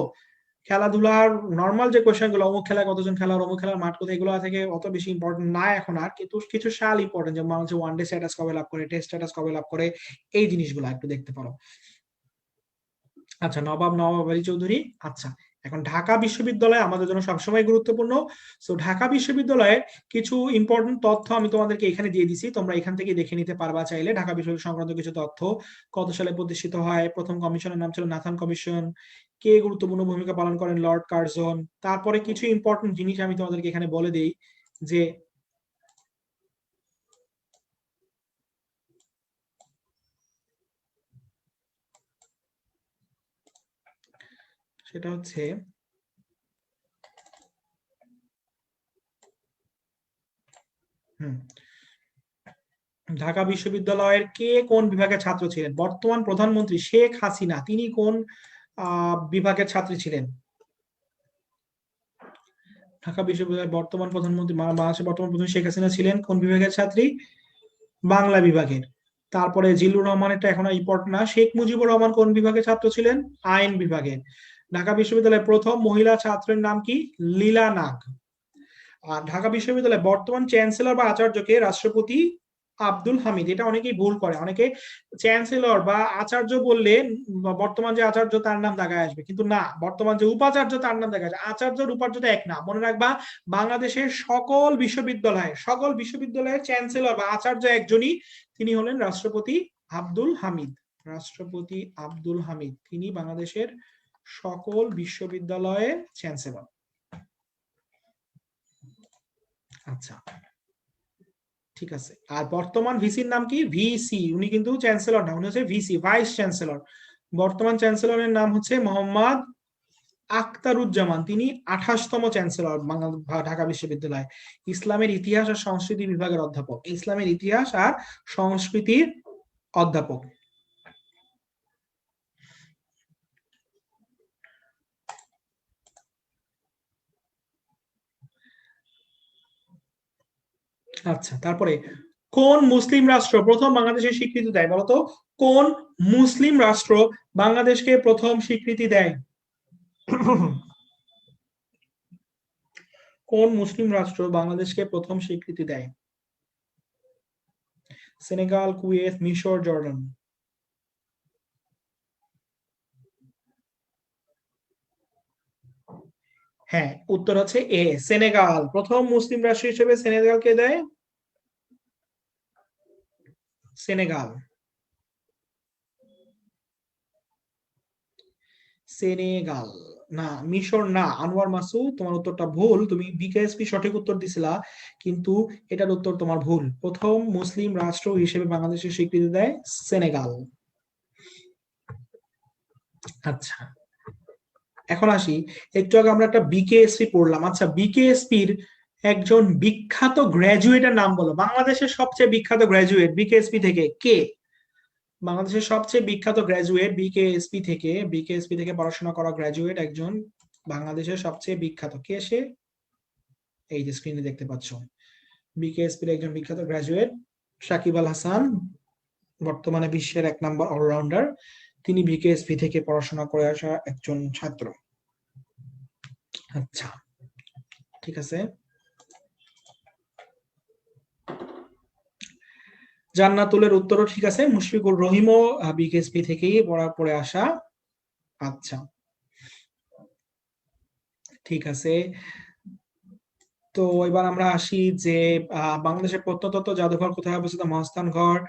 খেলাধুলার নর্মাল যে কোয়েশ্চেন গুলো, অমুক খেলায় কতজন খেলার, অমুক খেলার মাঠ কোথায়, এগুলো থেকে অত বেশি ইম্পর্টেন্ট না এখন আর, কিন্তু কিছু সাল ইম্পর্টেন্ট, যেমন বাংলাদেশ ওয়ান ডে স্ট্যাটাস কবে লাভ করে, টেস্ট স্ট্যাটাস কবে লাভ করে, এই জিনিসগুলো একটু দেখতে পারো। আচ্ছা, নবাব নওয়াব আলী চৌধুরী। আচ্ছা, এখন ঢাকা বিশ্ববিদ্যালয় আমাদের জন্য সবসময় গুরুত্বপূর্ণ। সো ঢাকা বিশ্ববিদ্যালয়ের কিছু ইম্পর্টেন্ট তথ্য আমি তোমাদেরকে এখানে দিয়ে দিছি, তোমরা এখান থেকে দেখে নিতে পারবা চাইলে। ঢাকা বিশ্ববিদ্যালয় সংক্রান্ত কিছু তথ্য, কত সালে প্রতিষ্ঠিত হয়, প্রথম কমিশনের নাম ছিল নাথান কমিশন, কে গুরুত্বপূর্ণ ভূমিকা পালন করেন, লর্ড কার্জন। তারপরে কিছু ইম্পর্টেন্ট জিনিস আমি তোমাদেরকে এখানে বলে দিই, যে সেটা হচ্ছে ঢাকা বিশ্ববিদ্যালয়ের কে কোন বিভাগের ছাত্র ছিলেন? বর্তমান প্রধানমন্ত্রী শেখ হাসিনা, তিনি কোন বিভাগের ছাত্রী ছিলেন? ঢাকা বিশ্ববিদ্যালয়ের বর্তমান প্রধানমন্ত্রী, বাংলাদেশের বর্তমান প্রধানমন্ত্রী শেখ হাসিনা ছিলেন কোন বিভাগের ছাত্রী? বাংলা বিভাগের। তারপরে জিল্লুর রহমান, এটা এখন ইম্পর্টেন্ট না। শেখ মুজিবুর রহমান কোন বিভাগের ছাত্র ছিলেন? আইন বিভাগের। ঢাকা বিশ্ববিদ্যালয়ের প্রথম মহিলা ছাত্রের নাম কি? লীলা নাগ। আর ঢাকা বিশ্ববিদ্যালয়ের বর্তমান চ্যান্সেলর বা আচার্যকে? রাষ্ট্রপতি আব্দুল হামিদ। এটা অনেকেই ভুল করে, অনেকে চ্যান্সেলর বা আচার্য বললে বর্তমান যে আচার্য তার নাম দাগায় আসবে, কিন্তু না, বর্তমান যে উপাচার্য তার নাম দেখা যায়, আচার্য উপাচার্য এক না, মনে রাখবা। বাংলাদেশের সকল বিশ্ববিদ্যালয়ের চ্যান্সেলর বা আচার্য একজনই, তিনি হলেন রাষ্ট্রপতি আব্দুল হামিদ। রাষ্ট্রপতি আব্দুল হামিদ, তিনি বাংলাদেশের সকল বিশ্ববিদ্যালয়ের চ্যান্সেলর। আচ্ছা, ঠিক আছে। আর বর্তমান ভিসির নাম কি? ভিসি। উনি কিন্তু চ্যান্সেলর না, উনি হচ্ছে ভিসি, ভাইস চ্যান্সেলর। বর্তমান চ্যান্সেলরের নাম হচ্ছে মোহাম্মদ আখতারুজ্জামান, তিনি 28তম চ্যান্সেলর ঢাকা বিশ্ববিদ্যালয়। ইসলামের ইতিহাস আর সংস্কৃতি বিভাগের অধ্যাপক, ইসলামের ইতিহাস আর সংস্কৃতির অধ্যাপক। আচ্ছা, তারপরে কোন মুসলিম রাষ্ট্র প্রথম বাংলাদেশের স্বীকৃতি দেয়? বলতো, কোন মুসলিম রাষ্ট্র বাংলাদেশকে প্রথম স্বীকৃতি দেয়? কোন মুসলিম রাষ্ট্র বাংলাদেশকে প্রথম স্বীকৃতি দেয়? সেনেগাল, কুয়েত, মিশর, জর্ডান। হ্যাঁ, উত্তর হচ্ছে এ, সেনেগাল। প্রথম মুসলিম রাষ্ট্র হিসেবে সেনেগালকে দেয় সেনেগাল। সেনেগাল না, মিশর না। আনোয়ার মাসুদ, তোমার উত্তরটা ভুল। তুমি বিকেএসপি সঠিক উত্তর দিছিলা, কিন্তু এটার উত্তর তোমার ভুল। প্রথম মুসলিম রাষ্ট্র হিসেবে বাংলাদেশের স্বীকৃতি দেয় সেনেগাল। আচ্ছা, এখন আসি, একটু আগে আমরা একটা বিকেএসপি পড়লাম। আচ্ছা, বিকেএসপির একজন বিখ্যাত গ্র্যাজুয়েটের নাম বলো। বাংলাদেশের সবচেয়ে বিখ্যাত গ্র্যাজুয়েট বিকেএসপি থেকে কে? বাংলাদেশের সবচেয়ে বিখ্যাত গ্র্যাজুয়েট বিকেএসপি থেকে পড়াশোনা করা গ্র্যাজুয়েট একজন, বাংলাদেশের সবচেয়ে বিখ্যাত কে সে? এই যে স্ক্রিনে দেখতে পাচ্ছ, বিকেএসপির একজন বিখ্যাত গ্র্যাজুয়েট সাকিব আল হাসান, বর্তমানে বিশ্বের 1 নম্বর অলরাউন্ডার। তিনি বিকেএসপি থেকে পড়াশোনা করে আসা একজন ছাত্র। আচ্ছা, ঠিক আছে। জান্নাতুলের উত্তরও ঠিক আছে। মুশফিকুর রহিমও বিকেএসপি থেকেই পড়ে আসা। আচ্ছা, ঠিক আছে। তো এবার আমরা আসি যে বাংলাদেশের প্রত্নতত্ত্ব জাদুঘর কোথায় অবস্থিত? মহাস্থানগড়।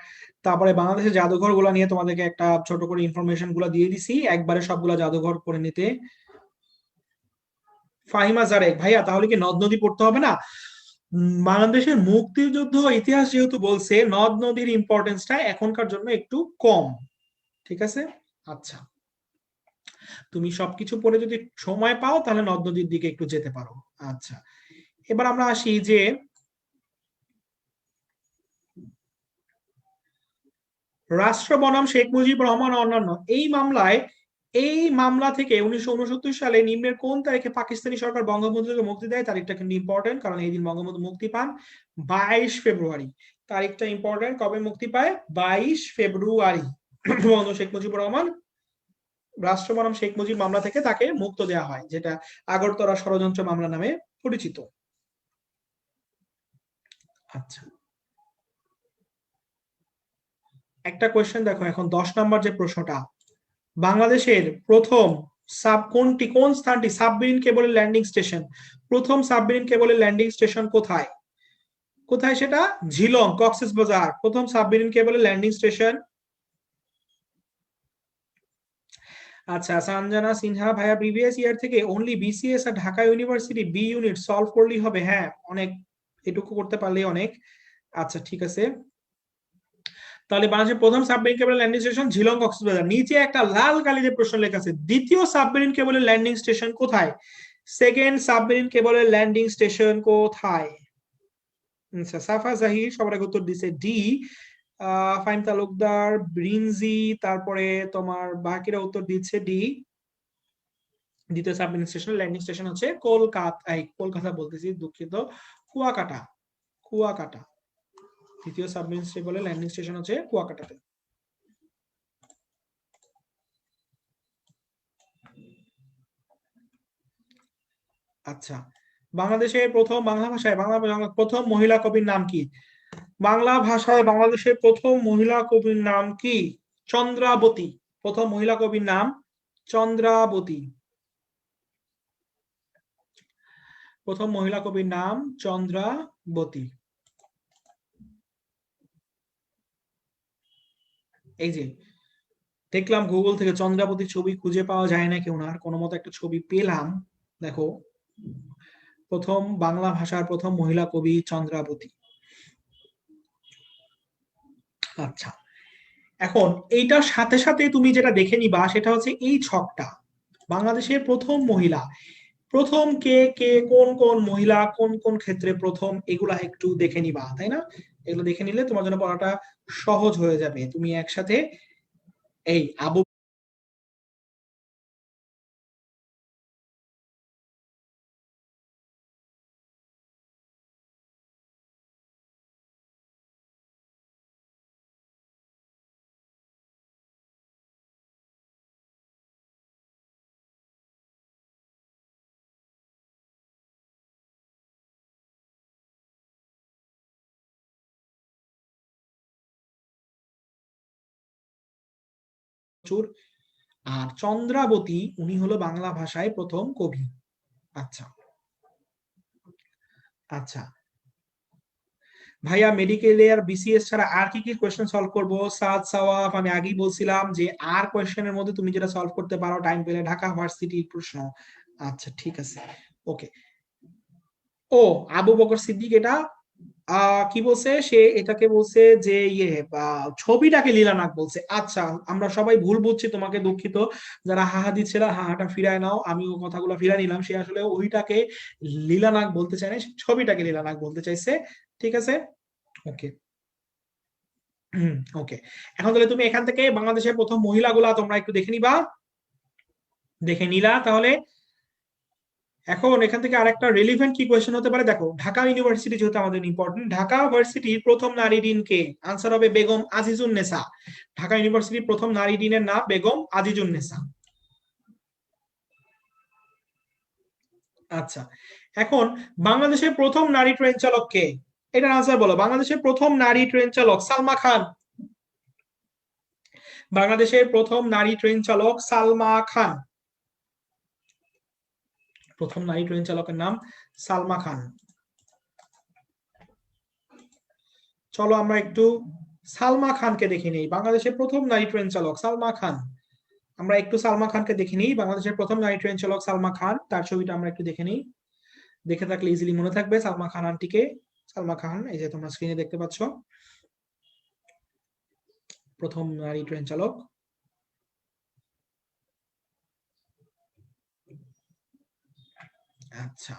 তারপরে বাংলাদেশের জাদুঘর গুলা নিয়ে তোমাদেরকে একটা ছোট করে ইনফরমেশন গুলা দিয়ে দিছি, একবারে সবগুলা জাদুঘর করে নিতে। ফাহিমা জারেক, ভাইয়া তাহলে কি নদ নদী পড়তে হবে না? বাংলাদেশের মুক্তিযুদ্ধ ইতিহাস যেহেতু বলছে, নদ নদীর ইম্পর্টেন্সটা এখনকার জন্য একটু কম। ঠিক আছে, আচ্ছা, তুমি সবকিছু পড়ে যদি সময় পাও তাহলে নদ নদীর দিকে একটু যেতে পারো। আচ্ছা, এবার আমরা আসি যে রাষ্ট্র বনাম শেখ মুজিবুর রহমান অন্যান্য এই মামলা থেকে 1969 সালে নিম্নের কোন তারিখে পাকিস্তানি সরকার বঙ্গবন্ধুকে মুক্তি দেয়? তারিখটা কিন্তু ইম্পর্টেন্ট, কারণ এই দিন বঙ্গবন্ধু মুক্তি পান 22 ফেব্রুয়ারি। তারিখটা ইম্পর্টেন্ট, কবে মুক্তি পায়? 22 ফেব্রুয়ারি। বঙ্গবন্ধু শেখ মুজিবুর রহমান রাষ্ট্র বনাম শেখ মুজিব মামলা থেকে তাকে মুক্ত দেওয়া হয়, যেটা আগরতলা ষড়যন্ত্র মামলা নামে পরিচিত। আচ্ছা, একটা কোয়েশ্চেন দেখো এখন, 10 নম্বর যে প্রশ্নটা, বাংলাদেশের প্রথম কোন স্থানটি সাবমেরিন কেবলের ল্যান্ডিং স্টেশন? প্রথম সাবমেরিন কেবলের ল্যান্ডিং স্টেশন কোথায়? কোথায় সেটা? ঝিলং, কক্সবাজার প্রথম সাবমেরিন কেবলের ল্যান্ডিং স্টেশন। আচ্ছা, সঞ্জনা সিনহা, ভাইয়া প্রিভিয়াস ইয়ার থেকে অনলি বিসিএস আর Dhaka university B unit solve করলেই হবে? হ্যাঁ, অনেক, এটুকু করতে পারলেই অনেক। আচ্ছা, ঠিক আছে, তাহলে বাংলাদেশের প্রথম সাবমেরিন কেবলের ল্যান্ডিং স্টেশন ঝিলং, কক্সবাজার। নিচে একটা লাল কালিতে প্রশ্ন লেখা আছে, দ্বিতীয় সাবমেরিন কেবলের ল্যান্ডিং স্টেশন কোথায়? সেকেন্ড সাবমেরিন কেবলের ল্যান্ডিং স্টেশন কোথায়? আচ্ছা, সাফা জাহির সবার আগে উত্তর দিছে ডি। ফাইম তালুকদার, ব্রিনজি, তারপরে তোমার বাকিরা উত্তর দিচ্ছে ডি। দ্বিতীয় সাবমেরিন স্টেশন ল্যান্ডিং স্টেশন হচ্ছে কলকাতা বলতেছি, দুঃখিত, কুয়াকাটা। কুয়াকাটা দ্বিতীয় সাবমেরিন কেবলের ল্যান্ডিং স্টেশন হচ্ছে কুয়াকাটাতে। আচ্ছা, বাংলাদেশের প্রথম বাংলা ভাষায় প্রথম মহিলা কবির নাম কি? বাংলা ভাষায় বাংলাদেশের প্রথম মহিলা কবির নাম কি? চন্দ্রাবতী। প্রথম মহিলা কবির নাম চন্দ্রাবতী। প্রথম মহিলা কবির নাম চন্দ্রাবতী। এই যে দেখলাম গুগল থেকে চন্দ্রাবতীর ছবি খুঁজে পাওয়া যায় না, কেউ না, কোনো মতো একটা ছবি পেলাম। দেখো, প্রথম বাংলা ভাষার প্রথম মহিলা কবি চন্দ্রাবতী। আচ্ছা, এখন এইটার সাথে সাথে তুমি যেটা দেখে নিবা সেটা হচ্ছে এই ছকটা, বাংলাদেশের প্রথম মহিলা, প্রথম কে কে, কোন কোন মহিলা কোন কোন ক্ষেত্রে প্রথম, এগুলা একটু দেখে নিবা, তাই না? এগুলো দেখে নিলে তোমার জন্য পড়াটা সহজ হয়ে যাবে। তুমি একসাথে এই আবু বসুর, আর চন্দ্রাবতী উনি হলো বাংলা ভাষায় প্রথম কবি। আচ্ছা, আচ্ছা ভাইয়া, মেডিকেল আর বিসিএস ছাড়া আর কি কি কোয়েশ্চেন সলভ করব? সাদ সওয়াব, আমি আগেই বলছিলাম যে আর কোয়েশ্চেনের মধ্যে তুমি যেটা সলভ করতে পারো টাইম পেলে, ঢাকা ভার্সিটির প্রশ্ন। আচ্ছা, ঠিক আছে, ওকে। ও, আবু বকর সিদ্দিক এটা কি বলছে সে? এটাকে বলছে যে ছবিটাকে লীলানাগ বলছে। আচ্ছা, আমরা সবাই ভুল বুঝছি, তোমাকে দুঃখিত। যারা হাহা দিচ্ছিল, হাহাটা ফিরায় নাও, আমি ও কথাগুলো ফিরাই নিলাম। সে আসলে ওইটাকে লীলানাগ বলতে চায় না, ছবিটাকে লীলানাগ বলতে চাইছে। ঠিক আছে, ওকে। ওকে, এখন তাহলে তুমি এখান থেকে বাংলাদেশের প্রথম মহিলাগুলা তোমরা একটু দেখে নিবা, দেখে নিলা তাহলে। এখন এখান থেকে আরেকটা রিলিভেন্ট কি কোয়েশ্চেন হতে পারে, দেখো ঢাকা ইউনিভার্সিটি যেহেতু আমাদের ইম্পর্টেন্ট, ঢাকা ভার্সিটির প্রথম নারী ডিন কে? আনসার হবে বেগম আজিজুন নেসা। ঢাকা ইউনিভার্সিটির প্রথম নারী ডিনের নাম বেগম আজিজুন নেসা। আচ্ছা, এখন বাংলাদেশের প্রথম নারী ট্রেন চালক কে? এটার আনসার বলো। বাংলাদেশের প্রথম নারী ট্রেন চালক সালমা খান। বাংলাদেশের প্রথম নারী ট্রেন চালক সালমা খান। প্রথম নারী ট্রেন চালকের নাম সালমা খান। চলো আমরা একটু সালমা খানকে দেখে নিই, বাংলাদেশের প্রথম নারী ট্রেন চালক সালমা খান। আমরা একটু সালমা খানকে দেখে নিই, বাংলাদেশের প্রথম নারী ট্রেন চালক সালমা খান, তার ছবিটা আমরা একটু দেখে নিই। দেখে থাকলে ইজিলি মনে থাকবে সালমা খান আন্টিকে। সালমা খান, এই যে তোমরা স্ক্রিনে দেখতে পাচ্ছ, প্রথম নারী ট্রেন চালক। আচ্ছা,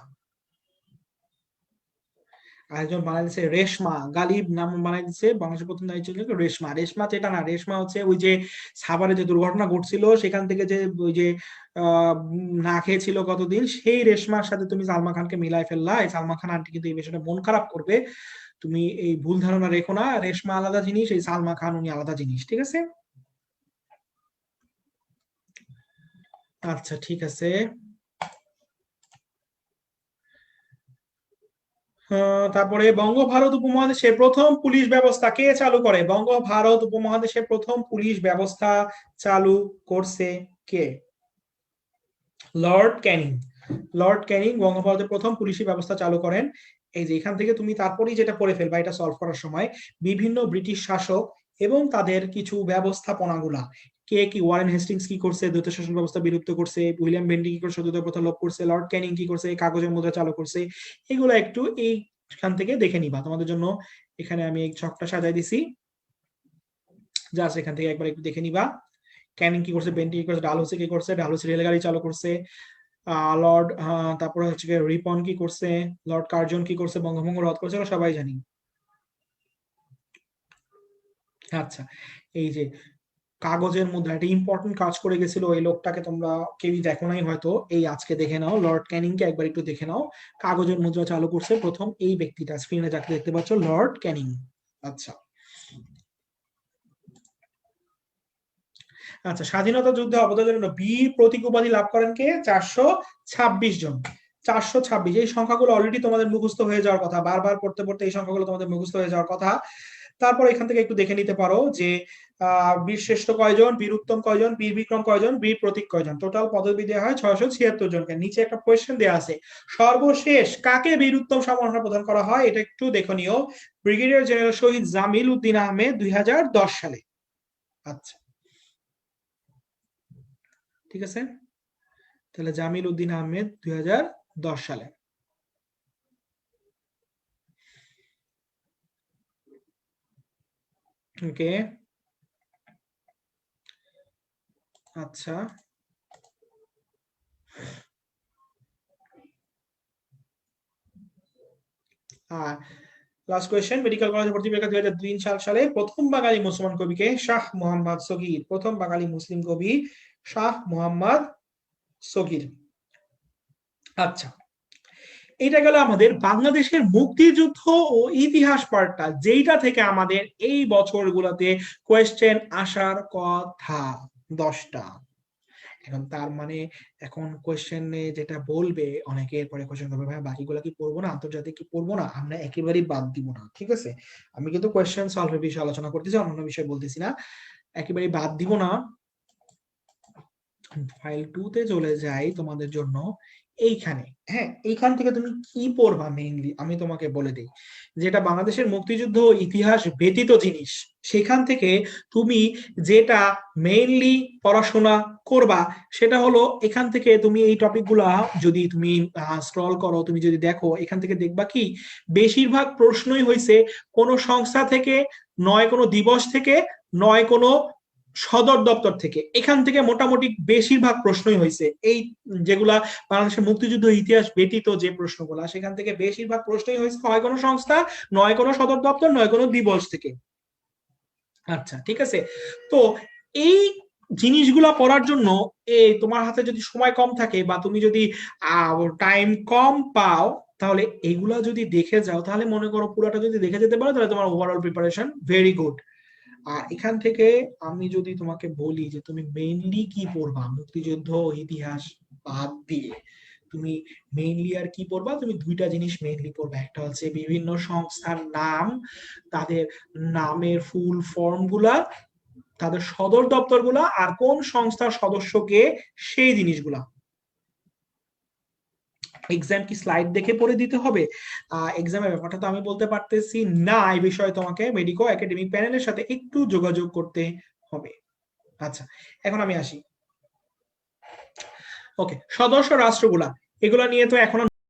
আরেকজন বানাই দিচ্ছে রেশমা গালিব, নাম বানাই দিচ্ছে বাংলাদেশের প্রথম নারী চালক রেশমা। রেশমা যেটা না, রেশমা হচ্ছে ওই যে সাভারে যে দুর্ঘটনা ঘটছিল সেখান থেকে যে ওই যে না খেয়েছিল কতদিন, সেই রেশমার সাথে তুমি সালমা খানকে মিলাই ফেললা। এই সালমা খান আন্টি কিন্তু এই বিষয়টা মন খারাপ করবে, তুমি এই ভুল ধারণা রেখো না। রেশমা আলাদা জিনিস, এই সালমা খান উনি আলাদা জিনিস, ঠিক আছে? আচ্ছা ঠিক আছে। তারপরে বঙ্গভারত উপমহাদেশে প্রথম পুলিশ ব্যবস্থা কে চালু করে? বঙ্গভারত উপমহাদেশে প্রথম পুলিশ ব্যবস্থা চালু করছে কে? লর্ড ক্যানিং। লর্ড ক্যানিং বঙ্গভারতের প্রথম পুলিশি ব্যবস্থা চালু করেন। এই যে এখান থেকে তুমি তারপরেই যেটা পড়ে ফেলবা এটা সলভ করার সময়, বিভিন্ন ব্রিটিশ শাসক এবং তাদের কিছু ব্যবস্থাপনাগুলা, কে কি, ওয়ারেন হেস্টিংস কি করছে, দ্বৈত শাসন ব্যবস্থা বিলুপ্ত করছে, উইলিয়াম বেন্টিং কি করছে, দ্বৈত প্রথা লোপ করছে, লর্ড ক্যানিং কি করছে, কাগজের মুদ্রা চালু করছে, এগুলো একটু এইখান থেকে দেখে নিবা। তোমাদের জন্য এখানে আমি এই ছকটা সাজাই দিছি, জাস্ট এখান থেকে একবার একটু দেখে নিবা। ক্যানিং কি করছে, বেন্টিং কি করছে, ডালহৌসি কি করছে, ডালহৌসি রেলগাড়ি চালু করছে, লর্ড তারপরে হচ্ছে রিপন কি করছে, লর্ড কার্জন কি করছে, বঙ্গভঙ্গ রদ করছে, সবাই জানি। আচ্ছা, এই যে কাগজের মুদ্রা, একটা ইম্পর্টেন্ট কাজ করে গেছিল, এই লোকটাকে তোমরা কেউই দেখো নাই হয়তো, এই আজকে দেখে নাও, লর্ড ক্যানিং কে একবার একটু দেখে নাও। কাগজের মুদ্রা চালু করছে প্রথম এই ব্যক্তিটা, স্ক্রিনে যাকে দেখতে পাচ্ছ লর্ড ক্যানিং। আচ্ছা আচ্ছা, স্বাধীনতা যুদ্ধে অবদানের জন্য বীর প্রতীক উপাধি লাভ করেন কে? 426 জন। 426, এই সংখ্যাগুলো অলরেডি তোমাদের মুখস্থ হয়ে যাওয়ার কথা, বারবার পড়তে পড়তে এই সংখ্যাগুলো তোমাদের মুখস্থ হয়ে যাওয়ার কথা। তারপর এখান থেকে একটু দেখে নিতে পারো যে বীর শ্রেষ্ঠ কয়জন, বীর উত্তম কয়জন, বীর বিক্রম কয়জন, বীর প্রতীক কয়জন। টোটাল পদবি দেওয়া হয় 676 জনকে। নিচে একটা কোয়েশ্চেন দেওয়া আছে, সর্বশেষ কাকে বীর উত্তম সম্মাননা প্রদান করা হয়? এটা একটু দেখো নিও। ব্রিগেডিয়ার জেনারেল শহীদ জামিল উদ্দিন আহমেদ 2010 সালে। আচ্ছা ঠিক আছে, তাহলে জামিল উদ্দিন আহমেদ 2010 সালে। ওকে আচ্ছা, লাস্ট কোয়েশ্চেন, মেডিকেল কলেজে ভর্তি পরীক্ষা 2003 সালে প্রথম বাঙালি মুসলমান কবিকে? শাহ মোহাম্মদ সগীর। প্রথম বাঙালি মুসলিম কবি শাহ মোহাম্মদ সগীর। আচ্ছা, এটা গেল আমাদের বাংলাদেশের মুক্তিযুদ্ধ ও ইতিহাস পার্টটা, যেটা থেকে আমাদের এই বছরগুলোতে কোয়েশ্চেন আসার কথা 10টা। এখন তার মানে এখন কোয়েশ্চেনে যেটা বলবে অনেকে, এরপরে কোয়েশ্চেন করবে ভাই বাকিগুলো কি পড়বো না, আন্তর্জাতিক কি পড়বো না? আমরা একেবারেই বাদ দিব না, ঠিক আছে? আমি কিন্তু কোয়েশ্চেন সলভের বিষয়ে আলোচনা করতেছি, অন্য বিষয় বলতেছি না, একেবারেই বাদ দিব না। ফাইল 2 তে চলে যাই তোমাদের জন্য। এইখানে, হ্যাঁ, এইখান থেকে তুমি কি পড়বা মেইনলি আমি তোমাকে বলে দিই, যেটা বাংলাদেশের মুক্তিযুদ্ধ ইতিহাস ব্যতীত জিনিস, সেখান থেকে তুমি যেটা মেইনলি পড়াশোনা করবা সেটা হলো, এখান থেকে তুমি এই টপিকগুলা যদি তুমি স্ক্রল করো, তুমি যদি দেখো, এখান থেকে দেখবা কি বেশিরভাগ প্রশ্নই হয়েছে কোনো সংস্থা থেকে, নয় কোনো দিবস থেকে, নয় কোনো সদর দপ্তর থেকে। এখান থেকে মোটামুটি বেশিরভাগ প্রশ্নই হয়েছে, এই যেগুলা বাংলাদেশের মুক্তিযুদ্ধ ইতিহাস ব্যতীত যে প্রশ্নগুলা, সেখান থেকে বেশিরভাগ প্রশ্নই হয়েছে হয় কোনো সংস্থা, নয় কোনো সদর দপ্তর, নয় কোনো দিবস থেকে। আচ্ছা ঠিক আছে, তো এই জিনিসগুলা পড়ার জন্য তোমার হাতে যদি সময় কম থাকে বা তুমি যদি টাইম কম পাও, তাহলে এগুলা যদি দেখে যাও, তাহলে মনে করো পুরোটা যদি দেখে যেতে পারো, তাহলে তোমার ওভারঅল প্রিপারেশন ভেরি গুড। আর এখান থেকে আমি যদি তোমাকে বলি যে তুমি মেইনলি কি পড়বা মুক্তিযুদ্ধ ইতিহাস বাদ দিয়ে, তুমি মেইনলি আর কি পড়বা? তুমি দুইটা জিনিস মেইনলি পড়বা, একটা হচ্ছে বিভিন্ন সংস্থার নাম, তাদের নামের ফুল ফর্ম গুলা, তাদের সদর দপ্তর গুলা, আর কোন সংস্থার সদস্যকে, সেই জিনিসগুলা। এক্সাম কি স্লাইড দেখে পড়ে দিতে হবে? এক্সামের ব্যাপারটা তো আমি বলতে পারতেছি না, এই বিষয়ে তোমাকে মেডিকো একাডেমিক প্যানেলের সাথে একটু যোগাযোগ করতে হবে। আচ্ছা, এখন আমি আসি। ওকে, সদস্য রাষ্ট্রগুলা, এগুলো নিয়ে তো এখনো